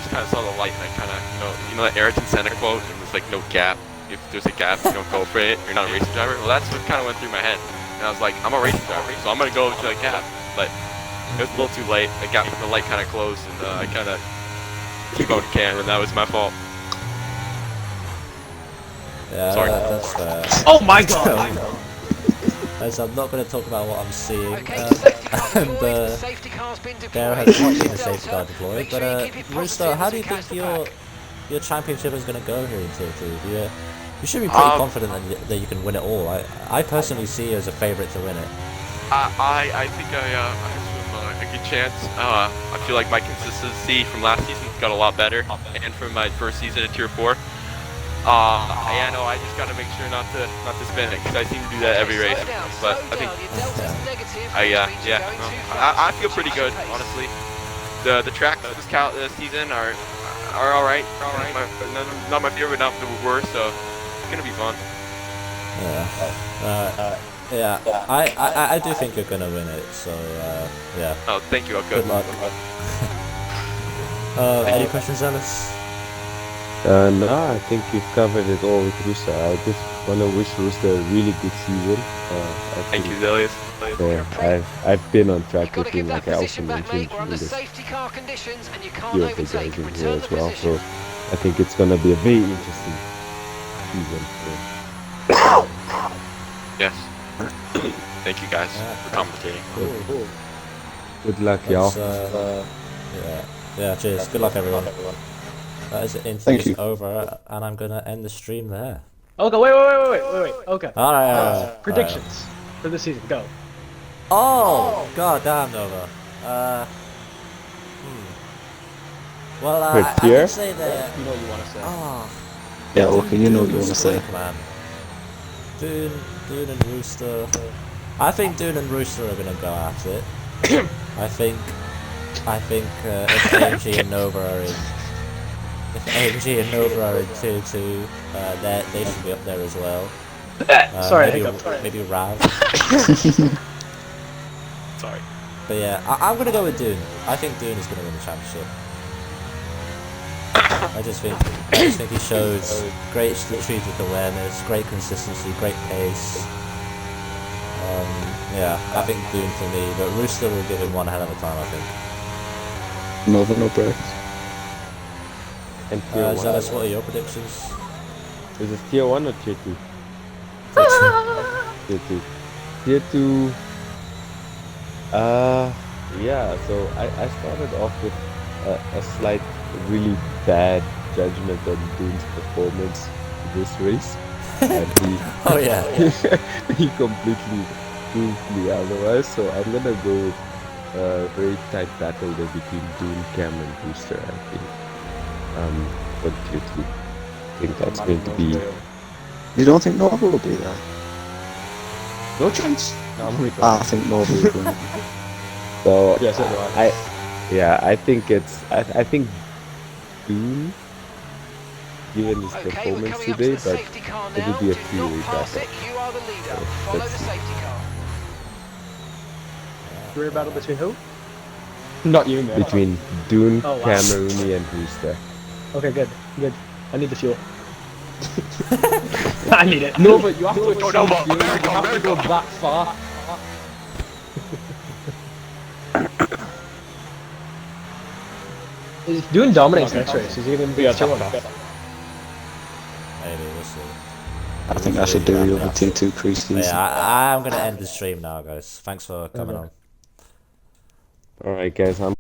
just kind of saw the light and I kind of, you know that Ayrton Senna quote, and there's like no gap. If there's a gap, you don't go for it. You're not a racing driver. Well, that's what kind of went through my head. And I was like, I'm a racing driver, so I'm gonna go to that gap. But it was a little too late. The light kind of closed, and I kind of keep on Cam, and that was my fault. Yeah, Sorry. that's fair. Oh my god! As I'm not going to talk about what I'm seeing. Okay, safety car And deployed. The safety car's been deployed. there has not been a Delta. safety car deployed. Make sure you But keep it Rooster, positive how as do you we catch think the pack. your championship is going to go here in Tier 2? You should be pretty confident that you can win it all. I personally see you as a favourite to win it. I think I have a good chance. I feel like my consistency from last season got a lot better, and from my first season in Tier 4. Yeah, no, I just gotta make sure not to spin it, because I seem to do that every race. But I think I feel pretty good, honestly. The tracks this season are all right. Not my favorite, not the worst. So it's gonna be fun. Yeah. I do think you're gonna win it. So yeah. Oh, thank you. Okay. Good luck. Any questions, Alice? No, I think you've covered it all with Rooster. I just want to wish Rooster a really good season. I Thank think you, Zelius. I've been on track You've got with to give him, that like I also position back, mentioned mate. We're in under this safety car conditions, and you can't few of the overtake. guys in here Return the as well. position. So I think it's gonna be a very interesting season. Yes. Thank you guys for commentating. Cool. Good luck, y'all. Yeah, cheers. Good luck, everyone. That is Thank interview's you. over, and I'm gonna end the stream there. Okay, wait. Okay. Alright. Predictions for the season. Go. Oh, god damn, Nova. Well, I Here? would say that. You know what you want to say. Oh, Yeah, okay, you know what you want to Dune's say. quick, man. Dune and Rooster. I think Dune and Rooster are gonna go at it. I think if AMG and Nova are in, if AMG and Nova are in 2-2, they should be up there as well. Sorry, maybe Rav. Sorry. But yeah, I'm gonna go with Dune. I think Dune is gonna win the championship. I just think he shows great strategic awareness, great consistency, great pace. Yeah, I think Dune for me, but Rooster will give him one hell of a time, I think. Nova no breaks. And tier 1. Zealous, what are your predictions? Is it tier 1 or tier 2? Tier 2. Tier 2. Yeah, so I started off with a slight, really bad judgment on Dune's performance this race. And Oh yeah. he completely proved me otherwise. So I'm gonna go with a very tight battle there between Dune, Cam, and Booster, I think. For tier 2. I think that's going to be... You don't think Nova will be there? No chance. I think Nova will win. So Yes, so do I. I think it's I think Dune, given his Okay, we're performance coming up to today, the but safety car it now. would be a Do three-way not pass battle. it. You are the leader. So, Follow let's the see. safety car. Career battle between who? Not you, man. Between Dune, Oh, wow. Camerooni, and Rooster. Okay, good. I need the fuel. I need it. No, but you have to Nova, America, you have to go America. that far. Is doing dominates next race? Is he gonna be a tier 1? Maybe, we'll see. I think I should do the other T2 crease But season. yeah, I'm gonna end the stream now, guys. Thanks for coming on. Alright guys, I'm